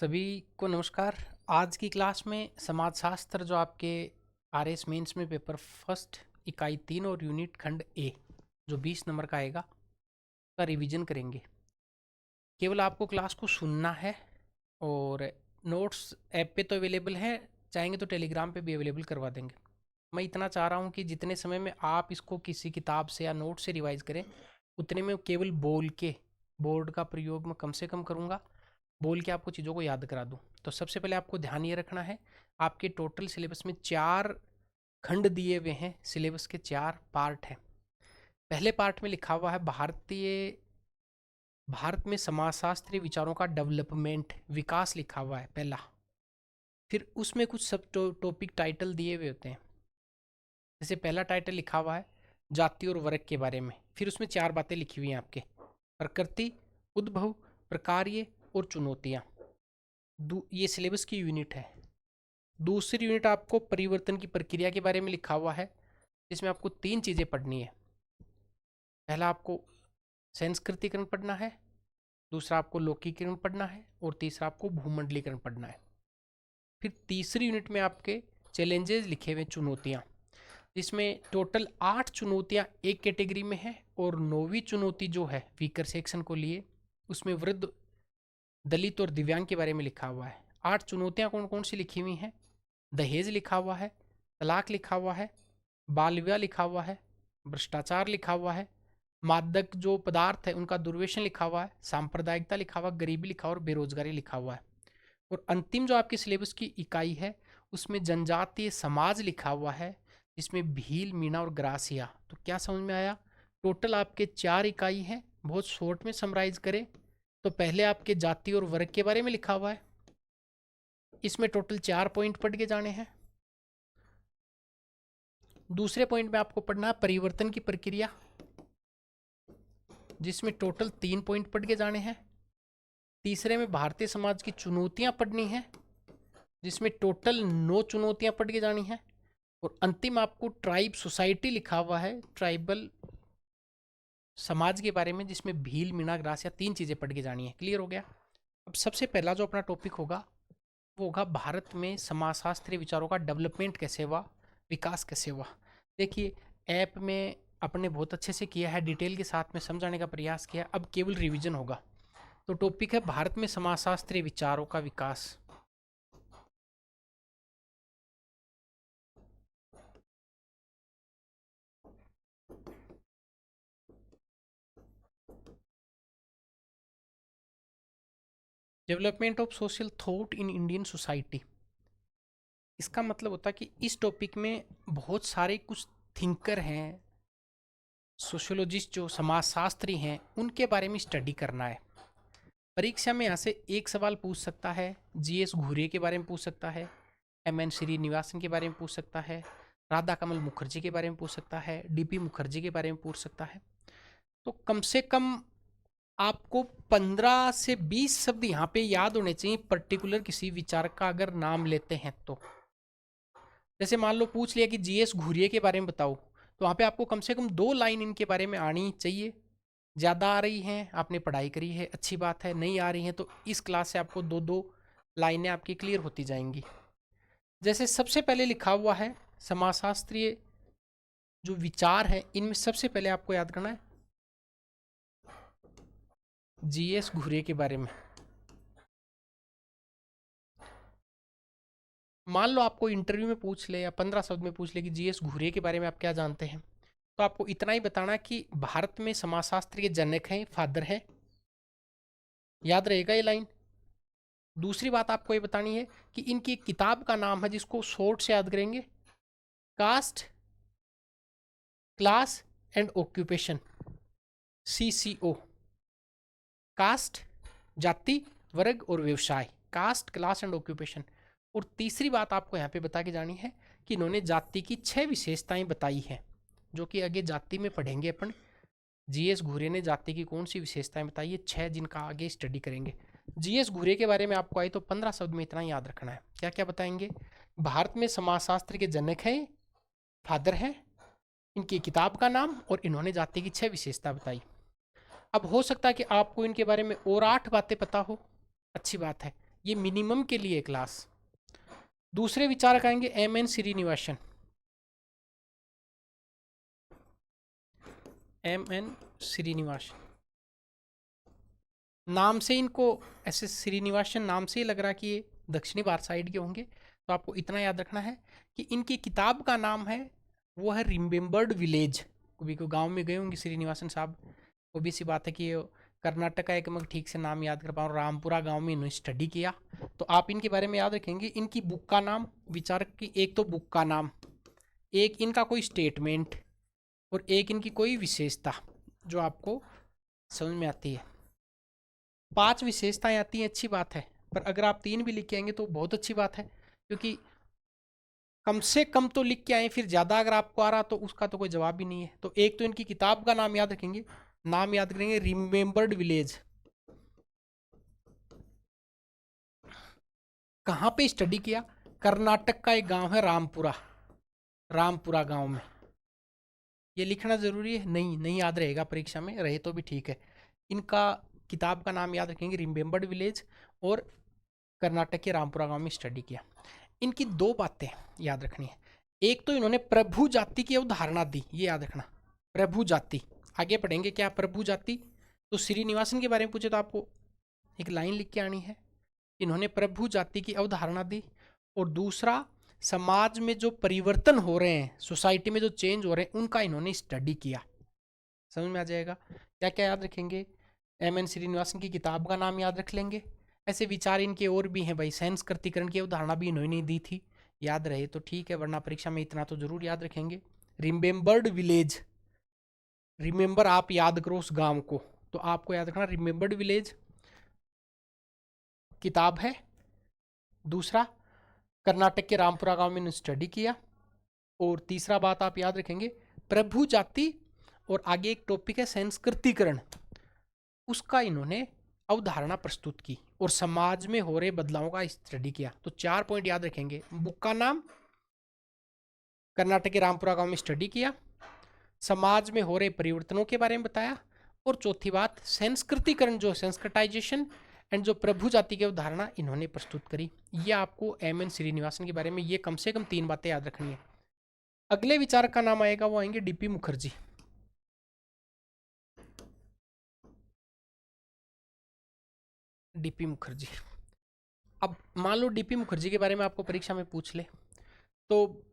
सभी को नमस्कार। आज की क्लास में समाजशास्त्र जो आपके आरएस मेंस में पेपर फर्स्ट इकाई 3 और यूनिट खंड ए जो 20 नंबर का आएगा का रिवीजन करेंगे। केवल आपको क्लास को सुनना है और नोट्स ऐप पे तो अवेलेबल है, चाहेंगे तो टेलीग्राम पे भी अवेलेबल करवा देंगे। मैं इतना चाह रहा हूँ कि जितने समय में आप इसको किसी किताब से या नोट से रिवाइज करें उतने में केवल बोल के बोर्ड का प्रयोग मैं कम से कम करूँगा, बोल के आपको चीज़ों को याद करा दूँ। तो सबसे पहले आपको ध्यान ये रखना है, आपके टोटल सिलेबस में 4 खंड दिए हुए हैं, सिलेबस के 4 पार्ट हैं। पहले पार्ट में लिखा हुआ है भारत में समाजशास्त्रीय विचारों का डेवलपमेंट विकास लिखा हुआ है पहला। फिर उसमें कुछ सब टॉपिक टाइटल दिए हुए होते हैं। जैसे पहला टाइटल लिखा हुआ है जाति और वर्ग के बारे में, फिर उसमें 4 बातें लिखी हुई हैं आपके, प्रकृति, उद्भव, प्रकार्य और चुनौतियाँ। ये सिलेबस की यूनिट है। दूसरी यूनिट आपको परिवर्तन की प्रक्रिया के बारे में लिखा हुआ है, जिसमें आपको 3 चीज़ें पढ़नी है। पहला आपको संस्कृतिकरण पढ़ना है, दूसरा आपको लौकिकरण पढ़ना है और तीसरा आपको भूमंडलीकरण पढ़ना है। फिर तीसरी यूनिट में आपके चैलेंजेस लिखे हुए चुनौतियाँ, जिसमें टोटल 8 चुनौतियाँ एक कैटेगरी में है और 9वीं चुनौती जो है वीकर सेक्शन को लिए उसमें वृद्ध, दलित और दिव्यांग के बारे में लिखा हुआ है। 8 चुनौतियाँ कौन कौन सी लिखी हुई हैं? दहेज लिखा हुआ है, तलाक लिखा हुआ है, बाल विवाह लिखा हुआ है, भ्रष्टाचार लिखा हुआ है, मादक जो पदार्थ है उनका दुर्व्यसन लिखा हुआ है, सांप्रदायिकता लिखा हुआ, गरीबी लिखा हुआ और बेरोजगारी लिखा हुआ है। और अंतिम जो आपके सिलेबस की इकाई है उसमें जनजातीय समाज लिखा हुआ है, जिसमें भील, मीणा और ग्रासिया। तो क्या समझ में आया? टोटल आपके 4 इकाई हैं। बहुत शॉर्ट में समराइज करें तो पहले आपके जाति और वर्ग के बारे में लिखा हुआ है, इसमें टोटल 4 पॉइंट पढ़ के जाने हैं। दूसरे पॉइंट में आपको पढ़ना है परिवर्तन की प्रक्रिया, जिसमें टोटल 3 पॉइंट पढ़ के जाने हैं। तीसरे में भारतीय समाज की चुनौतियां पढ़नी है, जिसमें टोटल 9 चुनौतियां पढ़ के जानी है। और अंतिम आपको ट्राइब सोसाइटी लिखा हुआ है, ट्राइबल समाज के बारे में, जिसमें भील, मीणा, ग्रासिया 3 चीज़ें पढ़ के जानी है। क्लियर हो गया? अब सबसे पहला जो अपना टॉपिक होगा वो होगा भारत में समाजशास्त्रीय विचारों का डेवलपमेंट कैसे हुआ, विकास कैसे हुआ। देखिए, ऐप में अपने बहुत अच्छे से किया है, डिटेल के साथ में समझाने का प्रयास किया, अब केवल रिवीजन होगा। तो टॉपिक है भारत में समाजशास्त्रीय विचारों का विकास। Development of social thought in Indian society. इसका मतलब होता है कि इस टॉपिक में बहुत सारे कुछ थिंकर हैं, सोशियोलॉजिस्ट जो समाजशास्त्री हैं, उनके बारे में स्टडी करना है। परीक्षा में यहाँ से एक सवाल पूछ सकता है, जीएस घुरे के बारे में पूछ सकता है, एमएन श्रीनिवासन के बारे में पूछ सकता है, राधा कमल मुखर्जी के बारे में पूछ सकता है, डीपी मुखर्जी के बारे में पूछ सकता है। तो कम से कम आपको 15 से 20 शब्द यहाँ पे याद होने चाहिए, पर्टिकुलर किसी विचार का अगर नाम लेते हैं तो। जैसे मान लो पूछ लिया कि जीएस घुरिये के बारे में बताओ, तो वहाँ पे आपको कम से कम 2 लाइन इनके बारे में आनी चाहिए। ज़्यादा आ रही हैं, आपने पढ़ाई करी है, अच्छी बात है। नहीं आ रही हैं तो इस क्लास से आपको 2-2 लाइनें आपकी क्लियर होती जाएंगी। जैसे सबसे पहले लिखा हुआ है समाजशास्त्रीय जो विचार है, इनमें सबसे पहले आपको याद करना है जीएस घुरे के बारे में। मान लो आपको इंटरव्यू में पूछ ले या 15 शब्द में पूछ ले कि जीएस घुरे के बारे में आप क्या जानते हैं, तो आपको इतना ही बताना कि भारत में समाजशास्त्र के जनक हैं, फादर है। याद रहेगा ये लाइन। दूसरी बात आपको ये बतानी है कि इनकी एक किताब का नाम है जिसको शॉर्ट से याद करेंगे, caste, class and occupation, CCO। Caste जाति, वर्ग और व्यवसाय, कास्ट, क्लास एंड ऑक्यूपेशन। और तीसरी बात आपको यहाँ पे बता के जानी है कि इन्होंने जाति की 6 विशेषताएं बताई हैं, जो कि आगे जाति में पढ़ेंगे अपन। जीएस घुरे ने जाति की कौन सी विशेषताएं बताई है, 6, जिनका आगे स्टडी करेंगे। जीएस घुरे के बारे में आपको आए तो 15 शब्द में इतना याद रखना है। क्या क्या बताएंगे? भारत में समाजशास्त्र के जनक हैं, फादर हैं, इनकी किताब का नाम, और इन्होंने जाति की 6 विशेषता बताई। अब हो सकता है कि आपको इनके बारे में और 8 बातें पता हो, अच्छी बात है। ये मिनिमम के लिए क्लास। दूसरे विचारक आएंगे एम.एन. श्रीनिवासन। एम.एन. श्रीनिवासन, नाम से इनको ऐसे श्रीनिवासन नाम से ही लग रहा कि ये दक्षिणी भारत साइड के होंगे। तो आपको इतना याद रखना है कि इनकी किताब का नाम है, वो है रिमेम्बर्ड विलेज। कभी को गांव में गए होंगे श्रीनिवासन साहब, वो भी सी बात है कि कर्नाटक का एक मैं ठीक से नाम याद कर पाऊँ, रामपुरा गांव में इन्होंने स्टडी किया। तो आप इनके बारे में याद रखेंगे। इनकी बुक का नाम, विचारक की एक तो बुक का नाम, एक इनका कोई स्टेटमेंट, और एक इनकी कोई विशेषता जो आपको समझ में आती है। 5 विशेषताएं आती हैं, अच्छी बात है, पर अगर आप 3 भी लिख के आएंगे तो बहुत अच्छी बात है, क्योंकि कम से कम तो लिख के आए, फिर ज़्यादा अगर आपको आ रहा तो उसका तो कोई जवाब भी नहीं है। तो एक तो इनकी किताब का नाम याद रखेंगे, नाम याद करेंगे रिमेम्बर्ड विलेज। कहाँ पे स्टडी किया? कर्नाटक का एक गांव है रामपुरा, रामपुरा गांव में। ये लिखना जरूरी है? नहीं, नहीं याद रहेगा परीक्षा में, रहे तो भी ठीक है। इनका किताब का नाम याद रखेंगे रिमेम्बर्ड विलेज, और कर्नाटक के रामपुरा गांव में स्टडी किया। इनकी 2 बातें याद रखनी है। एक तो इन्होंने प्रभु जाति की अवधारणा दी, ये याद रखना, प्रभु जाति। आगे पढ़ेंगे क्या प्रभु जाति। तो श्रीनिवासन के बारे में पूछे तो आपको एक लाइन लिख के आनी है, इन्होंने प्रभु जाति की अवधारणा दी। और दूसरा, समाज में जो परिवर्तन हो रहे हैं, सोसाइटी में जो चेंज हो रहे हैं, उनका इन्होंने स्टडी किया। समझ में आ जाएगा। क्या क्या याद रखेंगे? एम.एन. श्रीनिवासन की किताब का नाम याद रख लेंगे। ऐसे विचार इनके और भी हैं भाई, संस्कृतिकरण की अवधारणा भी इन्होंने दी थी, याद रहे तो ठीक है, वरना परीक्षा में इतना तो जरूर याद रखेंगे। रिमेम्बर्ड विलेज, रिमेम्बर आप याद करो उस गांव को, तो आपको याद रखना रिमेम्बर्ड विलेज किताब है। दूसरा, कर्नाटक के रामपुरा गांव में स्टडी किया। और तीसरा बात आप याद रखेंगे प्रभु जाति, और आगे एक टॉपिक है संस्कृतिकरण, उसका इन्होंने अवधारणा प्रस्तुत की, और समाज में हो रहे बदलावों का स्टडी किया। तो 4 पॉइंट याद रखेंगे। बुक का नाम, कर्नाटक के रामपुरा गांव में स्टडी किया, समाज में हो रहे परिवर्तनों के बारे में बताया, और चौथी बात संस्कृतिकरण, जो संस्कृताइजेशन एंड जो प्रभु जाति की अवधारणा इन्होंने प्रस्तुत करी। ये आपको एम.एन. श्रीनिवासन के बारे में ये कम से कम 3 बातें याद रखनी है। अगले विचारक का नाम आएगा, वो आएंगे डी.पी. मुखर्जी। डी.पी. मुखर्जी। अब मान लो डी.पी. मुखर्जी के बारे में आपको परीक्षा में पूछ ले, तो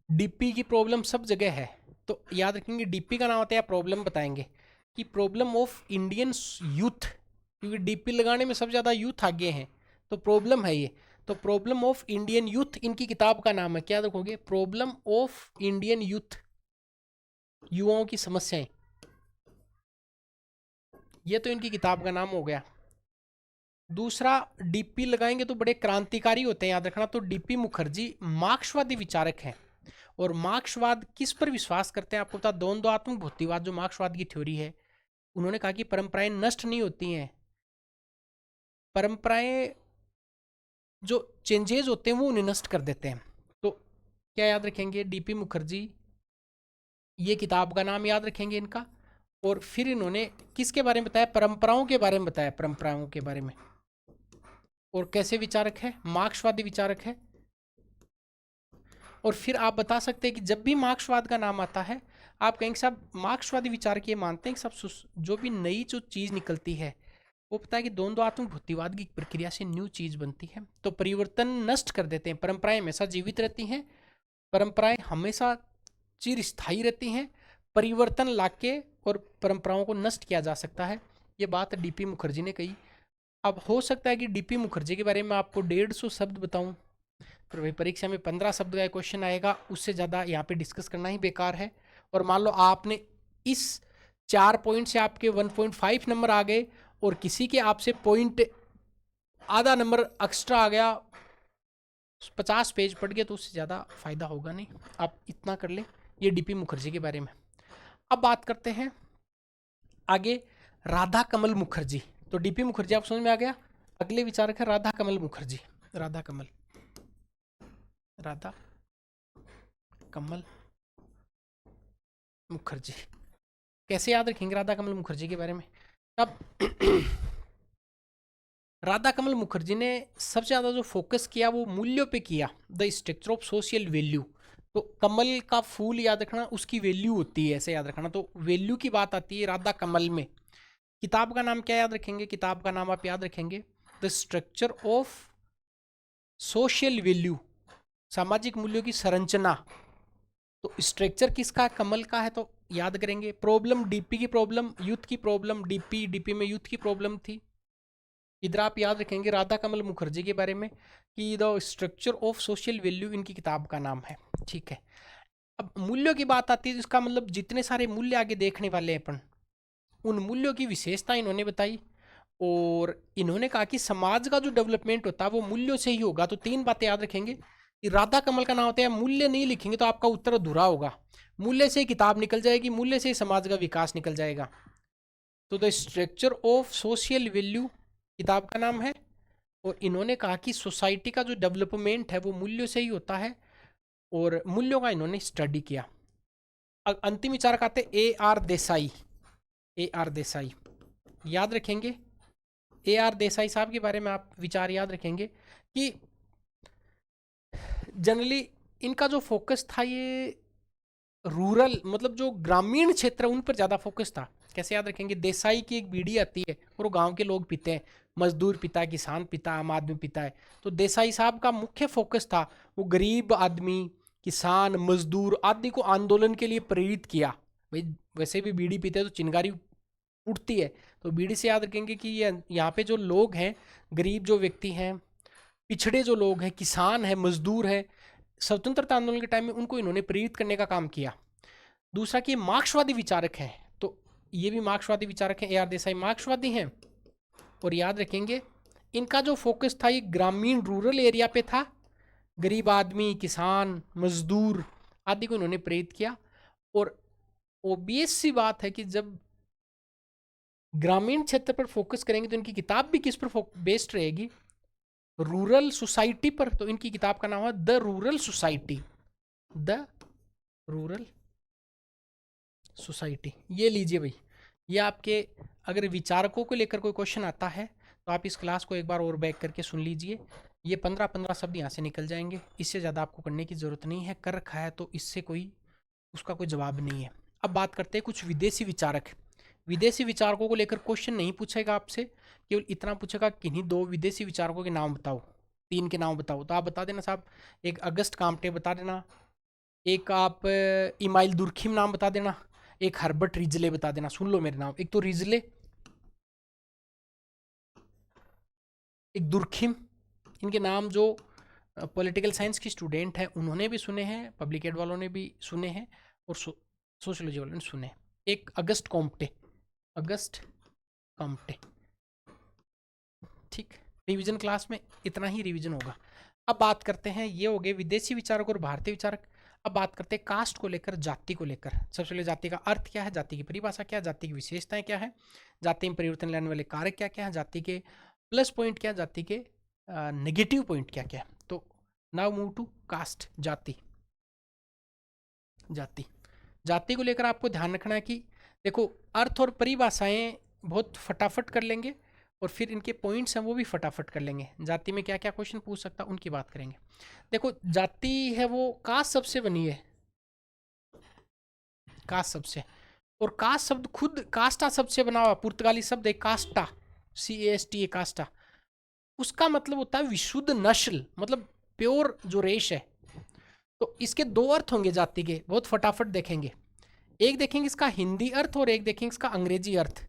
डीपी की प्रॉब्लम सब जगह है, तो याद रखेंगे डीपी का नाम आता है, प्रॉब्लम बताएंगे कि प्रॉब्लम ऑफ इंडियन यूथ, क्योंकि डीपी लगाने में सबसे ज़्यादा यूथ आगे हैं, तो प्रॉब्लम है ये। तो प्रॉब्लम ऑफ इंडियन यूथ इनकी किताब का नाम है। क्या रखोगे? प्रॉब्लम ऑफ इंडियन यूथ, युवाओं की समस्याएं। ये तो इनकी किताब का नाम हो गया। दूसरा, डीपी लगाएंगे तो बड़े क्रांतिकारी होते हैं, याद रखना। तो डीपी मुखर्जी मार्क्सवादी विचारक हैं, और मार्क्सवाद किस पर विश्वास करते हैं? आपको पता, द्वंद्वात्मक भौतिकवाद जो मार्क्सवाद की थ्योरी है, उन्होंने कहा कि परंपराएं नष्ट नहीं होती हैं, परंपराएं जो चेंजेस होते हैं वो उन्हें नष्ट कर देते हैं। तो क्या याद रखेंगे? डीपी मुखर्जी, ये किताब का नाम याद रखेंगे इनका। और फिर इन्होंने किसके बारे में बताया? परंपराओं के बारे में बताया, परंपराओं के बारे में। और कैसे विचारक है? मार्क्सवादी विचारक है। और फिर आप बता सकते हैं कि जब भी मार्क्सवाद का नाम आता है, आप कहेंगे साहब मार्क्सवादी विचारक ये मानते हैं कि सब जो भी नई जो चीज़ निकलती है, वो पता है कि द्वंद्वात्मक भौतिकवाद की प्रक्रिया से न्यू चीज़ बनती है। तो परिवर्तन नष्ट कर देते हैं, परंपराएं हमेशा जीवित रहती हैं, परंपराएं हमेशा चिर स्थायी रहती हैं, परिवर्तन लाके और परंपराओं को नष्ट किया जा सकता है। ये बात डीपी मुखर्जी ने कही। अब हो सकता है कि डीपी मुखर्जी के बारे में आपको 150 शब्द बताऊं, फिर वही परीक्षा में 15 शब्द का क्वेश्चन आएगा, उससे ज़्यादा यहाँ पे डिस्कस करना ही बेकार है। और मान लो आपने इस 4 पॉइंट से आपके 1.5 नंबर आ गए, और किसी के आपसे पॉइंट आधा नंबर एक्स्ट्रा आ गया, 50 पेज पढ़ गए, तो उससे ज़्यादा फायदा होगा नहीं। आप इतना कर ले, ये डीपी मुखर्जी के बारे में। अब बात करते हैं आगे राधा कमल मुखर्जी। तो डीपी मुखर्जी आप समझ में आ गया। अगले विचारक है राधा कमल मुखर्जी। राधा कमल मुखर्जी कैसे याद रखेंगे राधा कमल मुखर्जी के बारे में? अब राधा कमल मुखर्जी ने सबसे ज़्यादा जो फोकस किया वो मूल्यों पे किया, the structure of social value. तो कमल का फूल याद रखना, उसकी वैल्यू होती है, ऐसे याद रखना। तो वैल्यू की बात आती है राधा कमल में। किताब का नाम क्या याद रखेंगे? किताब का नाम आप याद रखेंगे the structure of social value, सामाजिक मूल्यों की संरचना। तो स्ट्रक्चर किसका? कमल का है, तो याद करेंगे। प्रॉब्लम डीपी की प्रॉब्लम, यूथ की प्रॉब्लम, डीपी में यूथ की प्रॉब्लम थी। इधर आप याद रखेंगे राधा कमल मुखर्जी के बारे में कि the structure of social value इनकी किताब का नाम है। ठीक है, अब मूल्यों की बात आती है तो इसका मतलब जितने सारे मूल्य आगे देखने वाले हैं अपन, उन मूल्यों की विशेषता इन्होंने बताई। और इन्होंने कहा कि समाज का जो डेवलपमेंट होता है वो मूल्यों से ही होगा। तो तीन बातें याद रखेंगे कि राधा कमल का नाम होता है, मूल्य नहीं लिखेंगे तो आपका उत्तर अधूरा होगा। मूल्य से किताब निकल जाएगी, मूल्य से समाज का विकास निकल जाएगा। तो the structure of social value किताब का नाम है। और इन्होंने कहा कि सोसाइटी का जो डेवलपमेंट है वो मूल्यों से ही होता है, और मूल्यों का इन्होंने स्टडी किया। अंतिम विचारक आते A R Desai. A R Desai याद रखेंगे, ए आर देसाई साहब के बारे में आप विचार याद रखेंगे कि जनरली इनका जो फोकस था ये रूरल, मतलब जो ग्रामीण क्षेत्र उन पर ज़्यादा फोकस था। कैसे याद रखेंगे? देसाई की एक बीड़ी आती है और वो गांव के लोग पीते हैं, मजदूर पीता है, किसान पीता है, आम आदमी पीता है। तो देसाई साहब का मुख्य फोकस था वो गरीब आदमी, किसान, मजदूर आदि को आंदोलन के लिए प्रेरित किया। भाई वैसे भी बीड़ी पीते हैं तो चिंगारी उठती है, तो बीड़ी से याद रखेंगे कि ये यहाँ पे जो लोग हैं, गरीब जो व्यक्ति हैं, पिछड़े जो लोग हैं, किसान है, मजदूर है, स्वतंत्रता आंदोलन के टाइम में उनको इन्होंने प्रेरित करने का काम किया। दूसरा कि मार्क्सवादी विचारक हैं, तो ये भी मार्क्सवादी विचारक हैं, ए आर देसाई मार्क्सवादी हैं। और याद रखेंगे इनका जो फोकस था ये ग्रामीण रूरल एरिया पे था, गरीब आदमी, किसान, मजदूर आदि को इन्होंने प्रेरित किया। और ओबियस सी बात है कि जब ग्रामीण क्षेत्र पर फोकस करेंगे तो इनकी किताब भी किस पर बेस्ड रहेगी? रूरल सोसाइटी पर। तो इनकी किताब का नाम है the rural society, the rural society. ये लीजिए भाई, ये आपके अगर विचारकों को लेकर कोई क्वेश्चन आता है तो आप इस क्लास को एक बार और बैक करके सुन लीजिए। ये 15-15 शब्द यहाँ से निकल जाएंगे, इससे ज़्यादा आपको करने की ज़रूरत नहीं है। कर रखा है तो इससे कोई उसका कोई जवाब नहीं है। अब बात करते हैं कुछ विदेशी विचारक। विदेशी विचारकों को लेकर क्वेश्चन नहीं पूछेगा आपसे, केवल इतना पूछेगा किन्हीं दो विदेशी विचारकों के नाम बताओ, तीन के नाम बताओ। तो आप बता देना साहब, एक अगस्त काम्टे बता देना, एक आप इमाइल दुर्खिम नाम बता देना, एक हर्बर्ट रिजले बता देना। सुन लो मेरे नाम, एक तो रिजले, एक दुर्खिम। इनके नाम जो पॉलिटिकल साइंस की स्टूडेंट हैं उन्होंने भी सुने हैं, पब्लिक एड वालों ने भी सुने हैं, और सोशोलॉजी वालों ने सुने। एक अगस्त कॉम्टे, अगस्त कॉम्टे। ठीक, रिवीजन क्लास में इतना ही रिवीजन होगा। अब बात करते हैं, ये हो गए विदेशी विचारक और भारतीय विचारक। अब बात करते हैं कास्ट को लेकर, जाति को लेकर। सबसे पहले जाति का अर्थ क्या है, जाति की परिभाषा क्या है, जाति की विशेषताएं क्या है, जाति में परिवर्तन लाने वाले कारक क्या क्या है, जाति के प्लस पॉइंट क्या, जाति के नेगेटिव पॉइंट क्या क्या है। तो नाउ मूव टू कास्ट, जाति। जाति जाति को लेकर आपको ध्यान रखना है कि देखो अर्थ और परिभाषाएं बहुत फटाफट कर लेंगे, और फिर इनके पॉइंट्स हैं वो भी फटाफट कर लेंगे। जाति में क्या क्या क्वेश्चन पूछ सकता है उनकी बात करेंगे। देखो जाति है वो कास्ट शब्द से बनी है, कास्ट शब्द से। और कास्ट शब्द खुद कास्टा शब्द से बना हुआ पुर्तगाली शब्द है कास्टा, CASTA, कास्टा। उसका मतलब होता है विशुद्ध नस्ल, मतलब प्योर जो रेश है। तो इसके दो अर्थ होंगे जाति के, बहुत फटाफट देखेंगे। एक देखेंगे इसका हिंदी अर्थ और एक देखेंगे इसका अंग्रेजी अर्थ।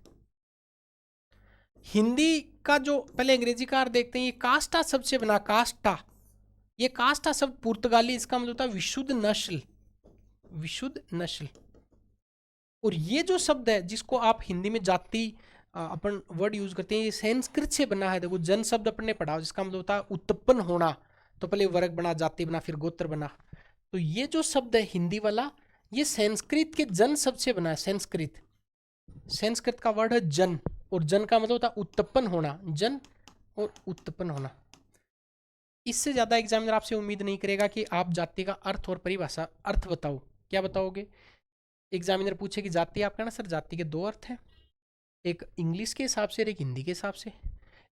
हिंदी का जो पहले अंग्रेजी का अर्थ देखते हैं, ये कास्टा शब्द से बना, कास्टा। ये कास्टा शब्द पुर्तगाली, इसका मतलब होता है विशुद्ध नस्ल, विशुद्ध नस्ल। और ये जो शब्द है जिसको आप हिंदी में जाति अपन वर्ड यूज करते हैं, ये संस्कृत से बना है। देखो जन शब्द अपन ने पढ़ा, जिसका मतलब होता है उत्पन्न होना। तो पहले वर्ग बना, जाति बना, फिर गोत्र बना। तो ये जो शब्द है हिंदी वाला, ये संस्कृत के जन शब्द से बना है। संस्कृत, संस्कृत का वर्ड है जन, और जन का मतलब होता है उत्पन्न होना, जन और उत्पन्न होना। इससे ज्यादा एग्जामिनर आपसे उम्मीद नहीं करेगा कि आप जाति का अर्थ और परिभाषा, अर्थ बताओ। क्या बताओगे? एग्जामिनर पूछे कि जाति, आप कहना सर जाति के दो अर्थ हैं, एक इंग्लिश के हिसाब से और एक हिंदी के हिसाब से।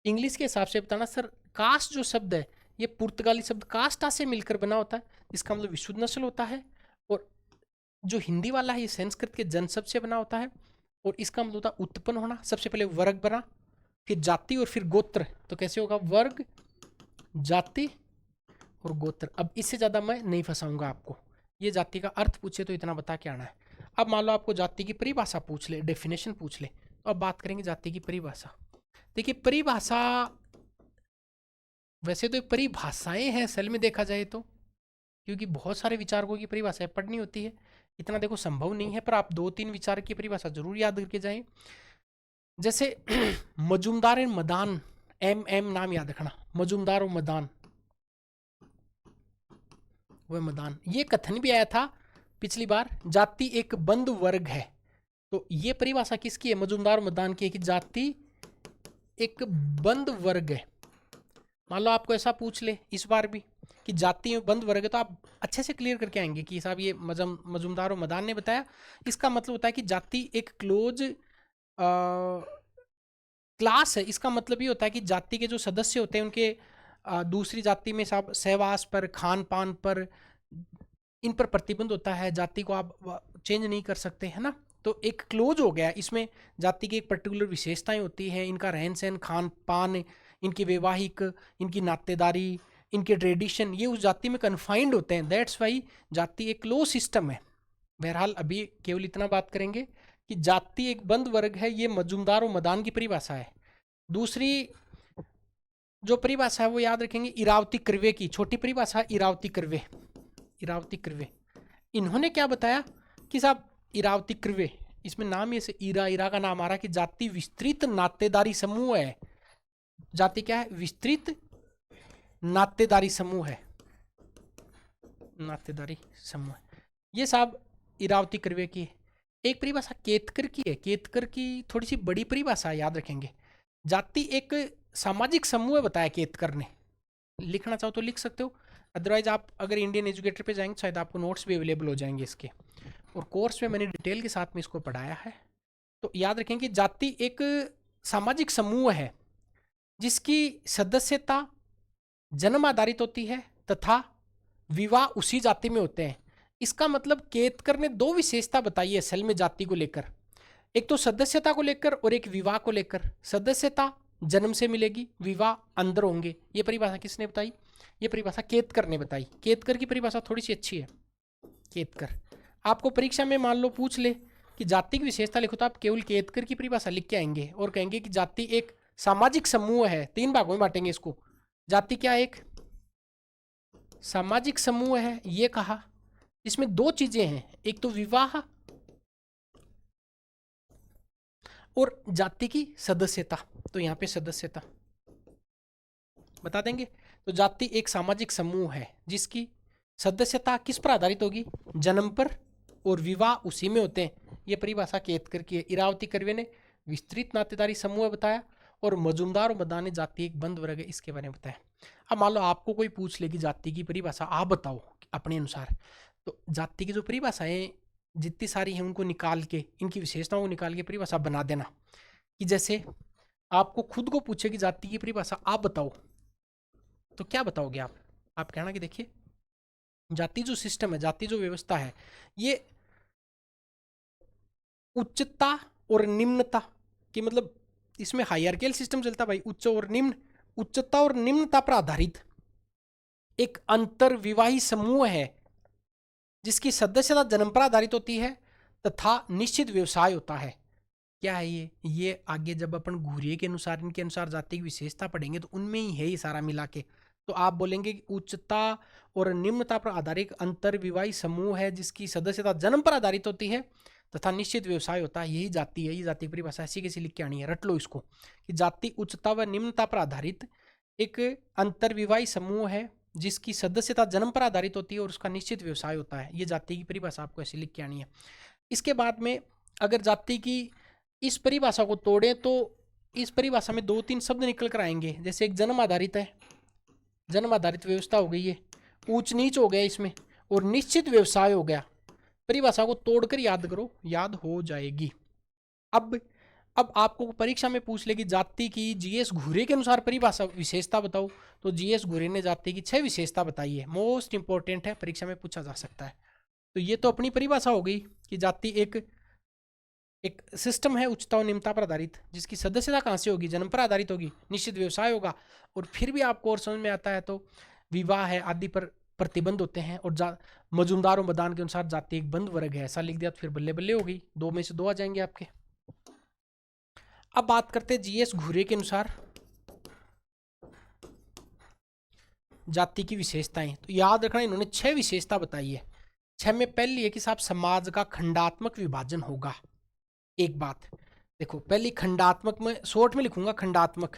इंग्लिश के हिसाब से बताना सर, कास्ट जो शब्द है ये पुर्तगाली शब्द कास्टा से मिलकर बना होता है, इसका मतलब विशुद्ध नस्ल होता है। और जो हिंदी वाला है ये संस्कृत के जन शब्द से बना होता है, और इसका मतलब होता है उत्पन्न होना। सबसे पहले वर्ग बना, फिर जाति और फिर गोत्र। तो कैसे होगा? वर्ग, जाति और गोत्र। अब इससे ज़्यादा मैं नहीं फंसाऊंगा आपको, ये जाति का अर्थ पूछे तो इतना बता के आना है। अब मान लो आपको जाति की परिभाषा पूछ ले, डेफिनेशन पूछ ले, तो अब बात करेंगे जाति की परिभाषा। देखिए परिभाषा, वैसे तो परिभाषाएं हैं असल में देखा जाए तो, क्योंकि बहुत सारे विचारकों की परिभाषाएं पढ़नी होती है, इतना देखो संभव नहीं है, पर आप 2-3 विचार की परिभाषा जरूर याद करके जाएं। जैसे मजूमदार एंड मदान, एम नाम याद रखना, मजूमदार और मदान, वह मदान। ये कथन भी आया था पिछली बार, जाति एक बंद वर्ग है। तो ये परिभाषा किसकी है? मजूमदार और मदान की है कि जाति एक बंद वर्ग है। मान लो आपको ऐसा पूछ ले इस बार भी कि जाति में बंद वर्ग है, तो आप अच्छे से क्लियर करके आएंगे कि साहब ये मजूमदार और मदान ने बताया। इसका मतलब होता है कि जाति एक क्लोज क्लास है। इसका मतलब ये होता है कि जाति के जो सदस्य होते हैं उनके दूसरी जाति में साहब सहवास पर, खान पान पर, इन पर प्रतिबंध होता है। जाति को आप चेंज नहीं कर सकते, है ना। तो एक क्लोज हो गया, इसमें जाति की एक पर्टिकुलर विशेषताएं होती हैं, इनका रहन सहन, खान पान, इनकी वैवाहिक, इनकी नातेदारी, इनके ट्रेडिशन, ये उस जाति में कन्फाइंड होते हैं। दैट्स वाई जाति एक क्लोज सिस्टम है। बहरहाल अभी केवल इतना बात करेंगे कि जाति एक बंद वर्ग है, ये मजूमदार और मदान की परिभाषा है। दूसरी जो परिभाषा है वो याद रखेंगे इरावती कर्वे की, छोटी परिभाषा इरावती कर्वे। इरावती कर्वे इन्होंने क्या बताया कि साहब इरावती कर्वे, इसमें नाम ये से ईरा का नाम आ रहा है कि जाति विस्तृत नातेदारी समूह है। जाति क्या है? विस्तृत नातेदारी समूह है, नातेदारी समूह। ये साहब इरावती कर्वे की। एक परिभाषा केतकर की है, केतकर की थोड़ी सी बड़ी परिभाषा याद रखेंगे। जाति एक सामाजिक समूह है बताया केतकर ने। लिखना चाहो तो लिख सकते हो, अदरवाइज आप अगर इंडियन एजुकेटर पे जाएंगे शायद आपको नोट्स भी अवेलेबल हो जाएंगे इसके, और कोर्स में मैंने डिटेल के साथ में इसको पढ़ाया है। तो याद रखें कि जाति एक सामाजिक समूह है जिसकी सदस्यता जन्म आधारित होती है तथा विवाह उसी जाति में होते हैं। इसका मतलब केतकर ने 2 विशेषता बताई है असल में जाति को लेकर, एक तो सदस्यता को लेकर और एक विवाह को लेकर। सदस्यता जन्म से मिलेगी, विवाह अंदर होंगे। ये परिभाषा किसने बताई? ये परिभाषा केतकर ने बताई। केतकर की परिभाषा थोड़ी सी अच्छी है। केतकर आपको परीक्षा में मान लो पूछ ले कि जाति की विशेषता लिखो, तो आप केवल केतकर की परिभाषा लिख के आएंगे और कहेंगे कि जाति एक सामाजिक समूह है। 3 भागों में बांटेंगे इसको। जाति क्या? एक सामाजिक समूह है, ये कहा। इसमें 2 चीजें हैं, एक तो विवाह और जाति की सदस्यता। तो यहाँ पे सदस्यता बता देंगे। तो जाति एक सामाजिक समूह है जिसकी सदस्यता किस पर आधारित होगी? जन्म पर, और विवाह उसी में होते हैं। ये परिभाषा केतकर की है। इरावती कर्वे ने विस्तृत नातेदारी समूह बताया, और मजूमदार और मदान ने जाति एक बंद वर्ग है इसके बारे में बताया। अब मान लो आपको कोई पूछ ले कि जाति की परिभाषा आप बताओ अपने अनुसार, तो जाति की जो परिभाषाएं जितनी सारी हैं उनको निकाल के, इनकी विशेषताओं को निकाल के परिभाषा बना देना। कि जैसे आपको खुद को पूछे कि जाति की परिभाषा आप बताओ, तो क्या बताओगे आप? आप कहना कि देखिए जाति जो सिस्टम है, जाति जो व्यवस्था है, ये उच्चता और निम्नता की, मतलब इसमें हायरार्कियल सिस्टम चलता भाई, उच्च और निम्न, उच्चता और निम्नता पर आधारित एक अंतर विवाही समूह है जिसकी सदस्यता जन्म पर आधारित होती है तथा निश्चित व्यवसाय होता है। क्या है ये आगे जब अपन घूरिये के अनुसार, इनके अनुसार जाति की विशेषता पढ़ेंगे तो उनमें ही है ये सारा मिला के। तो आप बोलेंगे कि उच्चता और निम्नता पर आधारित अंतर विवाही समूह है जिसकी सदस्यता जन्म पर आधारित होती है तथा निश्चित व्यवसाय होता है, यही जाति है। ये जाति की परिभाषा ऐसी कैसी लिख के आनी है, रट लो इसको कि जाति उच्चता व निम्नता पर आधारित एक अंतर विवाही समूह है जिसकी सदस्यता जन्म पर आधारित होती है और उसका निश्चित व्यवसाय होता है। ये जाति की परिभाषा आपको ऐसी लिख के आनी है। इसके बाद में अगर जाति की इस परिभाषा को तोड़ें तो इस परिभाषा में 2-3 शब्द निकल कर आएंगे। जैसे एक जन्म आधारित है, जन्म आधारित व्यवस्था हो गई है, ऊंच नीच हो गया इसमें, और निश्चित व्यवसाय हो गया। परिभाषा को तोड़कर याद करो, याद हो जाएगी। अब अब आपको परीक्षा में पूछ ले कि जाति की जीएस घुरे के अनुसार परिभाषा विशेषता बताओ, तो जीएस घुरे ने जाति की 6 विशेषता बताई है, मोस्ट इंपॉर्टेंट है, परीक्षा में पूछा जा सकता है। तो ये तो अपनी परिभाषा हो गई कि जाति एक सिस्टम है उच्चता और निम्नता पर आधारित, जिसकी सदस्यता कहाँ से होगी, जन्म पर आधारित होगी, निश्चित व्यवसाय होगा, और फिर भी आपको और समझ में आता है तो विवाह है आदि पर प्रतिबंध होते हैं, और मजूमदार और मदान के अनुसार जाति एक बंद वर्ग है, ऐसा लिख दिया तो फिर बल्ले बल्ले हो गई, 2 में से 2 आ जाएंगे आपके। अब बात करते हैं जीएस घुरे के अनुसार जाति की विशेषताएं। तो याद रखना इन्होंने 6 विशेषता बताई है। 6 में पहली है कि साहब समाज का खंडात्मक विभाजन होगा। एक बात देखो, पहली खंडात्मक में शॉर्ट में लिखूंगा, खंडात्मक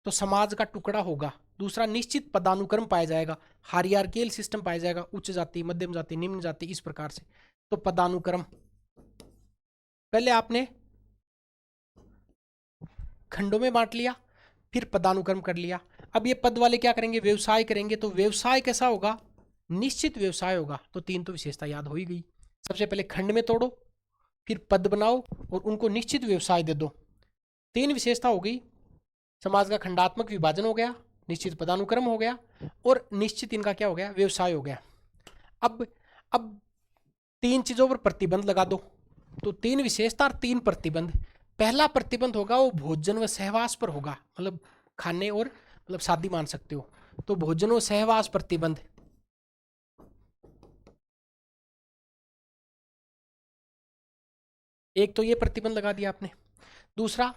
तो समाज का टुकड़ा होगा। दूसरा, निश्चित पदानुक्रम पाया जाएगा, हायरार्कियल सिस्टम पाया जाएगा, उच्च जाति, मध्यम जाति, निम्न जाति, इस प्रकार से। तो पदानुक्रम पहले आपने खंडों में बांट लिया, फिर पदानुक्रम कर लिया। अब ये पद वाले क्या करेंगे, व्यवसाय करेंगे, तो व्यवसाय कैसा होगा, निश्चित व्यवसाय होगा। तो 3 तो विशेषता याद हो ही गई। सबसे पहले खंड में तोड़ो, फिर पद बनाओ और उनको निश्चित व्यवसाय दे दो। 3 विशेषता हो गई, समाज का खंडात्मक विभाजन हो गया, निश्चित पदानुक्रम हो गया, और निश्चित इनका क्या हो गया, व्यवसाय हो गया। अब 3 चीजों पर प्रतिबंध लगा दो, तो 3 विशेषता और 3 प्रतिबंध। पहला प्रतिबंध होगा वो भोजन व सहवास पर होगा, मतलब खाने और मतलब शादी मान सकते हो, तो भोजन व सहवास प्रतिबंध। एक तो ये प्रतिबंध लगा दिया आपने। दूसरा,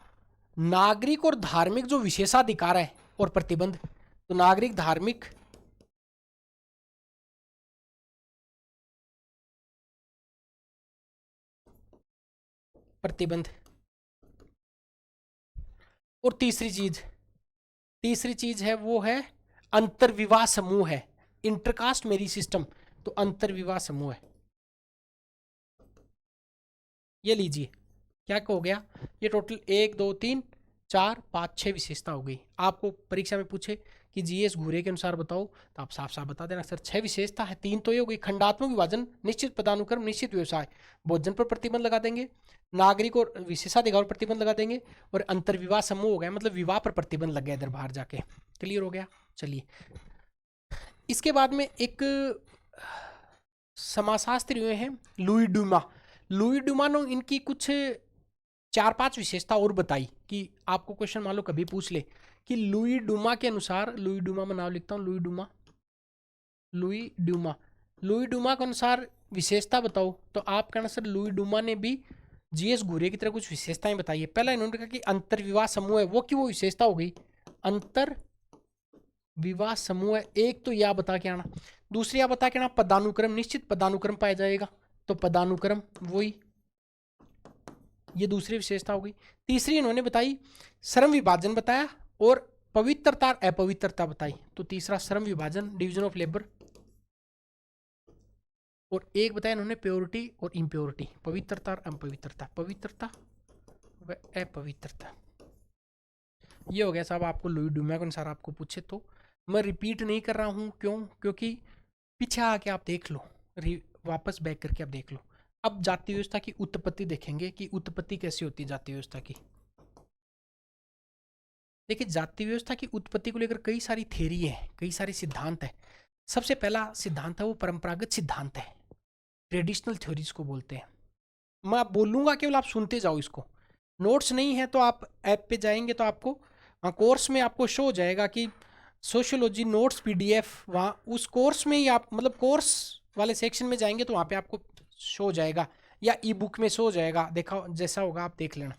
नागरिक और धार्मिक जो विशेषाधिकार है और प्रतिबंध, तो नागरिक धार्मिक प्रतिबंध। और तीसरी चीज है वो है अंतर्विवाह समूह है, इंटरकास्ट मैरिज सिस्टम, तो अंतर्विवाह समूह है। ये लीजिए क्या हो गया, ये टोटल 1 2 3 4 5 6 विशेषता हो गई। आपको परीक्षा में पूछे कि जीएस घुरे के अनुसार बताओ, तो आप साफ साफ बता देना सर 6 विशेषता है, 3 तो ये हो गई, खंडात्मक विभाजन, निश्चित पदानुक्रम, निश्चित व्यवसाय, भोजन पर प्रतिबंध लगा देंगे, नागरिक और विशेषाधिकार पर प्रतिबंध लगा देंगे, और अंतर्विवाह समूह हो गया, मतलब विवाह पर प्रतिबंध लग गया इधर बाहर जाके। क्लियर हो गया। चलिए, इसके बाद में एक समाजशास्त्री हुए हैं लुई डुमा ने इनकी कुछ 4-5 विशेषता और बताई कि आपको क्वेश्चन मान लो कभी पूछ ले कि लुई डुमा के अनुसार, लुई डुमा में नाम लिखता हूं, लुई डुमा के अनुसार विशेषता बताओ, तो आप कहना सर लुई डुमा ने भी जीएस घुरे की तरह कुछ विशेषताएं बताई है। पहला इन्होंने कहा कि अंतर्विवाह समूह है, वो की वो विशेषता हो गई, अंतर विवाह समूह है, एक तो यह बता के आना। दूसरी आप बता के आना पदानुक्रम, निश्चित पदानुक्रम पाया जाएगा, तो पदानुक्रम वही, ये दूसरी विशेषता हो गई। तीसरी इन्होंने बताई श्रम विभाजन बताया, और पवित्रता और अपवित्रता बताई, तो तीसरा श्रम विभाजन, डिवीजन ऑफ लेबर, और एक बताया इन्होंने प्योरिटी और इम्प्योरिटी, पवित्रता और अपवित्रता, पवित्रता व अपवित्रता। ये हो गया साहब आपको लुई डुमा के अनुसार आपको पूछे तो। मैं रिपीट नहीं कर रहा हूँ, क्यों, क्योंकि पीछे आके आप देख लो, वापस बैक करके आप देख लो। अब जाति व्यवस्था की उत्पत्ति देखेंगे कि उत्पत्ति कैसी होती है जाति व्यवस्था की। देखिए, जाति व्यवस्था की उत्पत्ति को लेकर कई सारी थ्योरी है, कई सारे सिद्धांत है। सबसे पहला सिद्धांत है वो परंपरागत सिद्धांत है, ट्रेडिशनल थ्योरीज को बोलते हैं। मैं आप बोलूंगा, केवल आप सुनते जाओ इसको। नोट्स नहीं है तो आप ऐप पे जाएंगे तो आपको कोर्स में आपको शो हो जाएगा कि सोशियोलॉजी नोट्स पीडीएफ, वहाँ उस कोर्स में ही आप मतलब कोर्स वाले सेक्शन में जाएंगे तो वहाँ पे आपको शो हो जाएगा, या ई बुक में शो हो जाएगा, देखा जैसा होगा आप देख लेना।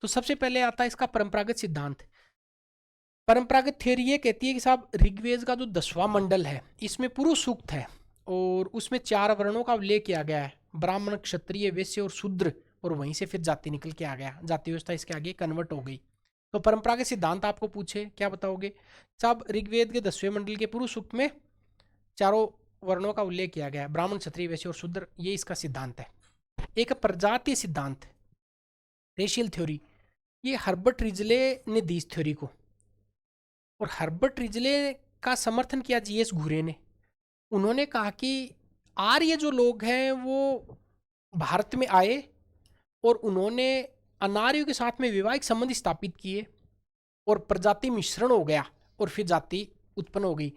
तो सबसे पहले आता है इसका परंपरागत सिद्धांत। परंपरागत थ्योरी ये कहती है कि साहब ऋग्वेद का जो 10वां मंडल है इसमें पुरुष सूक्त है, और उसमें 4 वर्णों का उल्लेख किया गया है, ब्राह्मण, क्षत्रिय, वैश्य और शूद्र, और वहीं से फिर जाति निकल के आ गया, जाति व्यवस्था इसके आगे कन्वर्ट हो गई। तो परंपरागत सिद्धांत आपको पूछे क्या बताओगे, साहब ऋग्वेद के 10वें मंडल के पुरुष सूक्त में 4 वर्णों का उल्लेख किया गया है, ब्राह्मण, क्षत्रिय, वैश्य और शूद्र, ये इसका सिद्धांत है। एक प्रजातीय सिद्धांत, रेशियल थ्योरी, ये हर्बर्ट रिजले ने दी इस थ्योरी को, और हर्बर्ट रिजले का समर्थन किया जीएस घुरे ने। उन्होंने कहा कि आर्य जो लोग हैं वो भारत में आए और उन्होंने अनार्यों के साथ में वैवाहिक संबंध स्थापित किए और प्रजाति मिश्रण हो गया और फिर जाति उत्पन्न हो गई।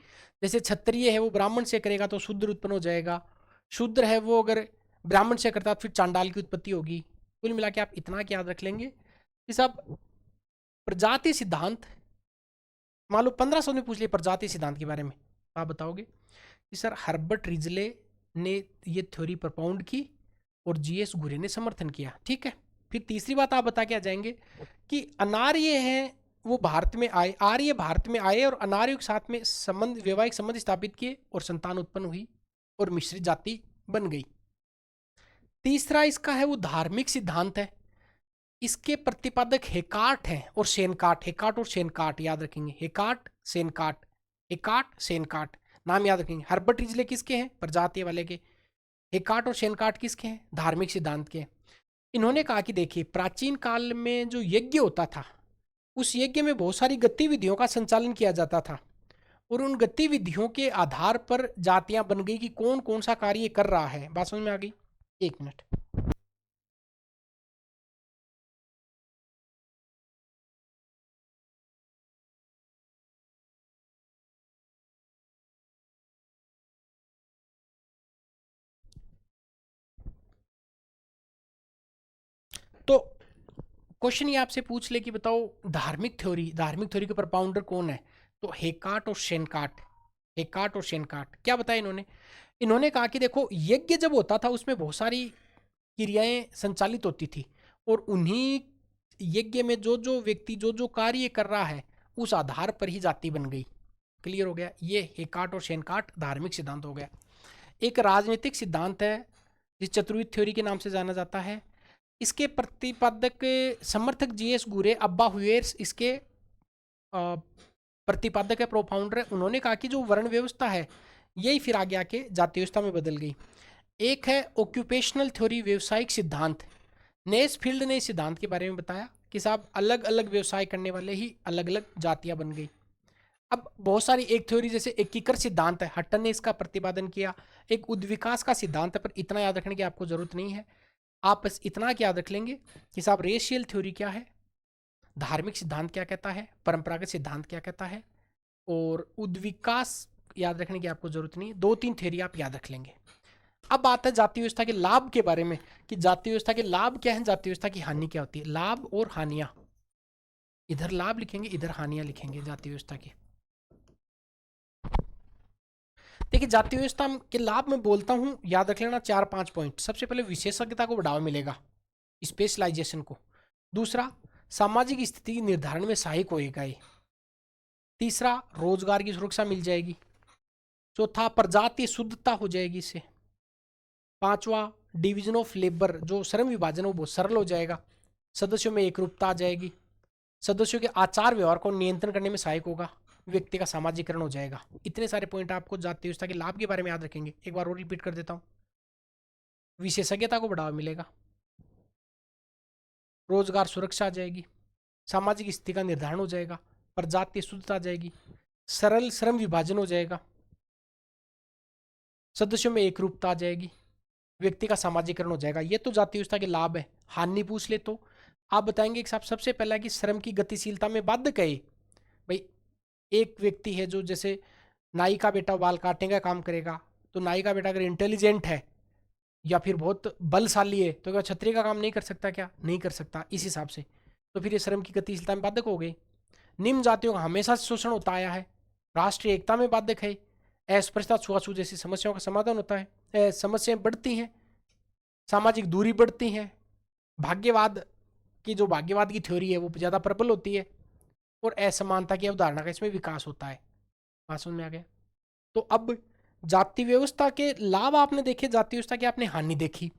जैसे क्षत्रिय है वो ब्राह्मण से करेगा तो शूद्र उत्पन्न हो जाएगा, शूद्र है वो अगर ब्राह्मण से करता तो फिर चांडाल की उत्पत्ति होगी। कुल मिला के आप इतना याद रख लेंगे कि सब प्रजाति सिद्धांत, मान लो 1500 में पूछ लिया प्रजाति सिद्धांत के बारे में, आप बताओगे कि सर हर्बर्ट रिजले ने ये थ्योरी प्रपाउंड की और जीएस घुरे ने समर्थन किया। ठीक है, फिर तीसरी बात आप बता के आ जाएंगे कि अनार्य हैं वो भारत में आए, आर्य भारत में आए और अनार्यों के साथ में संबंध, वैवाहिक संबंध स्थापित किए और संतान उत्पन्न हुई और मिश्रित जाति बन गई। तीसरा इसका है वो धार्मिक सिद्धांत है, इसके प्रतिपादक हेकार्ट हैं और सेनकार्ट। हेकार्ट और सेनकार्ट याद रखेंगे, हेकार्ट सेनकार्ट, हेकार्ट सेनकार्ट नाम याद रखेंगे। हर्बर्ट रिजले किसके हैं? प्रजाति वाले के। हेकार्ट और सेनकार्ट किसके हैं? धार्मिक सिद्धांत के। इन्होंने कहा कि देखिए प्राचीन काल में जो यज्ञ होता था उस यज्ञ में बहुत सारी गतिविधियों का संचालन किया जाता था और उन गतिविधियों के आधार पर जातियां बन गई कि कौन कौन सा कार्य कर रहा है। बात समझ में आ गई? एक मिनट। तो क्वेश्चन ये आपसे पूछ ले कि बताओ धार्मिक थ्योरी के प्रपाउंडर कौन है? तो हेकार्ट और शेनकार्ट, हेकार्ट और शेनकार्ट। क्या बताया इन्होंने? इन्होंने कहा कि देखो यज्ञ जब होता था उसमें बहुत सारी क्रियाएं संचालित होती थी और उन्हीं यज्ञ में जो जो व्यक्ति जो जो कार्य कर रहा है उस आधार पर ही जाति बन गई। क्लियर हो गया? ये हेकार्ट और शेनकार्ट धार्मिक सिद्धांत हो गया। एक राजनीतिक सिद्धांत है जिस चतुर्विध थ्योरी के नाम से जाना जाता है। इसके प्रतिपादक समर्थक जीएस गुरे, अब्बा हुएर्स इसके प्रतिपादक है, प्रोफाउंडर है। उन्होंने कहा कि जो वर्ण व्यवस्था है यही फिर आगे आके जाति व्यवस्था में बदल गई। एक है ऑक्यूपेशनल थ्योरी, व्यवसायिक सिद्धांत। नेसफील्ड ने इस सिद्धांत के बारे में बताया कि साहब अलग अलग व्यवसाय करने वाले ही अलग अलग जातियां बन गई। अब बहुत सारी एक थ्योरी जैसे एकीकृत सिद्धांत है, हट्टन ने इसका प्रतिपादन किया। एक उद्विकास का सिद्धांत है, पर इतना याद रखने की आपको जरूरत नहीं है। आप बस इतना याद रख लेंगे कि साहब रेशियल थ्योरी क्या है, धार्मिक सिद्धांत क्या कहता है, परंपरागत सिद्धांत क्या कहता है, और उद्विकास याद रखने की आपको जरूरत नहीं है। 2-3 थ्योरी आप याद रख लेंगे। अब बात है जाति व्यवस्था के लाभ के बारे में कि जाति व्यवस्था के लाभ क्या है, जाति व्यवस्था की हानि क्या होती है। लाभ और हानियां, इधर लाभ लिखेंगे इधर हानियां लिखेंगे जाति व्यवस्था की। देखिए जाति व्यवस्था के लाभ में बोलता हूं, याद रख लेना 4-5 पॉइंट। सबसे पहले विशेषज्ञता को बढ़ावा मिलेगा, स्पेशलाइजेशन को। दूसरा, सामाजिक स्थिति निर्धारण में सहायक होएगा ये। तीसरा, रोजगार की सुरक्षा मिल जाएगी। चौथा, प्रजातीय शुद्धता हो जाएगी इससे। पांचवा, डिवीजन ऑफ लेबर, जो श्रम विभाजन है वो बहुत सरल हो जाएगा। सदस्यों में एकरूपता आ जाएगी। सदस्यों के आचार व्यवहार को नियंत्रण करने में सहायक होगा। व्यक्ति का सामाजिकरण हो जाएगा। इतने सारे पॉइंट आपको जाति व्यवस्था के लाभ के बारे में याद रखेंगे। एक बार और रिपीट कर देता हूं। विशेषज्ञता को बढ़ावा मिलेगा, रोजगार सुरक्षा आ जाएगी, सामाजिक स्थिति का निर्धारण हो जाएगा, प्रजातीय शुद्धता आ जाएगी, सरल श्रम विभाजन हो जाएगा, सदस्यों में एकरूपता आ जाएगी, व्यक्ति का सामाजिकरण हो जाएगा। ये तो जाति व्यवस्था के लाभ है। हानि पूछ ले तो आप बताएंगे कि साहब सबसे पहला कि श्रम की गतिशीलता में बाधक है। भाई एक व्यक्ति है जो जैसे नाई का बेटा बाल काटने का काम करेगा, तो नाई का बेटा अगर इंटेलिजेंट है या फिर बहुत बलशाली है तो क्या छतरी का काम नहीं कर सकता? क्या नहीं कर सकता? इस हिसाब से तो फिर ये श्रम की गतिशीलता में बाधक हो गई। निम्न जातियों का हमेशा शोषण होता आया है, राष्ट्रीय एकता में बाधक है। अस्पृश्यता, छुआछूत जैसी समस्याओं का समाधान होता है, समस्याएं बढ़ती हैं, सामाजिक दूरी बढ़ती है, भाग्यवाद की जो भाग्यवाद की थ्योरी है वो ज़्यादा प्रबल होती है, और असमानता की अवधारणा का इसमें विकास होता है। बात समझ में आ गया? तो अब जाति व्यवस्था के लाभ आपने देखे, जाति व्यवस्था की आपने हानि देखी।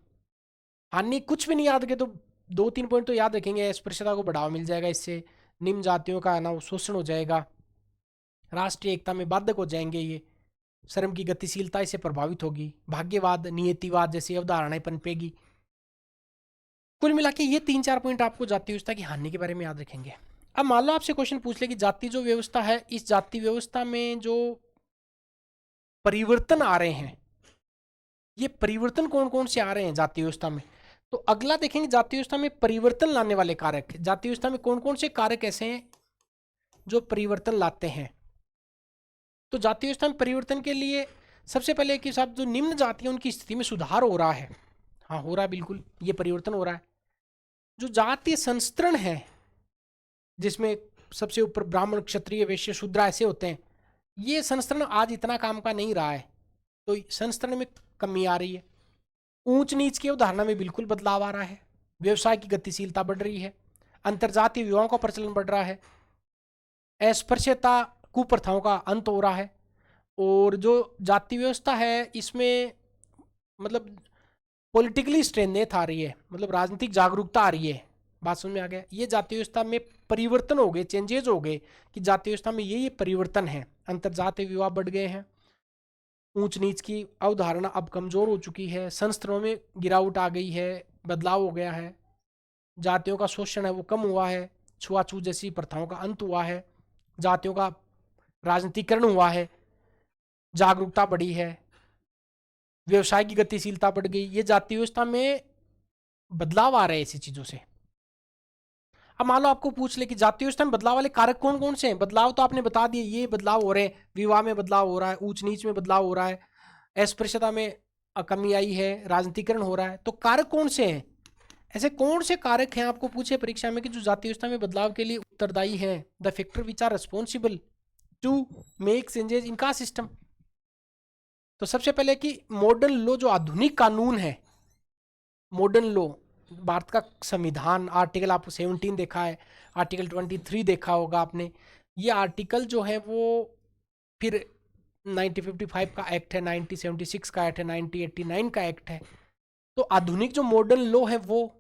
हानि कुछ भी नहीं याद रखे तो 2-3 पॉइंट तो याद रखेंगे। अस्पृश्यता को बढ़ावा मिल जाएगा इससे, निम्न जातियों का ना शोषण हो जाएगा, राष्ट्रीय एकता में बाधक हो जाएंगे ये, श्रम की गतिशीलता इससे प्रभावित होगी, भाग्यवाद नियतिवाद जैसी अवधारणाएं पनपेगी। कुल मिला के ये 3-4 पॉइंट आपको जाति व्यवस्था की हानि के बारे में याद रखेंगे। अब मान लो आपसे क्वेश्चन पूछ ले कि जाति जो व्यवस्था है, इस जाति व्यवस्था में जो परिवर्तन आ रहे हैं, ये परिवर्तन कौन कौन से आ रहे हैं जाति व्यवस्था में? तो अगला देखेंगे जाति व्यवस्था में परिवर्तन लाने वाले कारक। जाति व्यवस्था में कौन कौन से कारक ऐसे हैं जो परिवर्तन लाते हैं? तो जाति व्यवस्था में परिवर्तन के लिए सबसे पहले कि साहब जो निम्न जाति है उनकी स्थिति में सुधार हो रहा है। हाँ, हो रहा है, बिल्कुल ये परिवर्तन हो रहा है। जो जातीय संस्तरण है जिसमें सबसे ऊपर ब्राह्मण, क्षत्रिय, वैश्य, शूद्र ऐसे होते हैं, ये संस्तरण आज इतना काम का नहीं रहा है, तो संस्तरण में कमी आ रही है। ऊंच नीच की अवधारणा में बिल्कुल बदलाव आ रहा है। व्यवसाय की गतिशीलता बढ़ रही है। अंतरजातीय विवाहों का प्रचलन बढ़ रहा है। अस्पृश्यता, कुप्रथाओं का अंत हो रहा है। और जो जाति व्यवस्था है इसमें मतलब पॉलिटिकली स्ट्रेंथ आ रही है, मतलब राजनीतिक जागरूकता आ रही है। बात समझ में आ गया? ये जाति व्यवस्था में परिवर्तन हो गए, चेंजेस हो गए कि जाति व्यवस्था में ये परिवर्तन है। अंतरजातीय विवाह बढ़ गए हैं। ऊंच नीच की अवधारणा अब कमजोर हो चुकी है। संस्थानों में गिरावट आ गई है, बदलाव हो गया है। जातियों का शोषण है वो कम हुआ है। छुआछूत जैसी प्रथाओं का अंत हुआ है। जातियों का राजनीतिकरण हुआ है। जागरूकता बढ़ी है। व्यवसाय की गतिशीलता बढ़ गई। ये जाति व्यवस्था में बदलाव आ रहे हैं ऐसी चीजों से। अब मान लो आपको पूछ ले कि जाति व्यवस्था में बदलाव वाले कारक कौन कौन से हैं? बदलाव तो आपने बता दिए, ये बदलाव हो रहे हैं। विवाह में बदलाव हो रहा है, ऊंच नीच में बदलाव हो रहा है, अस्पृश्यता में कमी आई है, राजनीतिकरण हो रहा है। तो कारक कौन से हैं? ऐसे कौन से कारक हैं आपको पूछे परीक्षा में कि जो जाति व्यवस्था में बदलाव के लिए उत्तरदायी हैं? The factor which are responsible to make changes in caste system. तो सबसे पहले कि मॉडर्न लॉ, जो आधुनिक कानून है, मॉडर्न लॉ, भारत का संविधान, आर्टिकल आपको 17 देखा है, आर्टिकल 23 देखा होगा आपने। ये आर्टिकल जो है वो फिर 1955 का एक्ट है, 1976 का एक्ट है, 1989 का एक्ट है। तो आधुनिक जो मॉडर्न लॉ है वो।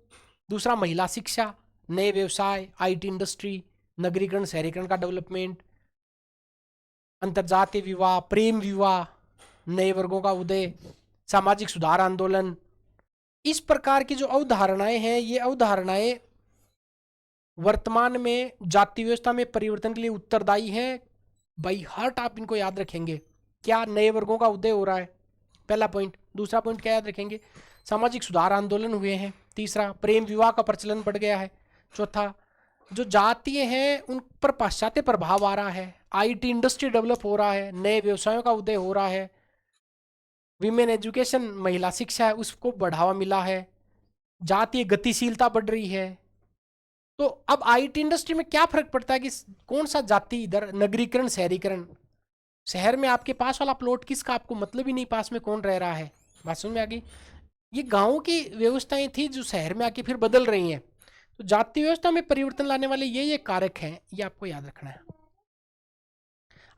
दूसरा महिला शिक्षा, नए व्यवसाय, आईटी इंडस्ट्री, नगरीकरण शहरीकरण का डेवलपमेंट, अंतरजातीय विवाह, प्रेम विवाह, नए वर्गों का उदय, सामाजिक सुधार आंदोलन। इस प्रकार की जो अवधारणाएं हैं, ये अवधारणाएं वर्तमान में जाति व्यवस्था में परिवर्तन के लिए उत्तरदायी हैं। बाई हार्ट आप इनको याद रखेंगे। क्या? नए वर्गों का उदय हो रहा है, पहला पॉइंट। दूसरा पॉइंट क्या याद रखेंगे? सामाजिक सुधार आंदोलन हुए हैं। तीसरा, प्रेम विवाह का प्रचलन बढ़ गया है। चौथा, जो जातीय हैं उन पर पाश्चात्य प्रभाव आ रहा है। आईटी इंडस्ट्री डेवलप हो रहा है, नए व्यवसायों का उदय हो रहा है। विमेन एजुकेशन, महिला शिक्षा है, उसको बढ़ावा मिला है। जातीय गतिशीलता बढ़ रही है। तो अब आईटी इंडस्ट्री में क्या फर्क पड़ता है कि कौन सा जाति इधर, नगरीकरण, शहरीकरण। शहर में आपके पास वाला प्लॉट किसका, आपको मतलब ही नहीं पास में कौन रह रहा है। बात समझ में आ गई? ये गांव की व्यवस्थाएं थी जो शहर में आके फिर बदल रही हैं। तो जाति व्यवस्था में परिवर्तन लाने वाले ये कारक हैं, ये आपको याद रखना है।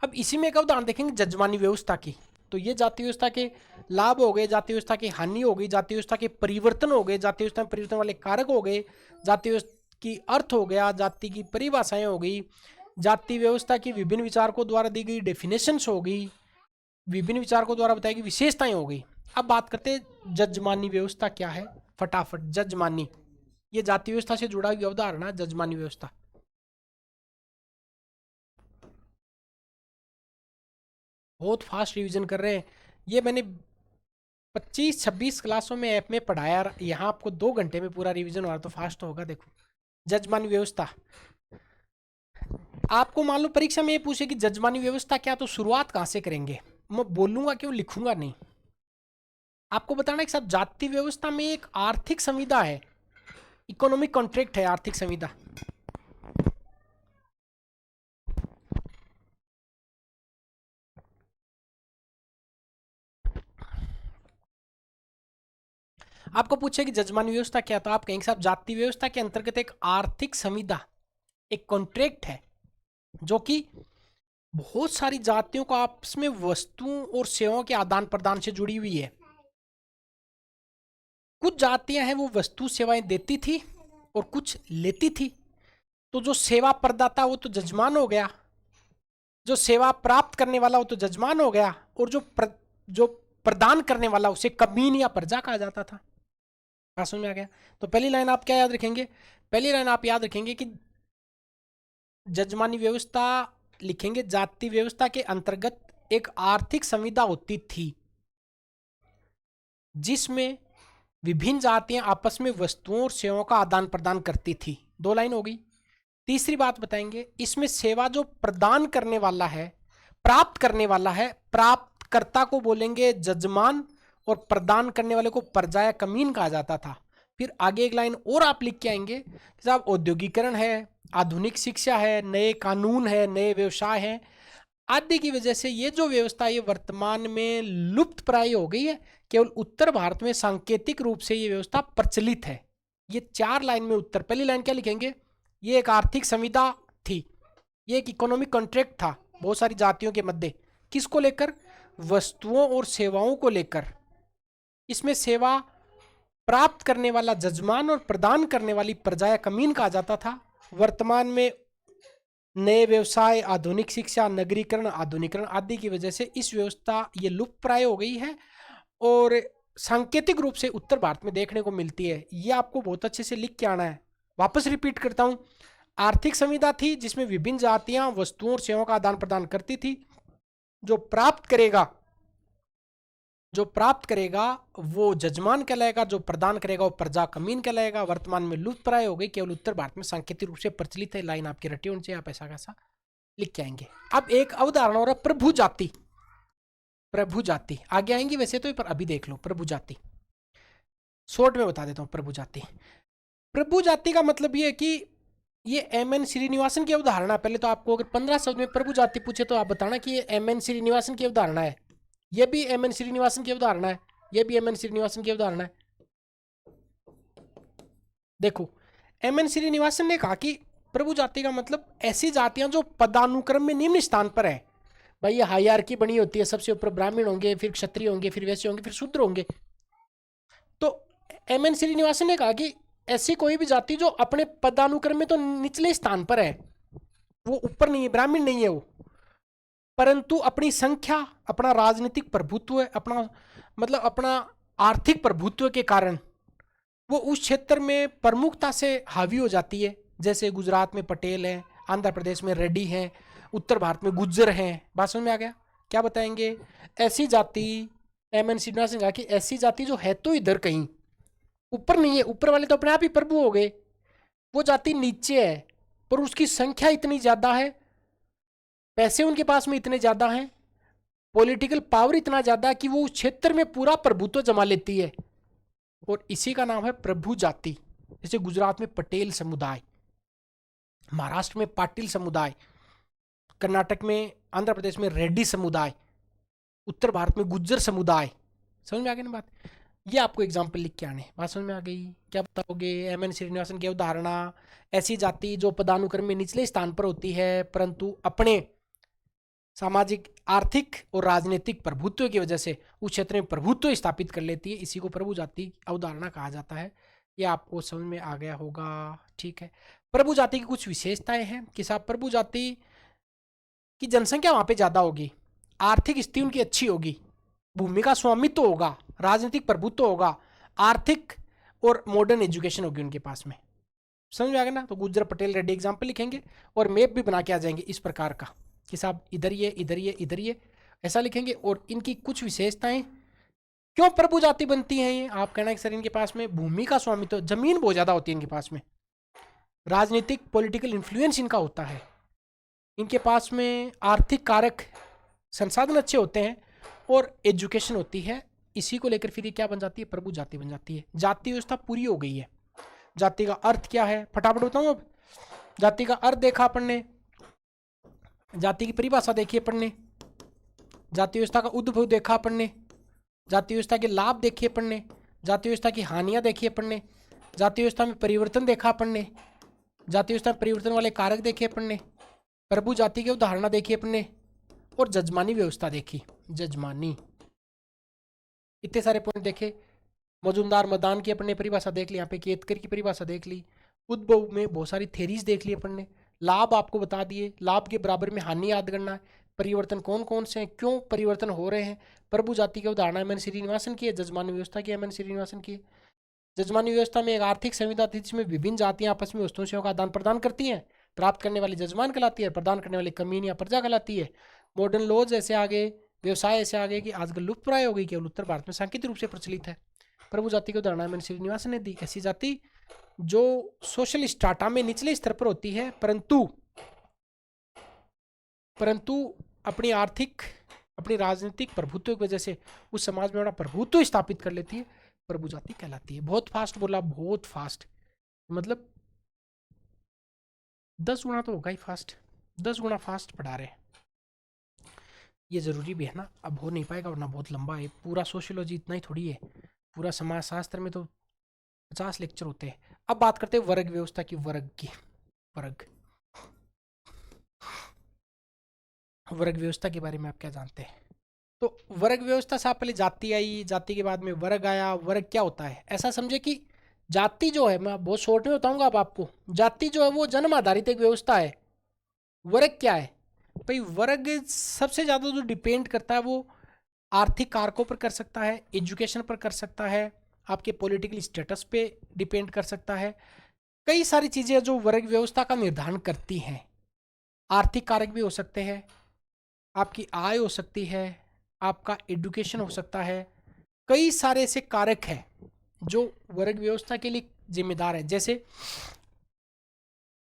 अब इसी में एक उदाहरण देखेंगे जजमानी व्यवस्था की। तो ये जाति व्यवस्था के लाभ हो गए, जाति व्यवस्था की हानि हो गई, जाति व्यवस्था के परिवर्तन हो गए, जाति व्यवस्था में परिवर्तन वाले कारक हो गए, जाति व्यवस्था की अर्थ हो गया, जाति की परिभाषाएं हो गई, जाति व्यवस्था की विभिन्न विचारकों द्वारा दी गई डेफिनेशंस हो गई, विभिन्न विचारकों द्वारा बताई गई विशेषताएं हो गई। अब बात करते हैं जजमानी व्यवस्था क्या है। फटाफट, जजमानी, ये जाति व्यवस्था से जुड़ा हुआ अवधारणा, जजमानी व्यवस्था। बहुत फास्ट रिवीजन कर रहे हैं। ये मैंने 25-26 क्लासों में ऐप में पढ़ाया, यहाँ आपको 2 घंटे में पूरा रिवीजन हो रहा, तो फास्ट होगा। देखो, जजमानी व्यवस्था। आपको मान लो परीक्षा में ये पूछे कि जजमानी व्यवस्था क्या, तो शुरुआत कहाँ से करेंगे? मैं बोलूंगा क्यों, लिखूंगा नहीं। आपको बताना कि साहब जाति व्यवस्था में एक आर्थिक संविदा है, इकोनॉमिक कॉन्ट्रैक्ट है, आर्थिक संविदा। आपको पूछे कि जजमानी व्यवस्था क्या, तो आप कहेंगे साहब जाति व्यवस्था के अंतर्गत एक आर्थिक संविदा, एक कॉन्ट्रैक्ट है जो कि बहुत सारी जातियों को आपस में वस्तुओं और सेवाओं के आदान प्रदान से जुड़ी हुई है। कुछ जातियां हैं वो वस्तु सेवाएं देती थी और कुछ लेती थी। तो जो सेवा प्रदाता वो तो जजमान हो गया, जो सेवा प्राप्त करने वाला वो तो जजमान हो गया, और जो प्रदान करने वाला उसे कमीन या प्रजा कहा जाता था। बात समझ में आ गया? तो पहली लाइन आप क्या याद रखेंगे? पहली लाइन आप याद रखेंगे कि जजमानी व्यवस्था लिखेंगे, जाति व्यवस्था के अंतर्गत एक आर्थिक संविदा होती थी जिसमें विभिन्न जातियां आपस में वस्तुओं और सेवाओं का आदान प्रदान करती थी। 2 लाइन हो गई। तीसरी बात बताएंगे, इसमें सेवा जो प्रदान करने वाला है, प्राप्त करने वाला है, प्राप्तकर्ता को बोलेंगे जजमान और प्रदान करने वाले को प्रजा या कमीन कहा जाता था। फिर आगे एक लाइन और आप लिख के आएंगे, साहब औद्योगिकरण है, आधुनिक शिक्षा है, नए कानून है, नए व्यवसाय हैं आदि की वजह से ये जो व्यवस्था ये वर्तमान में लुप्त प्राय हो गई है। केवल उत्तर भारत में सांकेतिक रूप से ये व्यवस्था प्रचलित है। ये 4 लाइन में उत्तर। पहली लाइन क्या लिखेंगे, ये एक आर्थिक संविदा थी, ये एक इकोनॉमिक कॉन्ट्रैक्ट था बहुत सारी जातियों के मध्य। किसको लेकर, वस्तुओं और सेवाओं को लेकर। इसमें सेवा प्राप्त करने वाला जजमान और प्रदान करने वाली प्रजा या कमीन कहा जाता था। वर्तमान में नए व्यवसाय, आधुनिक शिक्षा, नगरीकरण, आधुनिकरण आदि की वजह से इस व्यवस्था ये लुप्त प्राय हो गई है और सांकेतिक रूप से उत्तर भारत में देखने को मिलती है। ये आपको बहुत अच्छे से लिख के आना है। वापस रिपीट करता हूं, आर्थिक संविदा थी जिसमें विभिन्न जातियां वस्तुओं और सेवाओं का आदान प्रदान करती थी। जो प्राप्त करेगा वो जजमान कहलाएगा, जो प्रदान करेगा वो प्रजा कमीन कहलाएगा। वर्तमान में लुप्त प्राय हो गई, केवल उत्तर भारत में सांकेतिक रूप से प्रचलित है। लाइन आपकी रटी होनी चाहिए, आप ऐसा कैसा लिख के आएंगे। अब एक अवधारणा हो रहा है प्रभु जाति। प्रभु जाति आगे आएंगी वैसे तो, पर अभी देख लो प्रभु जाति। शॉर्ट में बता देता हूं प्रभु जाति। प्रभु जाति का मतलब ये है कि ये एम.एन. श्रीनिवासन की अवधारणा। पहले तो आपको अगर 15 शब्द में प्रभु जाति पूछे तो आप बताना कि ये एम.एन. श्रीनिवासन की अवधारणा है, ये भी एम.एन. श्रीनिवासन की अवधारणा है, ये भी एम.एन. श्रीनिवासन की अवधारणा है। देखो, एम.एन. श्रीनिवासन ने कहा कि प्रभु जाति का मतलब ऐसी जातियां जो पदानुक्रम में निम्न स्थान पर है। भाई ये हायरार्की बनी होती है, सबसे ऊपर ब्राह्मण होंगे, फिर क्षत्रिय होंगे, फिर वैश्य होंगे, फिर शूद्र होंगे। तो एम.एन. श्रीनिवासन ने कहा कि ऐसी कोई भी जाति जो अपने पदानुक्रम में तो निचले स्थान पर है, वो ऊपर नहीं है, ब्राह्मण नहीं है वो, परंतु अपनी संख्या, अपना राजनीतिक प्रभुत्व, अपना आर्थिक प्रभुत्व के कारण वो उस क्षेत्र में प्रमुखता से हावी हो जाती है। जैसे गुजरात में पटेल हैं, आंध्र प्रदेश में रेड्डी हैं, उत्तर भारत में गुज्जर हैं। बात समझ में आ गया? क्या बताएंगे, ऐसी जाति एम.एन. श्रीनिवासन कहा कि ऐसी जाति जो है तो इधर कहीं ऊपर नहीं है, ऊपर वाले तो अपने आप ही प्रभु हो गए, वो जाति नीचे है पर उसकी संख्या इतनी ज्यादा है, पैसे उनके पास में इतने ज्यादा हैं, पॉलिटिकल पावर इतना ज्यादा है कि वो उस क्षेत्र में पूरा प्रभुत्व जमा लेती है, और इसी का नाम है प्रभु जाति। जैसे गुजरात में पटेल समुदाय, महाराष्ट्र में पाटिल समुदाय, कर्नाटक में, आंध्र प्रदेश में रेड्डी समुदाय, उत्तर भारत में गुज्जर समुदाय। समझ में आ गई ना बात? ये आपको एग्जाम्पल लिख के आने। बात समझ में आ गई? क्या बताओगे? एम.एन. श्रीनिवासन की अवधारणा, ऐसी जाति जो पदानुक्रम में निचले स्थान पर होती है परंतु अपने सामाजिक, आर्थिक और राजनीतिक प्रभुत्व की वजह से उस क्षेत्र में प्रभुत्व स्थापित कर लेती है, इसी को प्रभु जाति अवधारणा कहा जाता है। ये आपको समझ में आ गया होगा, ठीक है। प्रभु जाति की कुछ विशेषताएं हैं कि साहब प्रभु जाति की जनसंख्या वहां पे ज्यादा होगी, आर्थिक स्थिति उनकी अच्छी होगी, भूमि का स्वामित्व होगा, राजनीतिक प्रभुत्व होगा, आर्थिक और मॉडर्न एजुकेशन होगी उनके पास में। समझ में आ गया ना? तो गुज्जर पटेल रेड्डी एग्जाम्पल लिखेंगे और मैप भी बना के आ जाएंगे इस प्रकार का कि साहब इधर ये, इधर ये, इधर ये, ऐसा लिखेंगे। और इनकी कुछ विशेषताएं, क्यों प्रभु जाति बनती हैं ये? आप कहना कि सर इनके पास में भूमि का स्वामित्व, जमीन बहुत ज्यादा होती है इनके पास में, राजनीतिक पॉलिटिकल इन्फ्लुएंस इनका होता है, इनके पास में आर्थिक कारक संसाधन अच्छे होते हैं और एजुकेशन होती है। इसी को लेकर फिर ये क्या बन जाती है? प्रभु जाति बन जाती है। जाति व्यवस्था पूरी हो गई है। जाति का अर्थ क्या है फटाफट बताऊं। अब जाति का अर्थ देखा अपन ने, जाति की परिभाषा देखी अपन ने, जाति व्यवस्था का उद्भव देखा अपन ने, जाति व्यवस्था के लाभ देखे अपन ने, जाति व्यवस्था की हानियां देखी अपन ने, जाति व्यवस्था में परिवर्तन देखा अपन ने, जाति व्यवस्था में परिवर्तन वाले कारक देखे अपन ने, प्रभु जाति की उदाहरणा देखी अपन ने, और जजमानी व्यवस्था देखी। जजमानी, इतने सारे पॉइंट देखे। मजुमदार मदान की अपने परिभाषा देख ली, यहाँ पे केतकर की परिभाषा देख ली, उद्भव में बहुत सारी थेरीज देख ली अपन ने, लाभ आपको बता दिए, लाभ के बराबर में हानि याद करना है, परिवर्तन कौन कौन से हैं, क्यों परिवर्तन हो रहे हैं। प्रभु जाति की उदाहरण एम.एन. श्रीनिवासन की है, जजमानी व्यवस्था की एम.एन. श्रीनिवासन की है। जजमानी व्यवस्था में एक आर्थिक संविदा थी जिसमें विभिन्न जातियां आपस में वस्तुओं सेवाओं का आदान प्रदान करती हैं, प्राप्त करने वाली जजमान कहलाती है, प्रदान करने वाली कमीन या प्रजा कहलाती है। मॉडर्न लॉज ऐसे आगे, व्यवसाय ऐसे आगे कि आजकल लुप्त प्राय हो गई, केवल उत्तर भारत में सांकेतिक रूप से प्रचलित है। प्रभु जाति की उदाहरण मैंने श्रीनिवासन ने दी। ऐसी जाति जो सोशल स्टाटा में निचले स्तर पर होती है, परंतु अपनी आर्थिक, अपनी राजनीतिक प्रभुत्व की वजह से उस समाज में अपना प्रभुत्व स्थापित कर लेती है, प्रभु जाति कहलाती है। बहुत फास्ट बोला, बहुत फास्ट, मतलब 10 गुना तो होगा ही फास्ट, 10 गुना फास्ट पढ़ा रहे हैं। ये ज़रूरी भी है ना, अब हो नहीं पाएगा वरना बहुत लंबा है पूरा। सोशियोलॉजी इतना ही थोड़ी है, पूरा समाज शास्त्र में तो 50 लेक्चर होते हैं। अब बात करते हैं वर्ग व्यवस्था की। वर्ग व्यवस्था के बारे में आप क्या जानते हैं? तो वर्ग व्यवस्था से आप पहले जाति आई, जाति के बाद में वर्ग आया। वर्ग क्या होता है? ऐसा समझे कि जाति जो है, मैं बहुत शॉर्ट में बताऊंगा अब आपको, जाति जो है वो जन्म आधारित एक व्यवस्था है। वर्ग क्या है भाई? वर्ग सबसे ज़्यादा जो डिपेंड करता है वो आर्थिक कारकों पर कर सकता है, एजुकेशन पर कर सकता है, आपके पॉलिटिकल स्टेटस पे डिपेंड कर सकता है। कई सारी चीज़ें जो वर्ग व्यवस्था का निर्धारण करती हैं। आर्थिक कारक भी हो सकते हैं, आपकी आय हो सकती है, आपका एजुकेशन हो सकता है। कई सारे ऐसे कारक हैं जो वर्ग व्यवस्था के लिए जिम्मेदार है। जैसे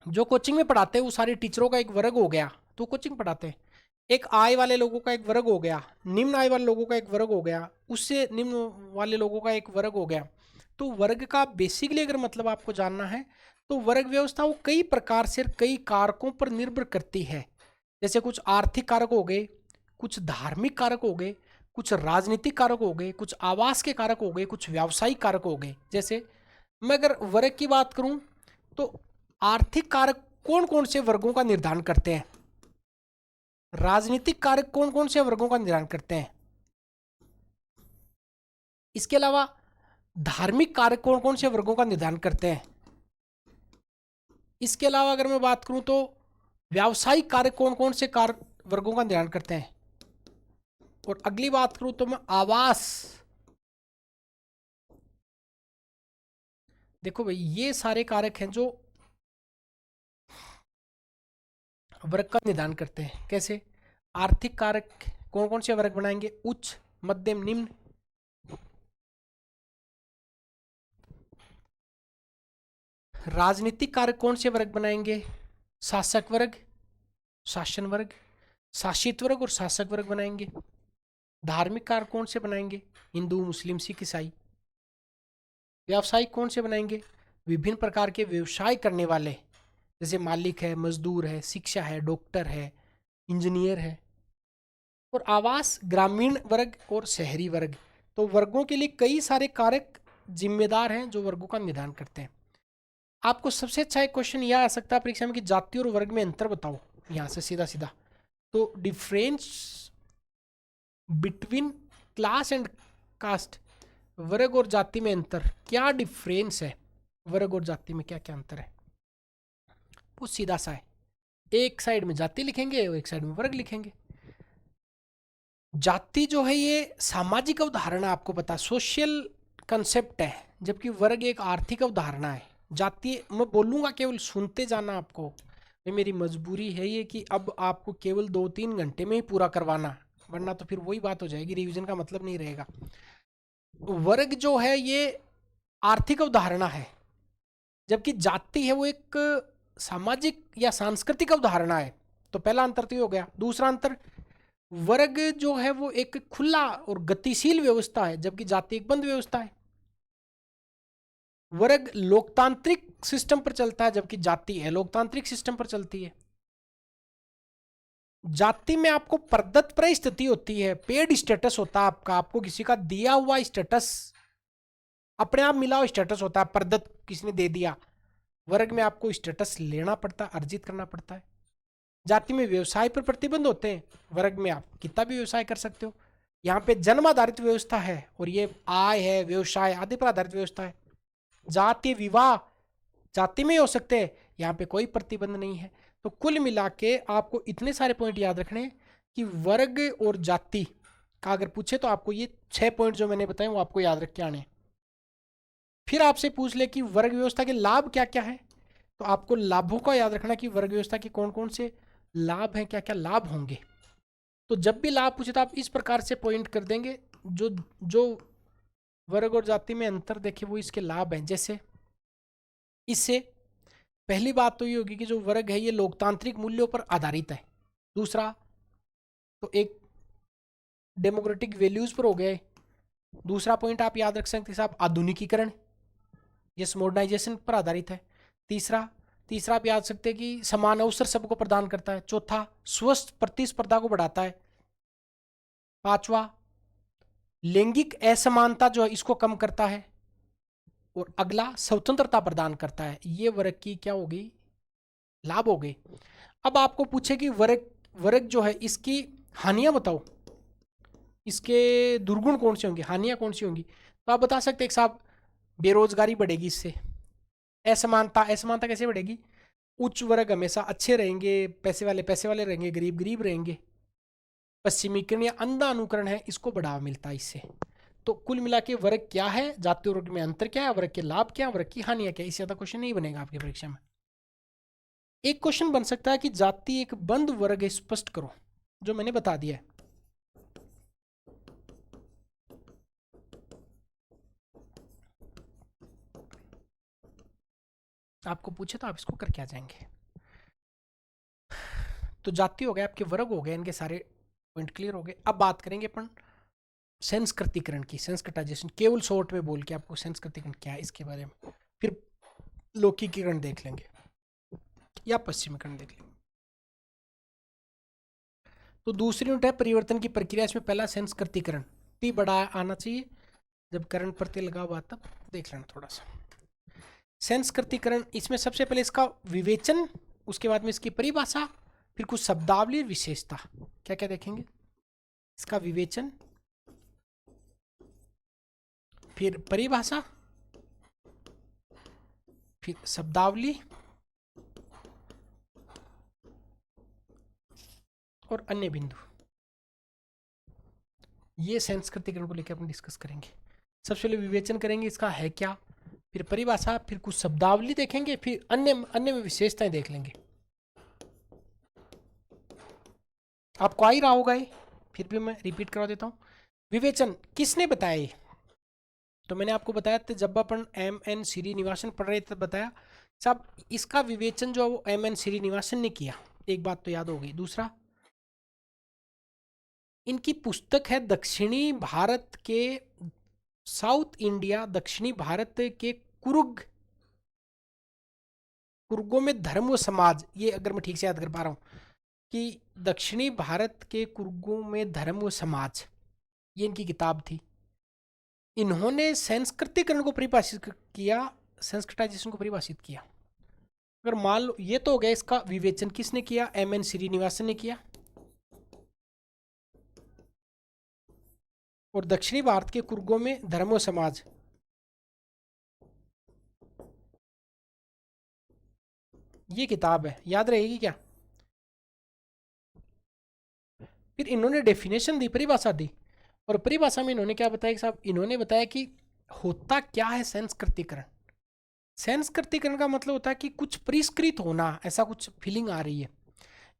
जो कोचिंग में पढ़ाते हैं वो सारे टीचरों का एक वर्ग हो गया, तो कोचिंग पढ़ाते हैं। एक आय वाले लोगों का एक वर्ग हो गया, निम्न आय वाले लोगों का एक वर्ग हो गया, उससे निम्न वाले लोगों का एक वर्ग हो गया। तो वर्ग का बेसिकली अगर मतलब आपको जानना है तो वर्ग व्यवस्था वो कई प्रकार से कई कारकों पर निर्भर करती है। जैसे कुछ आर्थिक कारक हो गए, कुछ धार्मिक कारक हो गए, कुछ राजनीतिक कारक हो गए, कुछ आवास के कारक हो गए, कुछ व्यावसायिक कारक हो गए। जैसे मैं अगर वर्ग की बात करूं तो आर्थिक कारक कौन कौन से वर्गों का निर्धारण करते हैं? राजनीतिक कारक कौन कौन से वर्गों का निर्धारण करते हैं? इसके अलावा धार्मिक कारक कौन कौन से वर्गों का निर्धारण करते हैं? इसके अलावा अगर मैं बात करूं तो व्यावसायिक कारक कौन कौन से कारक वर्गों का निर्धारण करते हैं? और अगली बात करूं तो मैं आवास, देखो भाई ये सारे कारक हैं जो वर्ग का निर्धारण करते हैं। कैसे? आर्थिक कारक कौन कौन से वर्ग बनाएंगे? उच्च, मध्यम, निम्न। राजनीतिक कारक कौन से वर्ग बनाएंगे? शासक वर्ग, शासन वर्ग, शासित वर्ग और शासक वर्ग बनाएंगे। धार्मिक कारक कौन से बनाएंगे? हिंदू, मुस्लिम, सिख, ईसाई। व्यावसायिक कौन से बनाएंगे? विभिन्न प्रकार के व्यवसाय करने वाले, जैसे मालिक है, मजदूर है, शिक्षा है, डॉक्टर है, इंजीनियर है। और आवास, ग्रामीण वर्ग और शहरी वर्ग। तो वर्गों के लिए कई सारे कारक जिम्मेदार हैं जो वर्गों का निर्धारण करते हैं। आपको सबसे अच्छा एक क्वेश्चन यह आ सकता है परीक्षा में कि जाति और वर्ग में अंतर बताओ, यहां से सीधा सीधा। तो difference between class and caste, वर्ग और जाति में अंतर, क्या डिफरेंस है? वर्ग और जाति में क्या क्या अंतर है? वो सीधा सा है, एक साइड में जाति लिखेंगे और एक साइड में वर्ग लिखेंगे। जाति जो है ये सामाजिक अवधारणा, आपको पता, सोशल कंसेप्ट है, जबकि वर्ग एक आर्थिक अवधारणा है। जाति मैं बोलूँगा केवल सुनते जाना आपको, ये मेरी मजबूरी है ये कि अब आपको केवल 2-3 घंटे में ही पूरा करवाना, वरना तो फिर वही बात हो जाएगी, रिवीजन का मतलब नहीं रहेगा। वर्ग जो है ये आर्थिक अवधारणा है, जबकि जाति है वो एक सामाजिक या सांस्कृतिक अवधारणा है। तो पहला अंतर तो ये हो गया। दूसरा अंतर, वर्ग जो है वो एक खुला और गतिशील व्यवस्था है, जबकि जाति एक बंद व्यवस्था है। वर्ग लोकतांत्रिक सिस्टम पर चलता है, जबकि जाति है लोकतांत्रिक सिस्टम पर चलती है। जाति में आपको प्रदत्त परिस्थिति होती है, पेड स्टेटस होता है आपका, आपको किसी का दिया हुआ स्टेटस, अपने आप मिला हुआ स्टेटस होता है, प्रदत्त किसी ने दे दिया। वर्ग में आपको स्टेटस लेना पड़ता है, अर्जित करना पड़ता है। जाति में व्यवसाय पर प्रतिबंध होते हैं, वर्ग में आप कितना भी व्यवसाय कर सकते हो। यहाँ पे जन्म आधारित व्यवस्था है और ये आय है, व्यवसाय आदि पर आधारित व्यवस्था है। जाति विवाह जाति में ही हो सकते हैं, यहाँ पे कोई प्रतिबंध नहीं है। तो कुल मिला के आपको इतने सारे पॉइंट याद रखने हैं कि वर्ग और जाति का अगर पूछे तो आपको ये 6 पॉइंट जो मैंने बताए वो आपको याद रख के आने। फिर आपसे पूछ ले कि वर्ग व्यवस्था के लाभ क्या क्या है, तो आपको लाभों का याद रखना कि वर्ग व्यवस्था के कौन कौन से लाभ हैं, क्या क्या लाभ होंगे। तो जब भी लाभ पूछे तो आप इस प्रकार से पॉइंट कर देंगे जो जो वर्ग और जाति में अंतर देखे वो इसके लाभ हैं। जैसे इससे पहली बात तो ये होगी कि जो वर्ग है ये लोकतांत्रिक मूल्यों पर आधारित है। दूसरा तो एक डेमोक्रेटिक वैल्यूज पर हो गए। दूसरा पॉइंट आप याद रख सकते हैं साहब, आधुनिकीकरण, ये मॉडर्नाइजेशन पर आधारित है। तीसरा तीसरा आप याद सकते हैं कि समान अवसर सबको प्रदान करता है। चौथा स्वस्थ प्रतिस्पर्धा को बढ़ाता है। पांचवा लैंगिक असमानता जो है इसको कम करता है। और अगला स्वतंत्रता प्रदान करता है। ये वर्ग की क्या होगी, लाभ हो गए। अब आपको पूछे कि वर्ग वर्ग जो है इसकी हानियां बताओ, इसके दुर्गुण कौन से होंगे, हानियां कौन सी होंगी। तो आप बता सकते हैं साहब, बेरोजगारी बढ़ेगी इससे, असमानता असमानता कैसे बढ़ेगी, उच्च वर्ग हमेशा अच्छे रहेंगे, पैसे वाले रहेंगे, गरीब गरीब रहेंगे। पश्चिमीकरण या अंधा अनुकरण है, इसको बढ़ावा मिलता है इससे। तो कुल मिला के वर्ग क्या है, जाति और वर्ग में अंतर क्या है, वर्ग के लाभ क्या है, वर्ग की हानियां क्या है, इससे ज्यादा क्वेश्चन नहीं बनेगा आपकी परीक्षा में। एक क्वेश्चन बन सकता है कि जाति एक बंद वर्ग है, स्पष्ट करो, जो मैंने बता दिया है। आपको पूछे तो आप इसको करके आ जाएंगे। तो जाति हो गए, आपके वर्ग हो गए, इनके सारे पॉइंट क्लियर हो गए। अब बात करेंगे अपन संस्कृतिकरण की, संस्कृताइजेशन, केवल शॉर्ट में बोल के आपको संस्कृतिकरण क्या है इसके बारे में। फिर लौकिकीकरण देख लेंगे या पश्चिमीकरण देख लेंगे। तो दूसरी यूनिट है परिवर्तन की प्रक्रिया। इसमें पहला संस्कृतिकरण, टी बड़ा आना चाहिए, जब करण प्रत्यय लगा हुआ तब देख लेना थोड़ा सा। संस्कृतिकरण, इसमें सबसे पहले इसका विवेचन, उसके बाद में इसकी परिभाषा, फिर कुछ शब्दावली, विशेषता। क्या क्या देखेंगे, इसका विवेचन, फिर परिभाषा, फिर शब्दावली और अन्य बिंदु। ये संस्कृतिकरण को लेकर अपन डिस्कस करेंगे। सबसे पहले विवेचन करेंगे इसका है क्या, फिर परिभाषा, फिर कुछ शब्दावली देखेंगे, फिर अन्य अन्य में विशेषताएं देख लेंगे। आपको आ ही रहा होगा ये, फिर भी मैं रिपीट करवा देता हूँ। विवेचन किसने बताया ये, तो मैंने आपको बताया था जब अपन M.N. श्रीनिवासन पढ़ रहे थे बताया साहब, इसका विवेचन जो वो M.N. श्रीनिवासन ने किया। एक बात तो याद हो गई। दूसरा, इनकी पुस्तक है दक्षिणी भारत के, साउथ इंडिया, दक्षिणी भारत के कुर्गों में धर्म व समाज, ये अगर मैं ठीक से याद कर पा रहा हूँ कि दक्षिणी भारत के कुर्गों में धर्म व समाज, ये इनकी किताब थी। इन्होंने संस्कृतिकरण को परिभाषित किया, संस्कृताइजेशन को परिभाषित किया। अगर मान लो, ये तो हो गया इसका विवेचन किसने किया, M.N. श्रीनिवासन ने किया। और दक्षिणी भारत के कुर्गों में धर्म व समाज, ये किताब है, याद रहेगी क्या। फिर इन्होंने डेफिनेशन दी, परिभाषा दी, और परिभाषा में इन्होंने क्या बताया कि साहब, इन्होंने बताया कि होता क्या है संस्कृतिकरण। संस्कृतिकरण का मतलब होता है कि कुछ परिष्कृत होना, ऐसा कुछ फीलिंग आ रही है।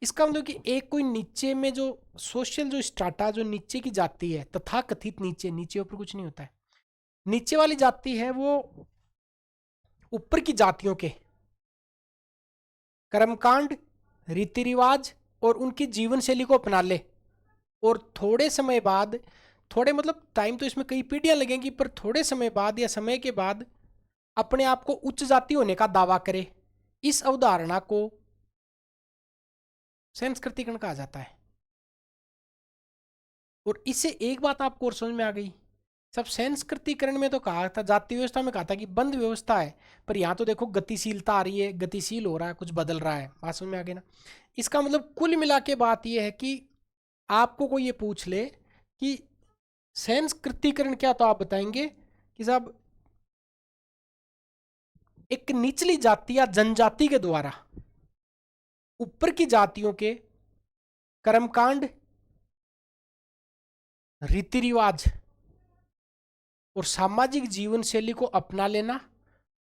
इसका मतलब कि एक कोई नीचे में जो सोशल जो स्ट्राटा, जो नीचे की जाति है, तथा कथित नीचे, नीचे ऊपर कुछ नहीं होता है, नीचे वाली जाति है वो ऊपर की जातियों के कर्मकांड, रीति रिवाज और उनकी जीवन शैली को अपना ले, और थोड़े समय बाद, थोड़े मतलब टाइम तो इसमें कई पीढ़ियां लगेंगी, पर थोड़े समय बाद या समय के बाद अपने आप को उच्च जाति होने का दावा करे। इस अवधारणा को संस्कृतिकरण कहा जाता है। और इससे एक बात आपको और समझ में आ गई, सब संस्कृतिकरण में तो कहा था, जाति व्यवस्था में कहा था कि बंद व्यवस्था है, पर यहां तो देखो गतिशीलता आ रही है, गतिशील हो रहा है, कुछ बदल रहा है। बात समझ में आ गई ना। इसका मतलब कुल मिला के बात यह है कि आपको कोई ये पूछ ले कि संस्कृतिकरण क्या, तो आप बताएंगे कि साहब एक निचली जाति या जनजाति के द्वारा ऊपर की जातियों के कर्मकांड, रीति रिवाज और सामाजिक जीवन शैली को अपना लेना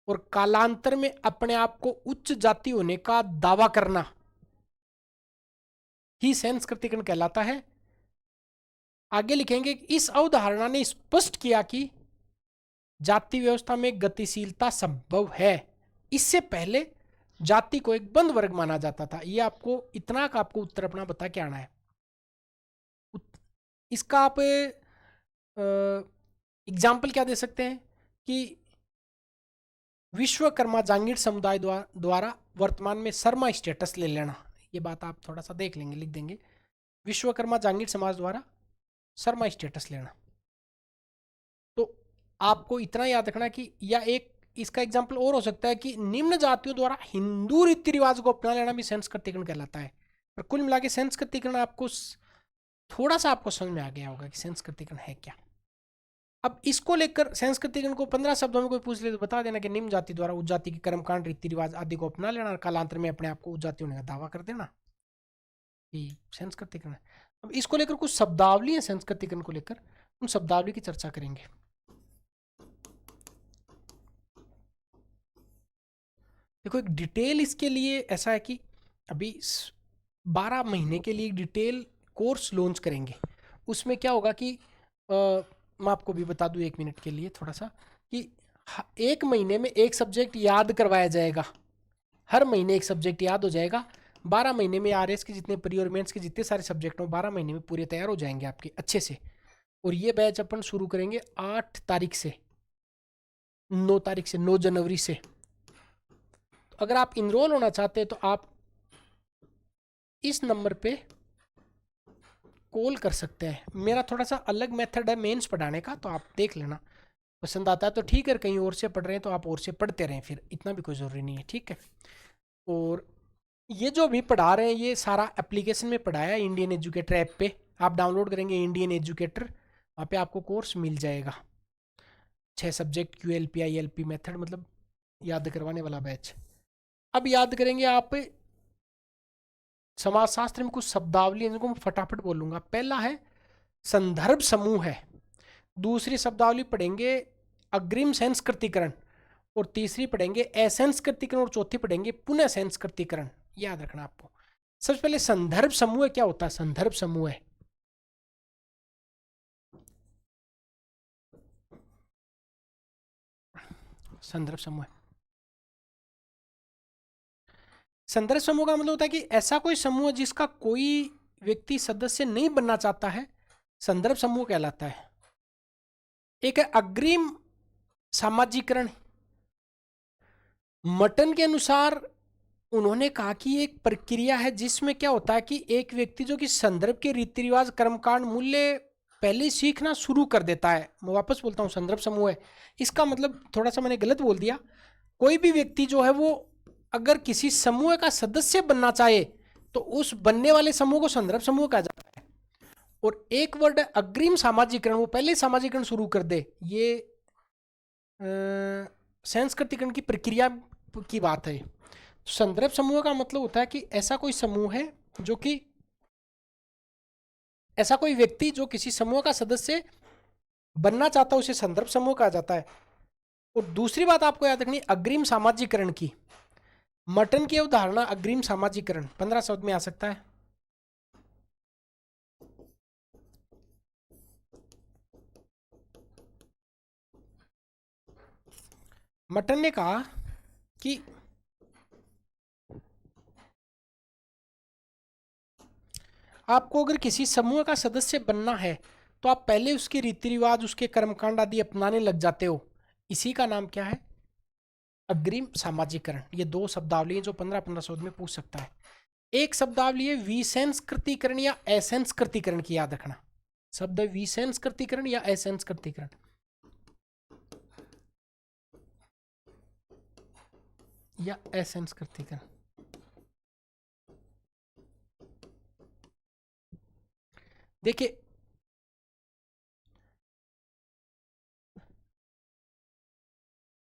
और कालांतर में अपने आप को उच्च जाति होने का दावा करना ही संस्कृतिकरण कहलाता है। आगे लिखेंगे, इस अवधारणा ने स्पष्ट किया कि जाति व्यवस्था में गतिशीलता संभव है। इससे पहले जाति को एक बंद वर्ग माना जाता था। ये आपको इतना का आपको उत्तर अपना बता के आना है। इसका आप एग्जाम्पल क्या दे सकते हैं कि विश्वकर्मा जांगीर समुदाय द्वारा वर्तमान में शर्मा स्टेटस ले लेना। ये बात आप थोड़ा सा देख लेंगे, लिख देंगे, विश्वकर्मा जांगीर समाज द्वारा शर्मा स्टेटस लेना। तो आपको इतना याद रखना कि, या एक इसका एग्जाम्पल और हो सकता है कि निम्न जातियों द्वारा हिंदू रीति रिवाज को अपना लेना भी संस्कृतिकरण कहलाता है। पर कुल मिला के संस्कृतिकरण आपको थोड़ा सा आपको समझ में आ गया होगा कि संस्कृतिकरण है क्या। अब इसको लेकर संस्कृतिकरण को 15 शब्दों में कोई पूछ ले तो बता देना कि निम्न जाति द्वारा उस जाति के कर्मकांड रीति रिवाज आदि को अपना लेना और कालांतर में अपने आप को उस जाति होने का दावा कर देना कि संस्कृतिकरण है। अब इसको लेकर कुछ शब्दावली है संस्कृतिकरण को लेकर, उन शब्दावली की चर्चा करेंगे। देखो एक डिटेल इसके लिए ऐसा है कि अभी 12 महीने के लिए डिटेल कोर्स लॉन्च करेंगे। उसमें क्या होगा कि मैं आपको भी बता दूं 1 मिनट के लिए थोड़ा सा कि 1 महीने में एक सब्जेक्ट याद करवाया जाएगा। हर महीने एक सब्जेक्ट याद हो जाएगा। 12 महीने में आरएस के जितने प्री और मेंस के जितने सारे सब्जेक्ट हो 12 महीने में पूरे तैयार हो जाएंगे आपके अच्छे से। और ये बैच अपन शुरू करेंगे 8 तारीख से, 9 तारीख से, 9 जनवरी से। तो अगर आप इनरोल होना चाहते हैं तो आप इस नंबर पे कॉल कर सकते हैं। मेरा थोड़ा सा अलग मेथड है मेंस पढ़ाने का, तो आप देख लेना। पसंद आता है तो ठीक है, कहीं और से पढ़ रहे हैं तो आप और से पढ़ते रहें, फिर इतना भी कोई ज़रूरी नहीं है, ठीक है। और ये जो भी पढ़ा रहे हैं ये सारा एप्लीकेशन में पढ़ाया है, इंडियन एजुकेटर ऐप पे आप डाउनलोड करेंगे इंडियन एजुकेटर, वहाँ पे आपको कोर्स मिल जाएगा। 6 सब्जेक्ट QLP ILP मेथड, मतलब याद करवाने वाला बैच। अब याद करेंगे आप समाजशास्त्र में कुछ शब्दावली, इनको मैं फटाफट बोलूंगा। पहला है संदर्भ समूह है, दूसरी शब्दावली पढ़ेंगे अग्रिम संस्कृतिकरण, और तीसरी पढ़ेंगे असंस्कृतिकरण, और चौथी पढ़ेंगे पुनः संस्कृतिकरण। याद रखना आपको। सबसे पहले संदर्भ समूह क्या होता है? संदर्भ समूह है संदर्भ समूह संदर्भ समूह का मतलब होता है कि ऐसा कोई समूह जिसका कोई व्यक्ति सदस्य नहीं बनना चाहता है, संदर्भ समूह कहलाता है। एक है अग्रिम सामाजिकरण। मटन के अनुसार उन्होंने कहा कि एक प्रक्रिया है जिसमें क्या होता है कि एक व्यक्ति जो कि संदर्भ के रीति रिवाज कर्मकांड मूल्य पहले सीखना शुरू कर देता है। मैं वापस बोलता हूँ, संदर्भ समूह है, इसका मतलब थोड़ा सा मैंने गलत बोल दिया। कोई भी व्यक्ति जो है वो अगर किसी समूह का सदस्य बनना चाहे तो उस बनने वाले समूह को संदर्भ समूह कहा जाता है। और एक वर्ड अग्रिम सामाजिकरण, वो पहले सामाजिकरण शुरू कर दे, ये संस्कृतिकरण की प्रक्रिया की बात है। संदर्भ समूह का मतलब होता है कि ऐसा कोई समूह है जो कि ऐसा कोई व्यक्ति जो किसी समूह का सदस्य बनना चाहता है उसे संदर्भ समूह कहा जाता है। और दूसरी बात आपको याद रखनी अग्रिम सामाजिकरण की। मटन की अवधारणा अग्रिम सामाजिकरण 15 शब्द में आ सकता है। मटन ने कहा कि आपको अगर किसी समूह का सदस्य बनना है तो आप पहले उसके रीति रिवाज, उसके कर्मकांड आदि अपनाने लग जाते हो। इसी का नाम क्या है? अग्रिम सामाजिकरण। ये 2 शब्दावली जो 15-15 शब्द में पूछ सकता है। एक शब्दावली है विसंस्कृतिकरण या असंस्कृतिकरण की, याद रखना। शब्द है विसंस्कृतिकरण या असंस्कृतिकरण। या असंस्कृतिकरण। देखिए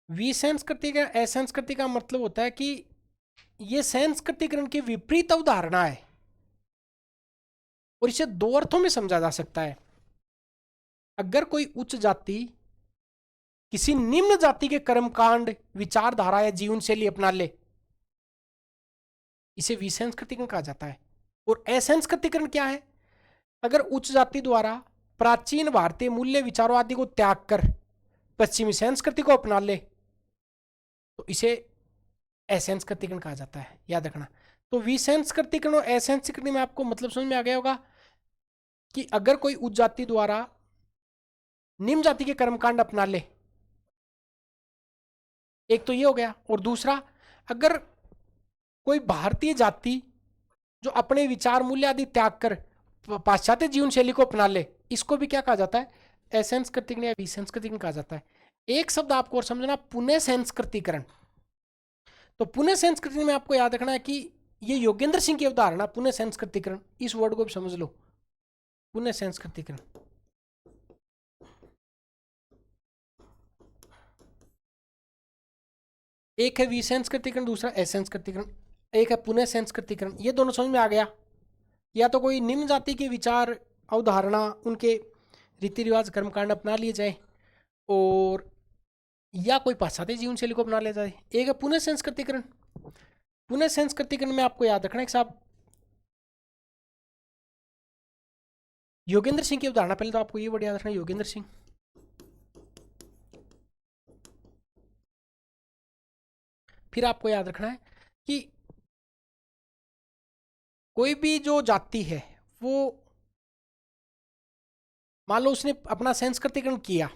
विसंस्कृतिकरण असंस्कृति का मतलब होता है कि यह संस्कृतिकरण की विपरीत अवधारणा है और इसे 2 अर्थों में समझा जा सकता है। अगर कोई उच्च जाति किसी निम्न जाति के कर्मकांड, विचारधारा या जीवन शैली अपना ले, इसे विसंस्कृतिकरण कहा जाता है। और असंस्कृतिकरण क्या है? अगर उच्च जाति द्वारा प्राचीन भारतीय मूल्य, विचारों आदि को त्याग कर पश्चिमी संस्कृति को अपना ले तो इसे असंस्कृतिकरण कहा जाता है, याद रखना। तो विसंस्कृतिकरण और असंस्कृति में आपको मतलब समझ में आ गया होगा कि अगर कोई उच्च जाति द्वारा निम्न जाति के कर्मकांड अपना ले, एक तो ये हो गया, और दूसरा अगर कोई भारतीय जाति जो अपने विचार मूल्य आदि त्याग कर पाश्चात्य जीवन शैली को अपना ले, इसको भी क्या कहा जाता है, असंस्कृतिकरण या विसंस्कृतिकरण कहा जाता है। एक शब्द आपको और समझना, पुनः संस्कृतिकरण। तो पुनः संस्कृतिकरण में आपको याद रखना है कि ये योगेंद्र सिंह की अवधारणा पुनः संस्कृतिकरण, इस वर्ड को भी समझ लो, पुनः संस्कृतिकरण। एक है विसंस्कृतिकरण, दूसरा असंस्कृतिकरण, एक है पुनः संस्कृतिकरण। ये दोनों समझ में आ गया। या तो कोई निम्न जाति के विचार अवधारणा उनके रीति रिवाज कर्मकांड अपना लिए जाए, और या कोई पाश्चात्य जीवन शैली को अपना लिया जाए। एक है पुनः संस्कृतिकरण। पुनः संस्कृतिकरण में आपको याद रखना है कि साहब योगेंद्र सिंह की अवधारणा, पहले तो आपको ये वर्ड याद रखना है, योगेंद्र सिंह। फिर आपको याद रखना है कि कोई भी जो जाति है वो मान लो उसने अपना संस्कृतिकरण किया,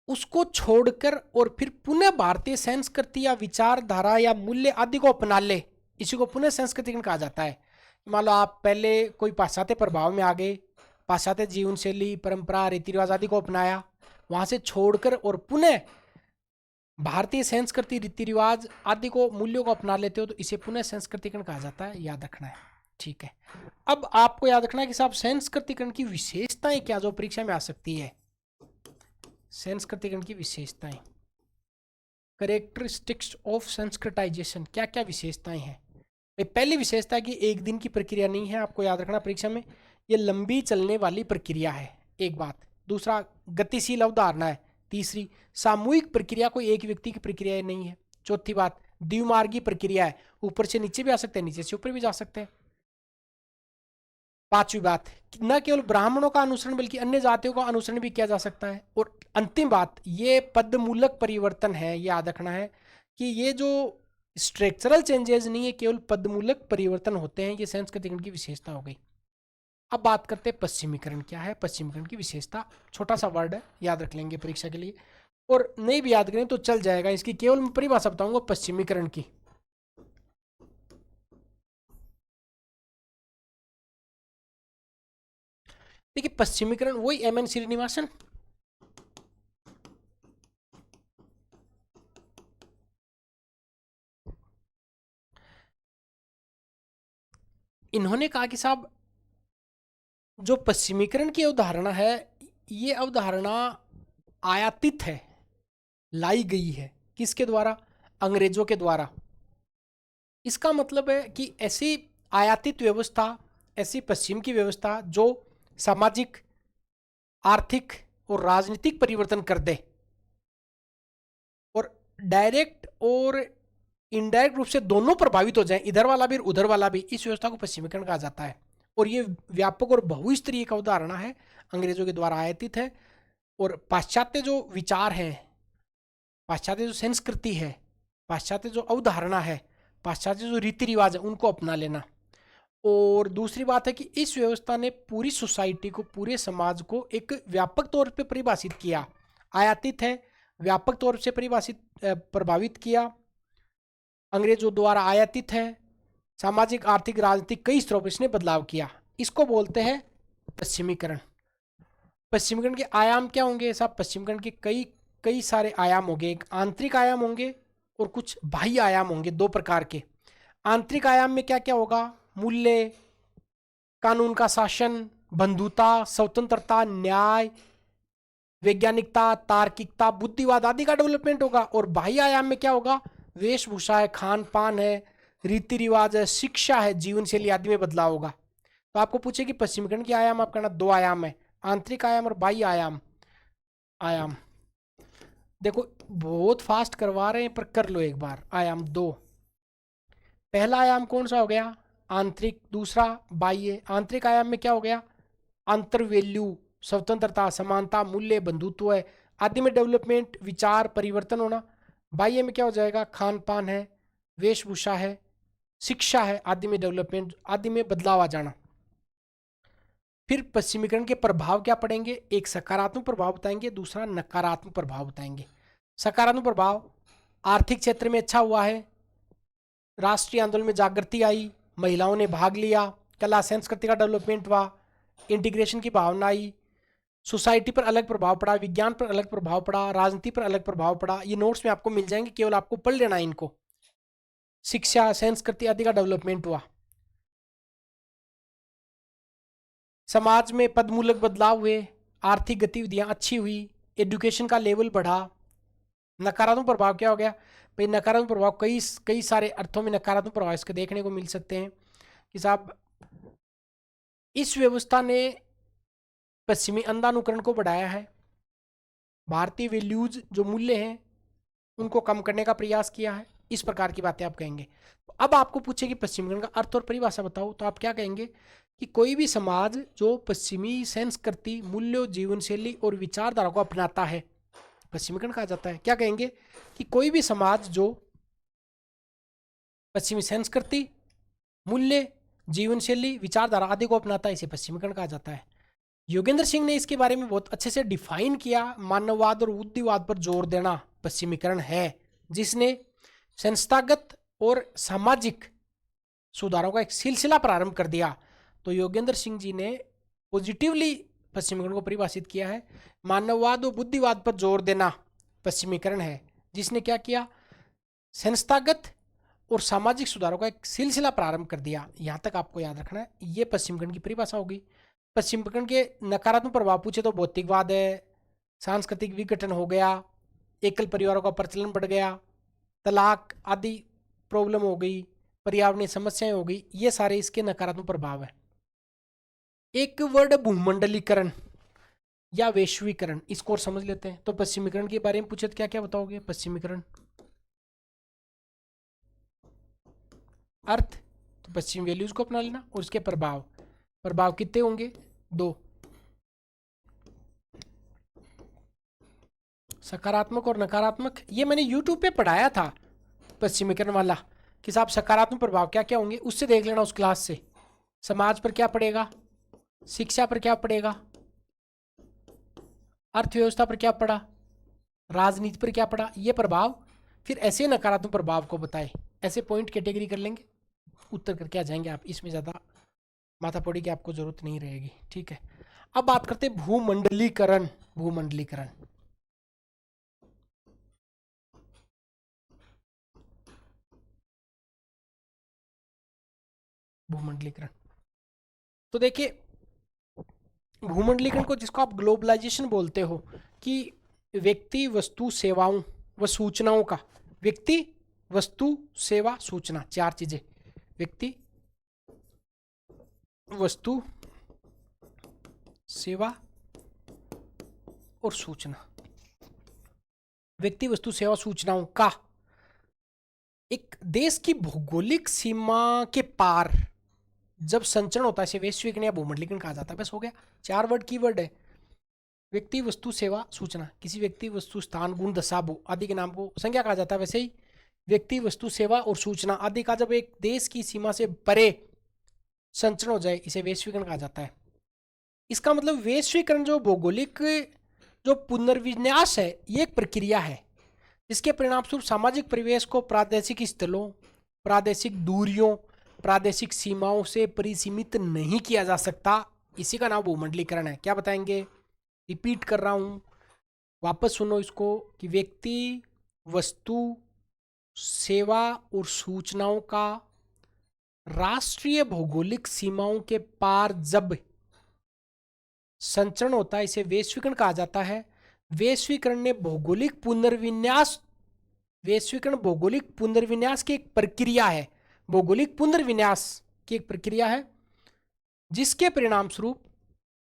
उसको छोड़कर और फिर पुनः भारतीय संस्कृति या विचारधारा या मूल्य आदि को अपना ले, इसी को पुनः संस्कृतिकरण कहा जाता है। मान लो आप पहले कोई पाश्चात्य प्रभाव में आ गए, पाश्चात्य जीवन शैली परंपरा रीति रिवाज आदि को अपनाया, वहां से छोड़कर और पुनः भारतीय संस्कृति रीति रिवाज आदि को मूल्यों को अपना लेते हो तो इसे पुनः संस्कृतिकरण कहा जाता है, याद रखना है। ठीक है, अब आपको याद रखना है कि साहब संस्कृतिकरण की विशेषताएं क्या जो परीक्षा में आ सकती है। संस्कृतिकरण की विशेषताएं, कैरेक्टरिस्टिक्स ऑफ संस्कृताइजेशन, क्या क्या विशेषताएं हैं। पहली विशेषता है कि एक दिन की प्रक्रिया नहीं है, आपको याद रखना परीक्षा में, ये लंबी चलने वाली प्रक्रिया है, एक बात। दूसरा, गतिशील अवधारणा है। तीसरी, सामूहिक प्रक्रिया, कोई एक व्यक्ति की प्रक्रिया नहीं है। चौथी बात, द्विमार्गी प्रक्रिया है, ऊपर से नीचे भी आ सकते हैं, नीचे से ऊपर भी जा सकते हैं। पांचवी बात, न केवल ब्राह्मणों का अनुसरण बल्कि अन्य जातियों का अनुसरण भी किया जा सकता है। और अंतिम बात, ये पदमूलक परिवर्तन है, याद रखना है कि ये जो स्ट्रक्चरल चेंजेस नहीं है, केवल पदमूलक परिवर्तन होते हैं। ये संस्कृतिकरण की विशेषता हो गई। अब बात करते हैं पश्चिमीकरण क्या है। पश्चिमीकरण की विशेषता, छोटा सा वर्ड है, याद रख लेंगे परीक्षा के लिए, और नहीं भी याद करें तो चल जाएगा। इसकी केवल मैं परिभाषा बताऊंगा पश्चिमीकरण की। देखिए पश्चिमीकरण वही एम.एन. श्रीनिवासन, इन्होंने कहा कि साहब जो पश्चिमीकरण की अवधारणा है, ये अवधारणा आयातित है, लाई गई है। किसके द्वारा? अंग्रेजों के द्वारा। इसका मतलब है कि ऐसी आयातित व्यवस्था, ऐसी पश्चिम की व्यवस्था जो सामाजिक, आर्थिक और राजनीतिक परिवर्तन कर दे, और डायरेक्ट और इनडायरेक्ट रूप से दोनों प्रभावित हो जाए, इधर वाला भी और उधर वाला भी, इस व्यवस्था को पश्चिमीकरण कहा जाता है। और ये व्यापक और बहुस्तरीय का उदाहरण है, अंग्रेजों के द्वारा आयातित है। और पाश्चात्य जो विचार हैं, पाश्चात्य जो संस्कृति है, पाश्चात्य जो अवधारणा है, पाश्चात्य जो रीति रिवाज है, उनको अपना लेना। और दूसरी बात है कि इस व्यवस्था ने पूरी सोसाइटी को, पूरे समाज को एक व्यापक तौर पे परिभाषित किया। आयातित है, व्यापक तौर से परिभाषित, प्रभावित किया, अंग्रेजों द्वारा आयातित है, सामाजिक, आर्थिक, राजनीतिक कई स्तरों पर इसने बदलाव किया। इसको बोलते हैं पश्चिमीकरण। पश्चिमीकरण के आयाम क्या होंगे साहब? पश्चिमीकरण के कई सारे आयाम होंगे। एक आंतरिक आयाम होंगे और कुछ बाह्य आयाम होंगे, दो प्रकार के। आंतरिक आयाम में क्या क्या होगा? मूल्य, कानून का शासन, बंधुता, स्वतंत्रता, न्याय, वैज्ञानिकता, तार्किकता, बुद्धिवाद आदि का डेवलपमेंट होगा। और बाह्य आयाम में क्या होगा? वेशभूषा है, खान पान है, रीति रिवाज है, शिक्षा है, जीवन शैली आदि में बदलाव होगा। तो आपको पूछे कि पश्चिमीकरण के आयाम, आपका ना दो आयाम है, आंतरिक आयाम और बाह्य आयाम। देखो बहुत फास्ट करवा रहे हैं, पर कर लो एक बार। आयाम दो, पहला आयाम कौन सा हो गया? आंतरिक। दूसरा बाह्य। आंतरिक आयाम में क्या हो गया? अंतर वैल्यू, स्वतंत्रता, समानता, मूल्य, बंधुत्व है। आदि में डेवलपमेंट विचार परिवर्तन होना, बाह्य में क्या हो जाएगा, खान पान है, वेशभूषा है, शिक्षा है, आदि में डेवलपमेंट, आदि में बदलाव आ जाना। फिर पश्चिमीकरण के प्रभाव क्या पड़ेंगे, एक सकारात्मक प्रभाव बताएंगे, दूसरा नकारात्मक प्रभाव बताएंगे। सकारात्मक प्रभाव, आर्थिक क्षेत्र में अच्छा हुआ है, राष्ट्रीय आंदोलन में जागृति आई, महिलाओं ने भाग लिया, कला संस्कृति का डेवलपमेंट हुआ, इंटीग्रेशन की भावना आई, सोसाइटी पर अलग प्रभाव पड़ा, विज्ञान पर अलग प्रभाव पड़ा, राजनीति पर अलग प्रभाव पड़ा। ये नोट्स में आपको मिल जाएंगे, केवल आपको पढ़ लेना है इनको। शिक्षा संस्कृति आदि का डेवलपमेंट हुआ, समाज में पदमूलक बदलाव हुए, आर्थिक गतिविधियां अच्छी हुई, एजुकेशन का लेवल बढ़ा। नकारात्मक प्रभाव क्या हो गया भाई, नकारात्मक प्रभाव कई कई सारे अर्थों में नकारात्मक प्रभाव इसके देखने को मिल सकते हैं कि साहब इस व्यवस्था ने पश्चिमी अंधानुकरण को बढ़ाया है, भारतीय वैल्यूज जो मूल्य हैं उनको कम करने का प्रयास किया है, इस प्रकार की बातें आप कहेंगे। तो अब आपको पूछे कि पश्चिमीकरण का अर्थ और परिभाषा बताओ, तो आप क्या कहेंगे कि कोई भी समाज जो पश्चिमी संस्कृति, मूल्यों, जीवन शैली और विचारधारा को अपनाता है पश्चिमीकरण कहा जाता है। क्या कहेंगे कि कोई भी समाज जो पश्चिमी संस्कृति, मूल्य, जीवन शैली, विचारधारा आदि को अपनाता है, इसे पश्चिमीकरण कहा जाता है। योगेंद्र सिंह ने इसके बारे में बहुत अच्छे से डिफाइन किया, मानववाद और बुद्धिवाद पर जोर देना पश्चिमीकरण है, जिसने संस्थागत और सामाजिक सुधारों का एक सिलसिला प्रारंभ कर दिया। तो योगेंद्र सिंह जी ने पॉजिटिवली पश्चिमीकरण को परिभाषित किया है, मानववाद और बुद्धिवाद पर जोर देना पश्चिमीकरण है, जिसने क्या किया, संस्थागत और सामाजिक सुधारों का एक सिलसिला प्रारंभ कर दिया। यहाँ तक आपको याद रखना है, ये पश्चिमीकरण की परिभाषा होगी। पश्चिमीकरण के नकारात्मक प्रभाव पूछे तो भौतिकवाद है, सांस्कृतिक विघटन हो गया, एकल परिवारों का प्रचलन बढ़ गया, तलाक आदि प्रॉब्लम हो गई, पर्यावरणीय समस्याएं हो गई, ये सारे इसके नकारात्मक प्रभाव है। एक वर्ड भूमंडलीकरण या वैश्वीकरण, इसको और समझ लेते हैं। तो पश्चिमीकरण के बारे में पूछे तो क्या क्या बताओगे, पश्चिमीकरण अर्थ, तो पश्चिमी वैल्यूज को अपना लेना, और उसके प्रभाव, प्रभाव कितने होंगे, 2, सकारात्मक और नकारात्मक। ये मैंने यूट्यूब पे पढ़ाया था पश्चिमीकरण वाला कि साहब सकारात्मक प्रभाव क्या क्या होंगे, उससे देख लेना उस क्लास से। समाज पर क्या पड़ेगा, शिक्षा पर क्या पड़ेगा, अर्थव्यवस्था पर क्या पड़ा, राजनीति पर क्या पड़ा, ये प्रभाव। फिर ऐसे नकारात्मक प्रभाव को बताए, ऐसे पॉइंट कैटेगरी कर लेंगे, उत्तर करके आ जाएंगे आप, इसमें ज़्यादा माथापौड़ी की आपको जरूरत नहीं रहेगी। ठीक है, अब बात करते हैं भूमंडलीकरण। भूमंडलीकरण भूमंडलीकरण तो देखिए, भूमंडलीकरण को, जिसको आप ग्लोबलाइजेशन बोलते हो, कि व्यक्ति, वस्तु, सेवाओं व सूचनाओं का, व्यक्ति, वस्तु, सेवा, सूचना, 4 चीजें, व्यक्ति, वस्तु, सेवा और सूचना, व्यक्ति, वस्तु, सेवा, सूचनाओं का एक देश की भौगोलिक सीमा के पार जब संचरण होता है, इसे वैश्वीकरण या भूमंडलीकरण कहा जाता है। बस हो गया, 4 वर्ड की वर्ड है, व्यक्ति, वस्तु, सेवा, सूचना। किसी व्यक्ति, वस्तु, स्थान, गुण, दशा, भू आदि के नाम को संज्ञा कहा जाता है। वैसे ही व्यक्ति, वस्तु, सेवा और सूचना आदि का जब एक देश की सीमा से परे संचरण हो जाए, इसे वैश्वीकरण कहा जाता है। इसका मतलब वैश्वीकरण जो भौगोलिक जो पुनर्विन्यास है, ये एक प्रक्रिया है जिसके परिणामस्वरूप सामाजिक परिवेश को प्रादेशिक स्थलों, प्रादेशिक दूरियों, प्रादेशिक सीमाओं से परिसीमित नहीं किया जा सकता। इसी का नाम भूमंडलीकरण है। क्या बताएंगे, रिपीट कर रहा हूं, वापस सुनो इसको, कि व्यक्ति, वस्तु, सेवा और सूचनाओं का राष्ट्रीय भौगोलिक सीमाओं के पार जब संचरण होता है, इसे वैश्वीकरण कहा जाता है। वैश्वीकरण ने भौगोलिक पुनर्विन्यास, वैश्वीकरण भौगोलिक पुनर्विन्यास की एक प्रक्रिया है, भौगोलिक पुनर्विन्यास की एक प्रक्रिया है, जिसके परिणाम स्वरूप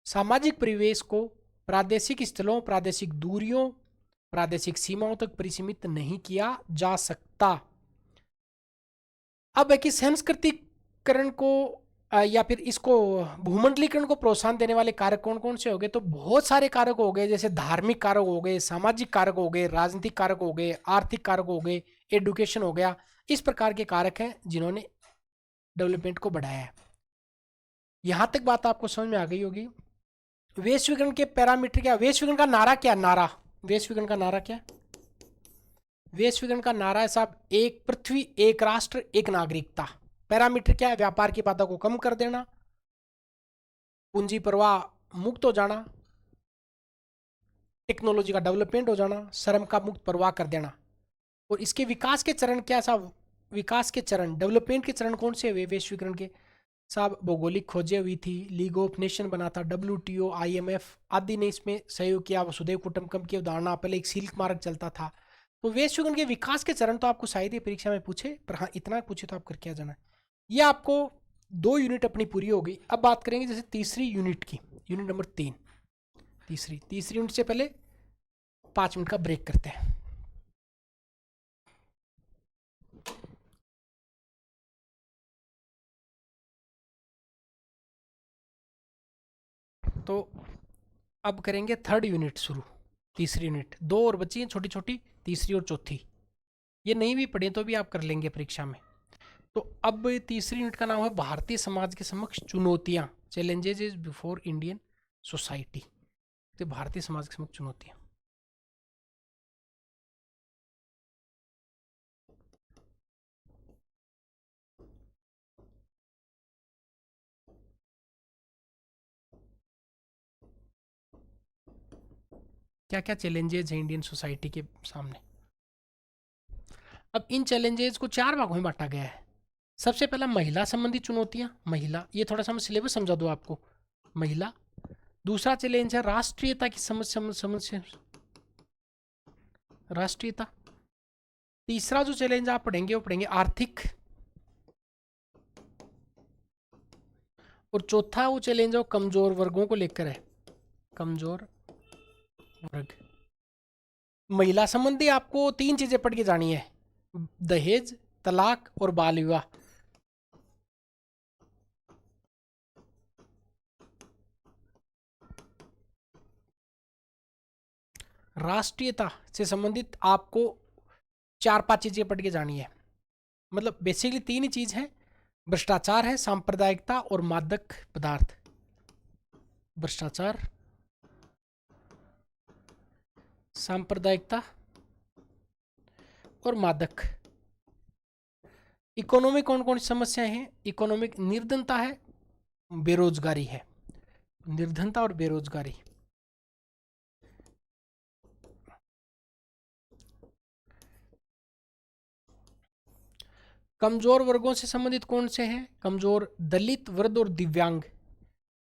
सामाजिक परिवेश को प्रादेशिक स्थलों, प्रादेशिक दूरियों, प्रादेशिक सीमाओं तक परिसीमित नहीं किया जा सकता। अब है कि संस्कृतिकरण को या फिर इसको भूमंडलीकरण को प्रोत्साहन देने वाले कारक कौन कौन से हो गए? तो बहुत सारे कारक हो गए, जैसे धार्मिक कारक हो गए, सामाजिक कारक हो गए, राजनीतिक कारक हो गए, आर्थिक कारक हो गए, एडुकेशन हो गया। इस प्रकार के कारक हैं जिन्होंने डेवलपमेंट को बढ़ाया है। यहां तक बात आपको समझ में आ गई होगी। वैश्वीकरण के पैरामीटर क्या? वैश्वीकरण का नारा क्या? नारा, वैश्वीकरण का नारा क्या? वैश्वीकरण का नारा है साहब, एक पृथ्वी, एक राष्ट्र, एक नागरिकता। पैरामीटर क्या है? व्यापार की बाधा को कम कर देना, पूंजी प्रवाह मुक्त हो जाना, टेक्नोलॉजी का डेवलपमेंट हो जाना, श्रम का मुक्त प्रवाह कर देना। और इसके विकास के चरण क्या साहब? विकास के चरण, डेवलपमेंट के चरण कौन से हुए वैश्वीकरण के? साहब भौगोलिक खोजें हुई थी, लीग ऑफ नेशन बना था, WTO, IMF आदि ने इसमें सहयोग किया, वसुधैव कुटुंबकम की अवधारणा, पहले एक सिल्क मार्ग चलता था। तो वैश्वीकरण के विकास के चरण तो आपको शायद ही परीक्षा में पूछे, पर हाँ इतना पूछे तो आप करके आ जाना। ये आपको 2 यूनिट अपनी पूरी हो गई। अब बात करेंगे जैसे तीसरी यूनिट की, यूनिट नंबर 3। तीसरी यूनिट से पहले 5 मिनट का ब्रेक करते हैं। तो अब करेंगे थर्ड यूनिट शुरू। तीसरी यूनिट 2 और बची हैं छोटी छोटी, तीसरी और चौथी। ये नहीं भी पढ़े तो भी आप कर लेंगे परीक्षा में। तो अब तीसरी यूनिट का नाम है भारतीय समाज के समक्ष चुनौतियां, challenges is before Indian society. तो भारतीय समाज के समक्ष चुनौतियां। क्या क्या चैलेंजेस हैं इंडियन सोसाइटी के सामने? अब इन चैलेंजेस को 4 भागों में बांटा गया है। सबसे पहला महिला संबंधी चुनौतियां। महिला, ये थोड़ा सा मैं सिलेबस समझा दूं आपको। महिला। दूसरा चैलेंज है राष्ट्रीयता की समस्या, राष्ट्रीयता। तीसरा जो चैलेंज आप पढ़ेंगे वो पढ़ेंगे आर्थिक। और चौथा वो चैलेंज है वो कमजोर वर्गों को लेकर है, कमजोर वर्ग। महिला संबंधी आपको 3 चीजें पढ़ के जानी है, दहेज, तलाक और बाल विवाह। राष्ट्रीयता से संबंधित आपको 4-5 चीजें पढ़ के जानी है। मतलब बेसिकली 3 ही चीज है, भ्रष्टाचार है, सांप्रदायिकता और मादक पदार्थ। भ्रष्टाचार, सांप्रदायिकता और मादक। इकोनॉमिक कौन कौन सी समस्याएं हैं? इकोनॉमिक निर्धनता है, बेरोजगारी है। निर्धनता और बेरोजगारी। कमजोर वर्गों से संबंधित कौन से हैं? कमजोर, दलित, वृद्ध और दिव्यांग।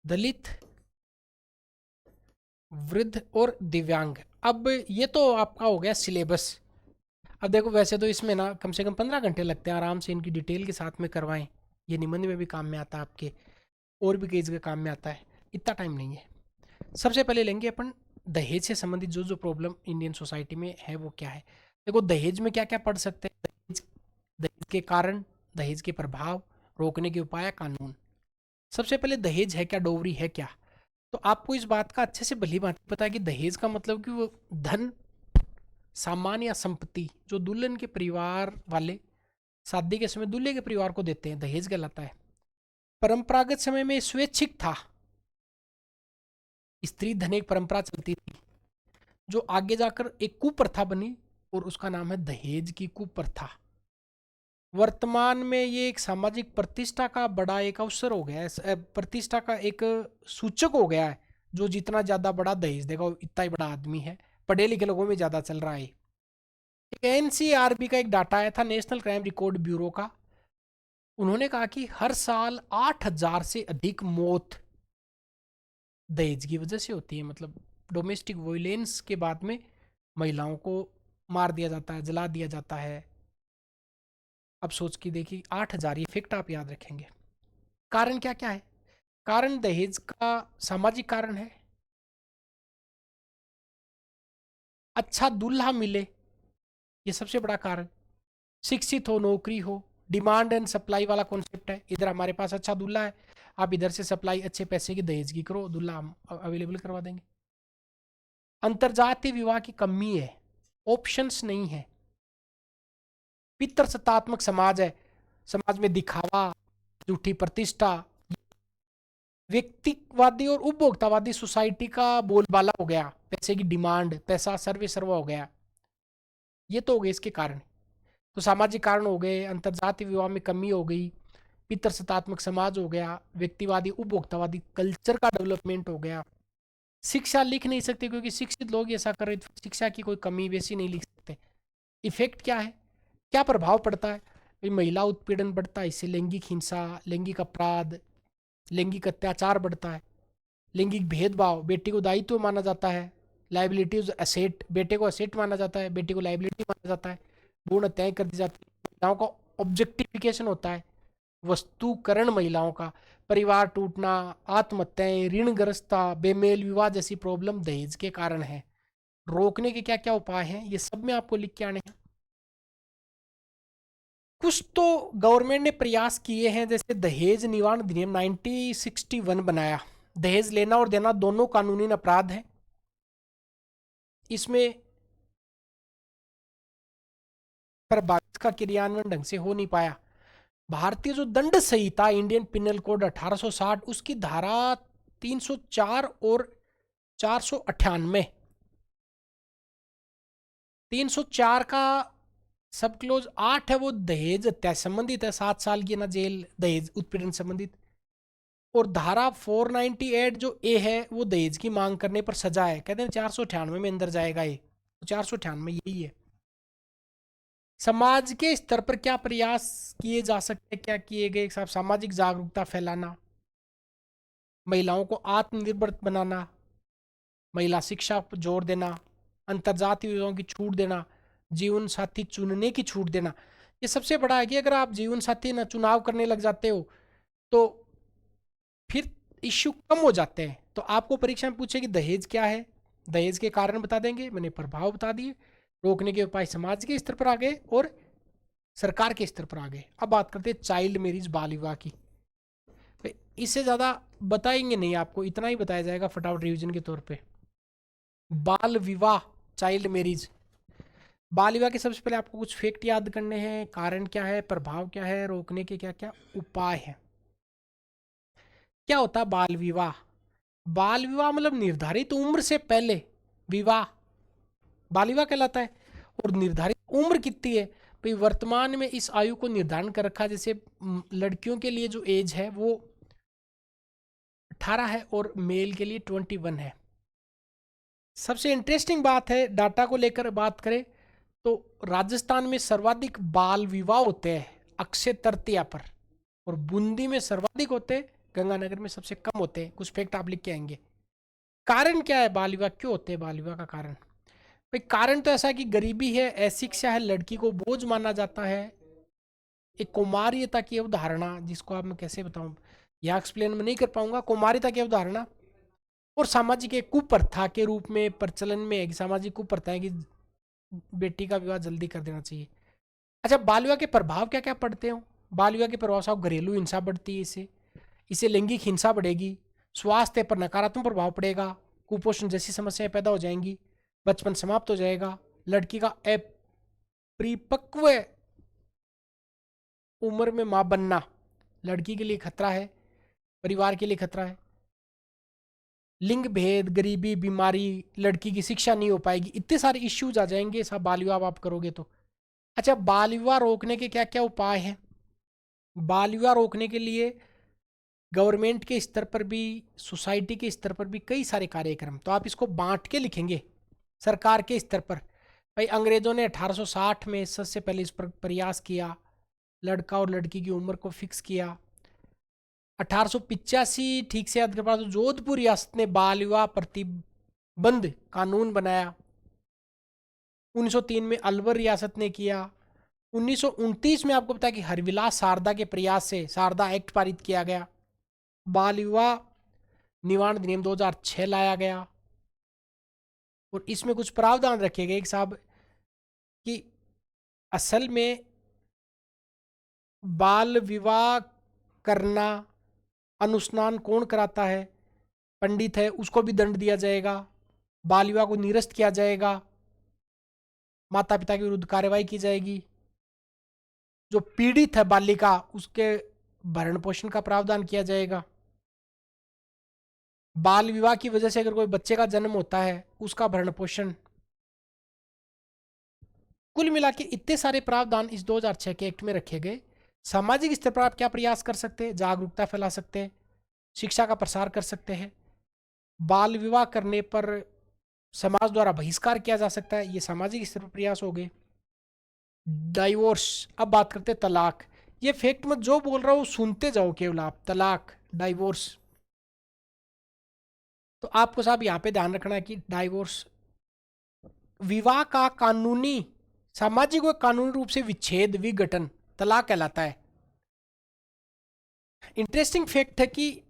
दलित, वृद्ध और दिव्यांग। अब ये तो आपका हो गया सिलेबस। अब देखो वैसे तो इसमें ना कम से कम 15 घंटे लगते हैं, आराम से इनकी डिटेल के साथ में करवाएं। ये निबंध में भी काम में आता है आपके, और भी कई जगह काम में आता है, इतना टाइम नहीं है। सबसे पहले लेंगे अपन दहेज से संबंधित जो जो प्रॉब्लम इंडियन सोसाइटी में है वो क्या है। देखो दहेज में क्या क्या पढ़ सकते हैं? दहेज, दहेज के कारण, दहेज के प्रभाव, रोकने के उपाय, कानून। सबसे पहले दहेज है क्या, डोवरी है क्या? तो आपको इस बात का अच्छे से भली बात पता है कि दहेज का मतलब कि वो धन, सामान या संपत्ति जो दुल्हन के परिवार वाले शादी के समय दूल्हे के परिवार को देते हैं, दहेज कहलाता है। परंपरागत समय में स्वैच्छिक था, स्त्री धन एक परंपरा चलती थी, जो आगे जाकर एक कुप्रथा बनी और उसका नाम है दहेज की कुप्रथा। वर्तमान में ये एक सामाजिक प्रतिष्ठा का बड़ा एक अवसर हो गया है, प्रतिष्ठा का एक सूचक हो गया है। जो जितना ज्यादा बड़ा दहेज देगा इतना ही बड़ा आदमी है। पढ़े लिखे लोगों में ज्यादा चल रहा है। एक NCRB का एक डाटा आया था, नेशनल क्राइम रिकॉर्ड ब्यूरो का। उन्होंने कहा कि हर साल 8,000 से अधिक मौत दहेज की वजह से होती है। मतलब डोमेस्टिक वायलेंस के बाद में महिलाओं को मार दिया जाता है, जला दिया जाता है। अब सोच के देखिए 8,000, ये फैक्ट आप याद रखेंगे। कारण क्या क्या है? कारण दहेज का सामाजिक कारण है, अच्छा दूल्हा मिले, ये सबसे बड़ा कारण। शिक्षित हो, नौकरी हो, डिमांड एंड सप्लाई वाला कॉन्सेप्ट है। इधर हमारे पास अच्छा दूल्हा है, आप इधर से सप्लाई अच्छे पैसे की दहेज की करो, दूल्हा हम अवेलेबल करवा देंगे। अंतरजातीय विवाह की कमी है, ऑप्शंस नहीं है। पितृसत्तात्मक समाज है, समाज में दिखावा, झूठी प्रतिष्ठा, व्यक्तिवादी और उपभोक्तावादी सोसाइटी का बोलबाला हो गया, पैसे की डिमांड, पैसा सर्वे सर्वा हो गया। ये तो हो गए इसके कारण। तो सामाजिक कारण हो गए, अंतरजातीय विवाह में कमी हो गई, पितृसत्तात्मक समाज हो गया, व्यक्तिवादी उपभोक्तावादी कल्चर का डेवलपमेंट हो गया। शिक्षा लिख नहीं सकते क्योंकि शिक्षित लोग ऐसा कर रहे, शिक्षा की कोई कमी वैसी नहीं लिख सकते। इफेक्ट क्या है, क्या प्रभाव पड़ता है? भाई महिला उत्पीड़न बढ़ता है, इससे लैंगिक हिंसा, लैंगिक अपराध, लैंगिक अत्याचार बढ़ता है। लैंगिक भेदभाव, बेटी को दायित्व माना जाता है, लाइबिलिटीज एसेट, बेटे को एसेट माना जाता है, बेटी को लाइबिलिटी माना जाता है। भ्रूण हत्याएं कर दी जाती है, महिलाओं का ऑब्जेक्टिफिकेशन होता है, वस्तुकरण महिलाओं का। परिवार टूटना, आत्महत्याएं, ऋणग्रस्तता, बेमेल विवाह जैसी प्रॉब्लम दहेज के कारण है। रोकने के क्या क्या उपाय हैं, ये सब में आपको लिख के आने हैं। कुछ तो गवर्नमेंट ने प्रयास किए हैं, जैसे दहेज निवारण अधिनियम 1961 बनाया। दहेज लेना और देना दोनों कानूनी अपराध है। इसमें पर इसका क्रियान्वयन ढंग से हो नहीं पाया। भारतीय जो दंड संहिता, इंडियन पिनल कोड 1860, उसकी धारा 304 और 498, 304 का सब क्लोज 8 है, वो दहेज हत्या संबंधित है, 7 साल की ना जेल, दहेज उत्पीड़न संबंधित। और धारा 498 जो ए है, वो दहेज की मांग करने पर सजा है, कहते हैं 498 में अंदर जाएगा ये, 498 यही है। समाज के स्तर पर क्या प्रयास किए जा सकते हैं, क्या किए गए साहब? सामाजिक जागरूकता फैलाना, महिलाओं को आत्मनिर्भर बनाना, महिला शिक्षा पर जोर देना, अंतर्जातीय विवाहों की छूट देना, जीवन साथी चुनने की छूट देना। ये सबसे बड़ा है कि अगर आप जीवन साथी ना चुनाव करने लग जाते हो तो फिर इश्यू कम हो जाते हैं। तो आपको परीक्षा में पूछे कि दहेज क्या है, दहेज के कारण बता देंगे, मैंने प्रभाव बता दिए, रोकने के उपाय समाज के स्तर पर आ गए और सरकार के स्तर पर आ गए। अब बात करते हैं चाइल्ड मैरिज, बाल विवाह की। इससे ज़्यादा बताएंगे नहीं, आपको इतना ही बताया जाएगा फटाफट रिवीजन के तौर पे। बाल विवाह, चाइल्ड मैरिज, बाल विवाह के सबसे पहले आपको कुछ फैक्ट याद करने हैं, कारण क्या है, प्रभाव क्या है, रोकने के क्या क्या उपाय हैं। क्या होता है बाल विवाह? बाल विवाह मतलब निर्धारित उम्र से पहले विवाह, बाल विवाह कहलाता है। और निर्धारित उम्र कितनी है? भाई वर्तमान में इस आयु को निर्धारण कर रखा, जैसे लड़कियों के लिए जो एज है वो 18 है और मेल के लिए 21 है। सबसे इंटरेस्टिंग बात है, डाटा को लेकर बात करें तो राजस्थान में सर्वाधिक बाल विवाह होते हैं अक्षय तृतीया पर, और बूंदी में सर्वाधिक होते हैं, गंगानगर में सबसे कम होते हैं। कुछ फैक्ट आप लिख के आएंगे। कारण क्या है बाल विवाह, क्यों होते हैं बाल विवाह का कारण? भाई कारण तो ऐसा है कि गरीबी है, अशिक्षा है, लड़की को बोझ माना जाता है, एक कुमारियता की अवधारणा, जिसको आप मैं कैसे बताऊं, यह एक्सप्लेन मैं नहीं कर पाऊंगा। कुमारियता की अवधारणा और सामाजिक एक कुप्रथा के रूप में प्रचलन में है कि सामाजिक कुप्रथा है कि बेटी का विवाह जल्दी कर देना चाहिए। अच्छा, बाल विवाह के प्रभाव क्या क्या पड़ते हो? बाल विवाह के प्रभाव साहब, घरेलू हिंसा बढ़ती है, इससे इससे लैंगिक हिंसा बढ़ेगी, स्वास्थ्य पर नकारात्मक प्रभाव पड़ेगा, कुपोषण जैसी समस्याएं पैदा हो जाएंगी, बचपन समाप्त हो जाएगा, लड़की का अपरिपक्व उम्र में मां बनना लड़की के लिए खतरा है, परिवार के लिए खतरा है, लिंग भेद, गरीबी, बीमारी, लड़की की शिक्षा नहीं हो पाएगी, इतने सारे इश्यूज आ जाएंगे सब बाल विवाह आप करोगे तो। अच्छा, बाल विवाह रोकने के क्या क्या उपाय हैं? बाल विवाह रोकने के लिए गवर्नमेंट के स्तर पर भी, सोसाइटी के स्तर पर भी कई सारे कार्यक्रम, तो आप इसको बांट के लिखेंगे। सरकार के स्तर पर, भाई अंग्रेजों ने 1860 में सबसे पहले इस पर प्रयास किया, लड़का और लड़की की उम्र को फिक्स किया। 1885 ठीक से याद कर पा तो जोधपुर रियासत ने बाल विवाह प्रतिबंध कानून बनाया। 1903 में अलवर रियासत ने किया। 1929 में आपको पता है कि हरविलास सारदा के प्रयास से सारदा एक्ट पारित किया गया। बाल विवाह निवारण अधिनियम 2006 लाया गया और इसमें कुछ प्रावधान रखे गए साहब कि असल में बाल विवाह करना, अनुस्नान कौन कराता है? पंडित है, उसको भी दंड दिया जाएगा। बाल विवाह को निरस्त किया जाएगा। माता पिता के विरुद्ध कार्रवाई की जाएगी। जो पीड़ित है बालिका, उसके भरण पोषण का प्रावधान किया जाएगा। बाल विवाह की वजह से अगर कोई बच्चे का जन्म होता है, उसका भरण पोषण। कुल मिला के इतने सारे प्रावधान इस 2006 के एक्ट में रखे गए। सामाजिक स्तर पर आप क्या प्रयास कर सकते हैं? जागरूकता फैला सकते हैं, शिक्षा का प्रसार कर सकते हैं। बाल विवाह करने पर समाज द्वारा बहिष्कार किया जा सकता है, ये सामाजिक स्तर पर प्रयास हो गए। डाइवोर्स, अब बात करते हैं तलाक। ये फैक्ट मत जो बोल रहा हूं सुनते जाओ केवल आप। तलाक, डाइवोर्स, तो आपको साहब यहाँ पे ध्यान रखना है कि डाइवोर्स विवाह का कानूनी, सामाजिक व कानूनी रूप से विच्छेद, विघटन तलाक कहलाता है। इंटरेस्टिंग फैक्ट है कि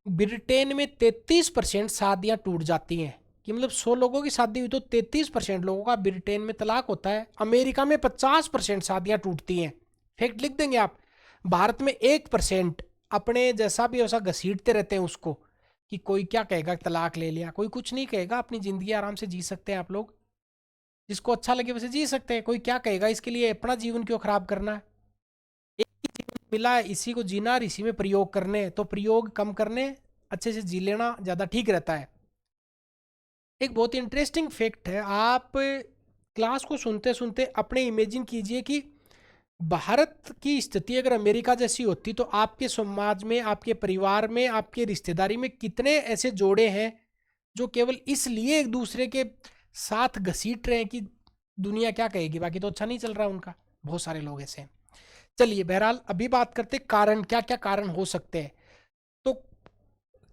ब्रिटेन में 33% शादियां टूट जाती हैं। कि मतलब 100 लोगों की शादी हुई तो 33% लोगों का ब्रिटेन में तलाक होता है। अमेरिका में 50% शादियां टूटती हैं। फैक्ट लिख देंगे आप। भारत में 1% अपने जैसा भी वैसा घसीटते रहते हैं उसको, कि कोई क्या कहेगा तलाक ले लिया, कोई कुछ नहीं कहेगा, अपनी जिंदगी आराम से जी सकते हैं आप लोग। जिसको अच्छा लगे वैसे जी सकते हैं, कोई क्या कहेगा, इसके लिए अपना जीवन क्यों खराब करना है। एक ही जीवन मिला है, इसी को जीना और इसी में प्रयोग करने, तो प्रयोग कम करने, अच्छे से जी लेना ज़्यादा ठीक रहता है। एक बहुत इंटरेस्टिंग फैक्ट है, आप क्लास को सुनते सुनते अपने इमेजिन कीजिए कि भारत की स्थिति अगर अमेरिका जैसी होती तो आपके समाज में, आपके परिवार में, आपके रिश्तेदारी में कितने ऐसे जोड़े हैं जो केवल इसलिए एक दूसरे के साथ घसीट रहे हैं कि दुनिया क्या कहेगी, बाकी तो अच्छा नहीं चल रहा उनका। बहुत सारे लोग ऐसे हैं। चलिए बहरहाल अभी बात करते कारण, क्या क्या कारण हो सकते हैं। तो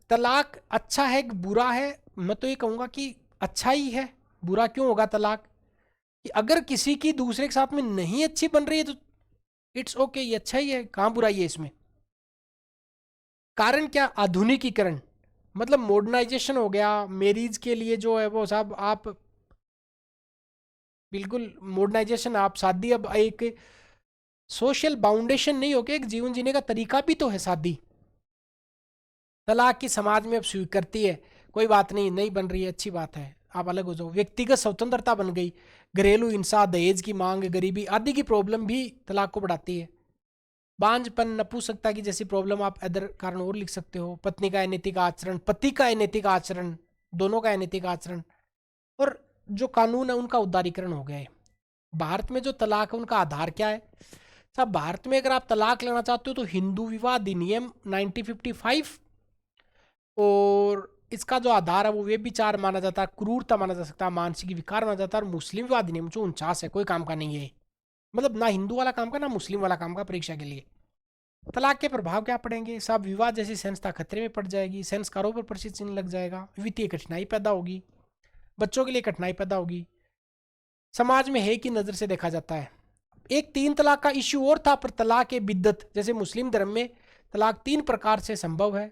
तलाक अच्छा है कि बुरा है? मैं तो ये कहूँगा कि अच्छा ही है। बुरा क्यों होगा तलाक? कि अगर किसी की दूसरे के साथ में नहीं अच्छी बन रही है तो इट्स ओके, ये अच्छा ही है, कहाँ बुराई है इसमें। कारण क्या? आधुनिकीकरण, मतलब मॉडर्नाइजेशन हो गया। मैरिज के लिए जो है वो साहब आप बिल्कुल मॉडर्नाइजेशन, आप शादी अब एक सोशल बाउंडेशन नहीं होके एक जीवन जीने का तरीका भी तो है शादी। तलाक की समाज में अब स्वीकृति है, कोई बात नहीं, नहीं बन रही है अच्छी बात है, आप अलग हो जाओ। व्यक्तिगत स्वतंत्रता बन गई। घरेलू हिंसा, दहेज की मांग, गरीबी आदि की प्रॉब्लम भी तलाक को बढ़ाती है। बांझपन, नपुंसकता की जैसी प्रॉब्लम आप अदर कारण और लिख सकते हो। पत्नी का अनैतिक आचरण, पति का अनैतिक आचरण, दोनों का अनैतिक आचरण। और जो कानून है उनका उदारीकरण हो गया है। भारत में जो तलाक है उनका आधार क्या है साहब? भारत में अगर आप तलाक लेना चाहते हो तो हिंदू विवाह अधिनियम 1955, और इसका जो आधार है वो व्यभिचार माना जाता है, क्रूरता माना जा सकता है, मानसिक विकार माना जाता है। और मुस्लिम विवाह अधिनियम जो 49 है, कोई काम का नहीं है, मतलब ना हिंदू वाला काम का ना मुस्लिम वाला काम का परीक्षा के लिए। तलाक के प्रभाव क्या पड़ेंगे साहब? विवाह जैसी संस्था खतरे में पड़ जाएगी, संस्कारों पर प्रश्न चिन्ह लग जाएगा, वित्तीय कठिनाई पैदा होगी, बच्चों के लिए कठिनाई पैदा होगी, समाज में है की नज़र से देखा जाता है। एक 3 तलाक का इश्यू और था, पर तलाक ए बिद्दत, जैसे मुस्लिम धर्म में तलाक 3 प्रकार से संभव है।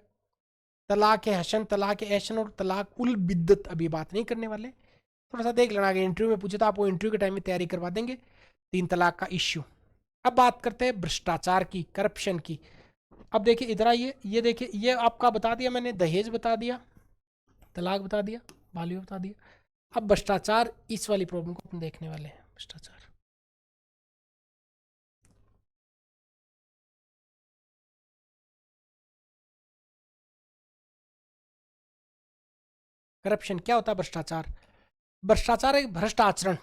तलाक हसन, तलाक ऐशन और तलाक उल बिद्दत। अभी बात नहीं करने वाले, थोड़ा सा देख लेना, अगर इंटरव्यू में पूछे तो आपको इंटरव्यू के टाइम में तैयारी करवा देंगे। 3 तलाक का इश्यू। अब बात करते हैं भ्रष्टाचार की, करप्शन की। अब देखिए इधर आइए, ये देखिए, ये आपका बता दिया मैंने, दहेज बता दिया, तलाक बता दिया, बाल विवाह बता दिया। अब भ्रष्टाचार, इस वाली प्रॉब्लम को अपन देखने वाले हैं। भ्रष्टाचार, करप्शन क्या होता है? भ्रष्टाचार, भ्रष्टाचार एक भ्रष्ट आचरण,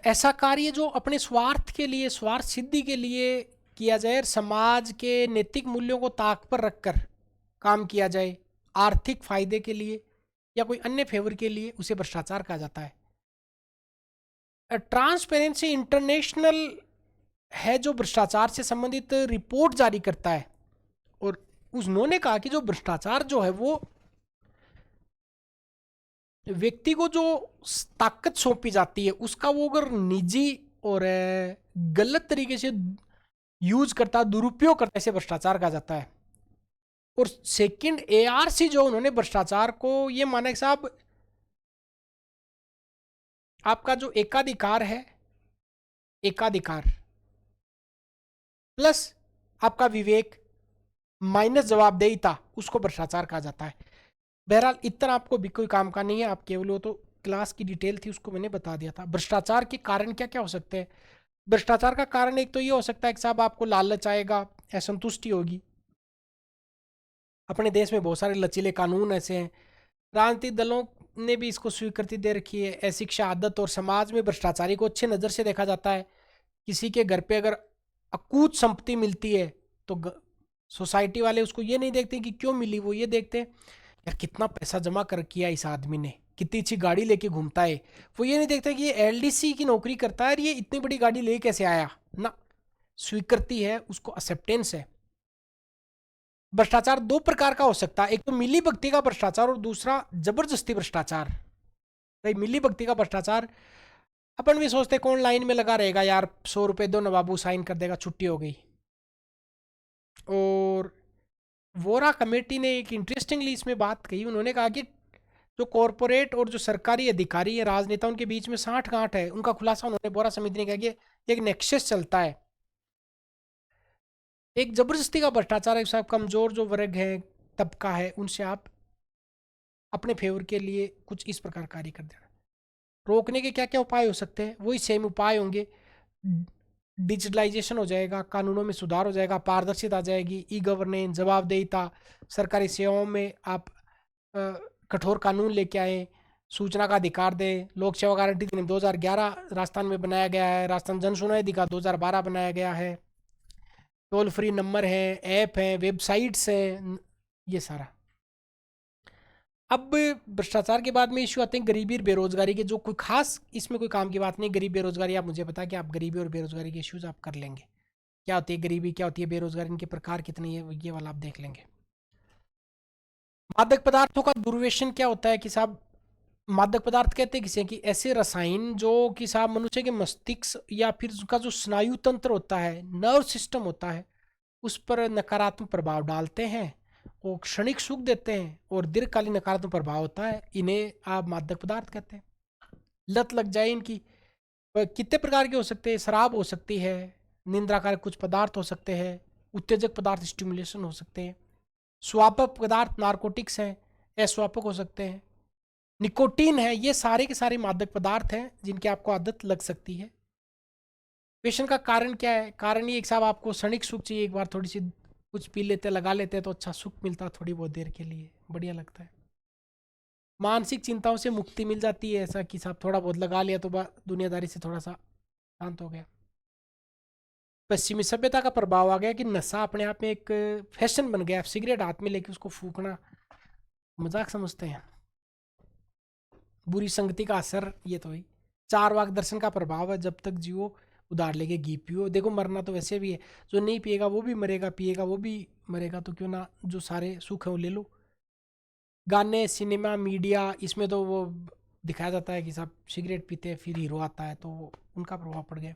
ऐसा कार्य जो अपने स्वार्थ के लिए, स्वार्थ सिद्धि के लिए किया जाए और समाज के नैतिक मूल्यों को ताक पर रखकर काम किया जाए, आर्थिक फायदे के लिए या कोई अन्य फेवर के लिए, उसे भ्रष्टाचार कहा जाता है। ट्रांसपेरेंसी इंटरनेशनल है जो भ्रष्टाचार से संबंधित रिपोर्ट जारी करता है, और उन्होंने कहा कि जो भ्रष्टाचार जो है वो व्यक्ति को जो ताकत सौंपी जाती है उसका वो अगर निजी और गलत तरीके से यूज करता है, दुरुपयोग करता है, इसे भ्रष्टाचार कहा जाता है। और सेकंड एआरसी जो उन्होंने भ्रष्टाचार को ये माना कि साहब आपका जो एकाधिकार है एकाधिकार प्लस आपका विवेक माइनस जवाबदेहिता, उसको भ्रष्टाचार कहा जाता है। बहरहाल इतना आपको भी कोई काम का नहीं है, आप केवल वो तो क्लास की डिटेल थी उसको मैंने बता दिया था। भ्रष्टाचार के कारण क्या क्या हो सकते हैं? भ्रष्टाचार का कारण एक तो ये हो सकता है कि साहब आपको लालच आएगा, असंतुष्टि होगी। अपने देश में बहुत सारे लचीले कानून ऐसे हैं, राजनीतिक दलों ने भी इसको स्वीकृति दे रखी है। अशिक्षा, आदत और समाज में भ्रष्टाचारी को अच्छे नज़र से देखा जाता है। किसी के घर पे अगर अकूत संपत्ति मिलती है तो सोसाइटी वाले उसको ये नहीं देखते कि क्यों मिली, वो ये देखते हैं यार कितना पैसा जमा कर किया इस आदमी ने, कितनी अच्छी गाड़ी लेके घूमता है। वो ये नहीं देखते कि ये एलडीसी की नौकरी करता है और ये इतनी बड़ी गाड़ी ले कैसे आया ना। स्वीकृति है, उसको एक्सेप्टेंस है। भ्रष्टाचार दो प्रकार का हो सकता है, एक तो मिली भगती का भ्रष्टाचार और दूसरा जबरदस्ती भ्रष्टाचार। भाई मिली भगती का भ्रष्टाचार, अपन भी सोचते कौन लाइन में लगा रहेगा यार, 100 रुपए दो ना बाबू, साइन कर देगा, छुट्टी हो गई। और वोरा कमेटी ने एक इंटरेस्टिंगली इसमें बात कही, उन्होंने कहा कि जो कॉरपोरेट और जो सरकारी अधिकारी है, राजनेता, उनके बीच में साठ गांठ है। उनका खुलासा उन्होंने वोरा समिति ने कहा कि एक नेक्सस चलता है, एक जबरदस्ती का भ्रष्टाचार है साहब। कमजोर जो वर्ग है, तबका है, उनसे आप अपने फेवर के लिए कुछ इस प्रकार कार्य कर देना। रोकने के क्या क्या उपाय हो सकते हैं? वही सेम उपाय होंगे। डिजिटलाइजेशन हो जाएगा, कानूनों में सुधार हो जाएगा, पारदर्शिता आ जाएगी, ई गवर्नेंस, जवाबदेहिता, सरकारी सेवाओं में आप अ, कठोर कानून लेके आए, सूचना का अधिकार दें, लोक सेवा गारंटी अधिनियम 2011 राजस्थान में बनाया गया है, राजस्थान जन सुनवाई अधिकार 2012 बनाया गया है, टोल फ्री नंबर है, ऐप है, वेबसाइट्स हैं, ये सारा। अब भ्रष्टाचार के बाद में इश्यू आते हैं गरीबी और बेरोजगारी के, जो कोई खास इसमें कोई काम की बात नहीं। गरीब बेरोजगारी आप मुझे पता कि आप गरीबी और बेरोजगारी के इश्यूज आप कर लेंगे, क्या होती है गरीबी, क्या होती है बेरोजगारी, इनके प्रकार कितने हैं, ये वाला आप देख लेंगे। मादक पदार्थों का दुर्व्यसन क्या होता है कि साहब, मादक पदार्थ कहते हैं किसे कि ऐसे रसायन जो कि साहब मनुष्य के मस्तिष्क या फिर उसका जो स्नायु तंत्र होता है, नर्व सिस्टम होता है, उस पर नकारात्मक प्रभाव डालते हैं, वो क्षणिक सुख देते हैं और दीर्घकालीन नकारात्मक प्रभाव होता है। इन्हें आप मादक पदार्थ कहते हैं। लत लग जाए इनकी, कितने प्रकार के हो सकते हैं? शराब हो सकती है, निंद्राकारक कुछ पदार्थ हो सकते हैं, उत्तेजक पदार्थ स्टिमुलेशन हो सकते हैं, स्वापक पदार्थ नारकोटिक्स हैं, अस्वापक हो सकते हैं, निकोटीन है, ये सारे के सारे मादक पदार्थ हैं जिनकी आपको आदत लग सकती है। पेशेंट का कारण क्या है? कारण ये एक साहब आपको क्षणिक सुख चाहिए, एक बार थोड़ी सी कुछ पी लेते लगा लेते हैं तो अच्छा सुख मिलता है थोड़ी बहुत देर के लिए, बढ़िया लगता है। मानसिक चिंताओं से मुक्ति मिल जाती है, ऐसा कि साहब थोड़ा बहुत लगा लिया तो दुनियादारी से थोड़ा सा शांत हो गया। पश्चिमी सभ्यता का प्रभाव आ गया कि नशा अपने आप में एक फैशन बन गया। सिगरेट हाथ में लेके उसको फूकना मजाक समझते हैं। बुरी संगति का असर, ये तो ही। चार वाक दर्शन का प्रभाव है, जब तक जियो उधार लेके घी पियो। देखो मरना तो वैसे भी है, जो नहीं पिएगा वो भी मरेगा, पिएगा वो भी मरेगा, तो क्यों ना जो सारे सुख है वो ले लो। गाने, सिनेमा, मीडिया, इसमें तो वो दिखाया जाता है कि सब सिगरेट पीते हैं फिर हीरो आता है, तो उनका प्रभाव पड़ गया।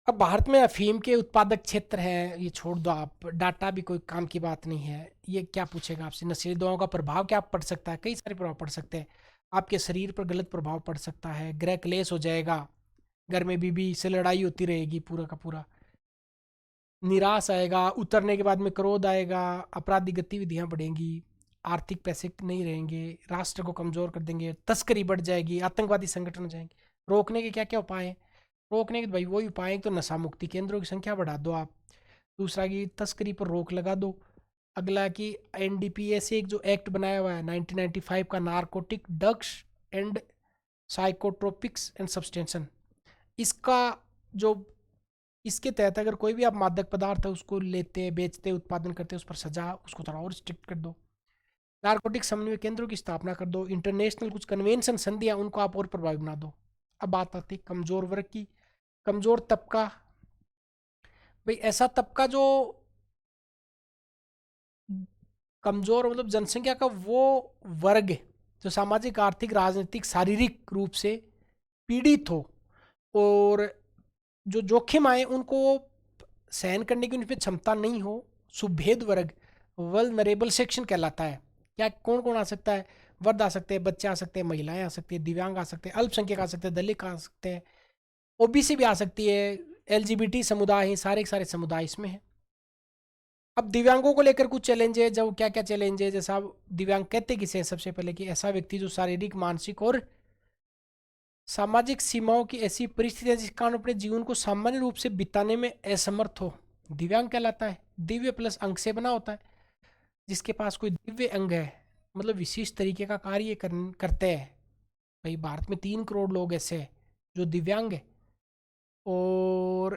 अब भारत में अफीम के उत्पादक क्षेत्र है, ये छोड़ दो आप, डाटा भी कोई काम की बात नहीं है। ये क्या पूछेगा आपसे, नशीली दवाओं का प्रभाव क्या पड़ सकता है? कई सारे प्रभाव पड़ सकते हैं। आपके शरीर पर गलत प्रभाव पड़ सकता है, गृह क्लेश हो जाएगा, घर में बीबी से लड़ाई होती रहेगी पूरा का पूरा, निराश आएगा, उतरने के बाद में क्रोध आएगा, आपराधिक गतिविधियां बढ़ेंगी, आर्थिक पैसे नहीं रहेंगे, राष्ट्र को कमजोर कर देंगे, तस्करी बढ़ जाएगी, आतंकवादी संगठन हो जाएंगे। रोकने के क्या क्या उपाय हैं? रोकने के भाई वही उपाय है, तो नशा मुक्ति केंद्रों की संख्या बढ़ा दो आप, दूसरा कि तस्करी पर रोक लगा दो, अगला कि एनडीपीएस एक जो एक्ट बनाया हुआ है 1995 का, नारकोटिक ड्रग्स एंड साइकोट्रोपिक्स एंड सब्सटेंशन, इसका जो, इसके तहत अगर कोई भी आप मादक पदार्थ है उसको लेते बेचते उत्पादन करते, उस पर सजा उसको थोड़ा और स्ट्रिक्ट कर दो। नारकोटिक समन्वय केंद्रों की स्थापना कर दो। इंटरनेशनल कुछ कन्वेंशन संधियां उनको आप और प्रभावी बना दो। अब बात आती है कमजोर वर्ग की, कमजोर तबका। भाई ऐसा तबका जो कमजोर मतलब जनसंख्या का वो वर्ग जो सामाजिक, आर्थिक, राजनीतिक, शारीरिक रूप से पीड़ित हो और जो जोखिम आए उनको सहन करने की उनमें क्षमता नहीं हो, सुभेद वर्ग, वल्नरेबल सेक्शन कहलाता है। क्या कौन कौन आ सकता है? वर्ग आ सकते हैं, बच्चे आ सकते हैं, महिलाएं आ सकती है, दिव्यांग आ सकते हैं, अल्पसंख्यक आ सकते हैं, दलित आ सकते हैं, ओबीसी भी आ सकती है, एलजीबीटी समुदाय है, सारे के सारे समुदाय इसमें है। अब दिव्यांगों को लेकर कुछ चैलेंज है, जो क्या क्या चैलेंज है, जैसा आप दिव्यांग कहते किसे हैं? सबसे पहले कि ऐसा व्यक्ति जो शारीरिक, मानसिक और सामाजिक सीमाओं की ऐसी परिस्थितियां जिस कारण अपने जीवन को सामान्य रूप से बिताने में असमर्थ हो, दिव्यांग कहलाता है। दिव्य प्लस अंग से बना होता है, जिसके पास कोई दिव्य अंग है, मतलब विशेष तरीके का कार्य करते हैं। भाई भारत में 3 करोड़ लोग ऐसे हैं जो दिव्यांग है, और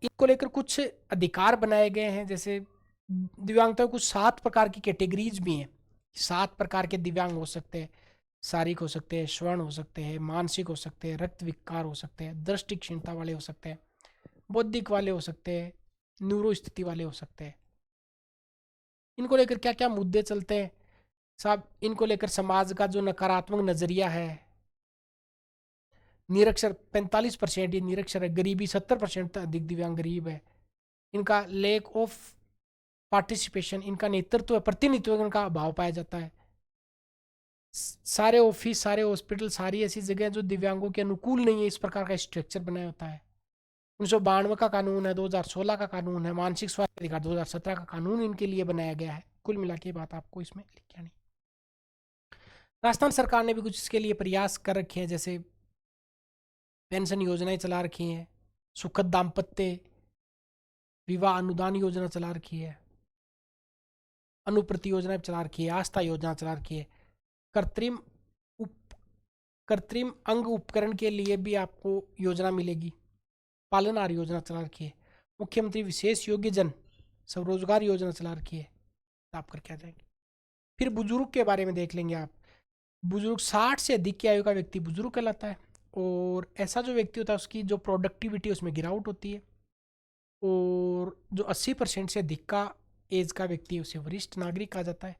इनको लेकर कुछ अधिकार बनाए गए हैं। जैसे दिव्यांगता कुछ 7 प्रकार की कैटेगरीज भी हैं। 7 प्रकार के दिव्यांग हो सकते हैं। शारीरिक हो सकते हैं, श्रवण हो सकते हैं, मानसिक हो सकते हैं, रक्त विकार हो सकते हैं, दृष्टि क्षीणता वाले हो सकते हैं, बौद्धिक वाले हो सकते हैं, न्यूरो स्थिति वाले हो सकते हैं। इनको लेकर क्या क्या मुद्दे चलते हैं साहब? इनको लेकर समाज का जो नकारात्मक नजरिया है, निरक्षर 45% ये निरक्षर है, गरीबी 70% अधिक दिव्यांग गरीब है, इनका लेक ऑफ पार्टिसिपेशन, इनका नेतृत्व प्रतिनिधित्व इनका अभाव पाया जाता है। सारे ऑफिस, सारे हॉस्पिटल, सारी ऐसी जगह जो दिव्यांगों के अनुकूल नहीं है, इस प्रकार का स्ट्रक्चर बनाया होता है। 1992 का कानून है, 2016 का कानून है, मानसिक स्वास्थ्य अधिकार 2017 का कानून इनके लिए बनाया गया है। कुल मिला के बात आपको इसमें लिखी नहीं। राजस्थान सरकार ने भी कुछ इसके लिए प्रयास कर रखे हैं, जैसे पेंशन योजनाएं चला रखी हैं, सुखद दाम्पत्य विवाह अनुदान योजना चला रखी है, अनुप्रति योजना चला रखी है, आस्था योजना चला रखी है, कृत्रिम उप कृत्रिम अंग उपकरण के लिए भी आपको योजना मिलेगी, पालनहार योजना चला रखी है, मुख्यमंत्री विशेष योग्य जन स्वरोजगार योजना चला रखी है। आप करके आ जाएंगे। फिर बुजुर्ग के बारे में देख लेंगे आप। बुजुर्ग 60 से अधिक की आयु का व्यक्ति बुजुर्ग कहलाता है, और ऐसा जो व्यक्ति होता है उसकी जो प्रोडक्टिविटी उसमें गिरावट होती है, और जो 80% से अधिक का एज का व्यक्ति है उसे वरिष्ठ नागरिक कहा जाता है।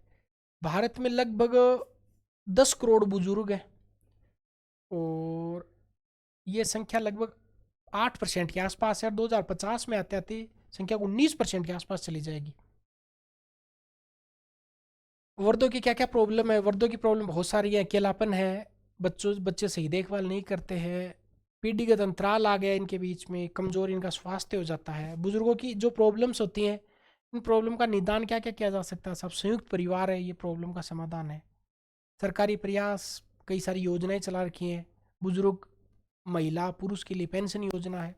भारत में लगभग 10 करोड़ बुजुर्ग हैं, और ये संख्या लगभग 8% के आसपास है। 2050 में आते आते संख्या 19% के आसपास चली जाएगी। वर्दों की क्या क्या प्रॉब्लम है? वर्दों की प्रॉब्लम बहुत सारी है। अकेलापन है, बच्चे सही देखभाल नहीं करते हैं, पीढ़ीगत अंतराल आ गया इनके बीच में, कमजोर इनका स्वास्थ्य हो जाता है। बुजुर्गों की जो प्रॉब्लम्स होती हैं, इन प्रॉब्लम का निदान क्या क्या किया जा सकता है? सब संयुक्त परिवार है, ये प्रॉब्लम का समाधान है। सरकारी प्रयास, कई सारी योजनाएं चला रखी हैं। बुजुर्ग महिला पुरुष के लिए पेंशन योजना है,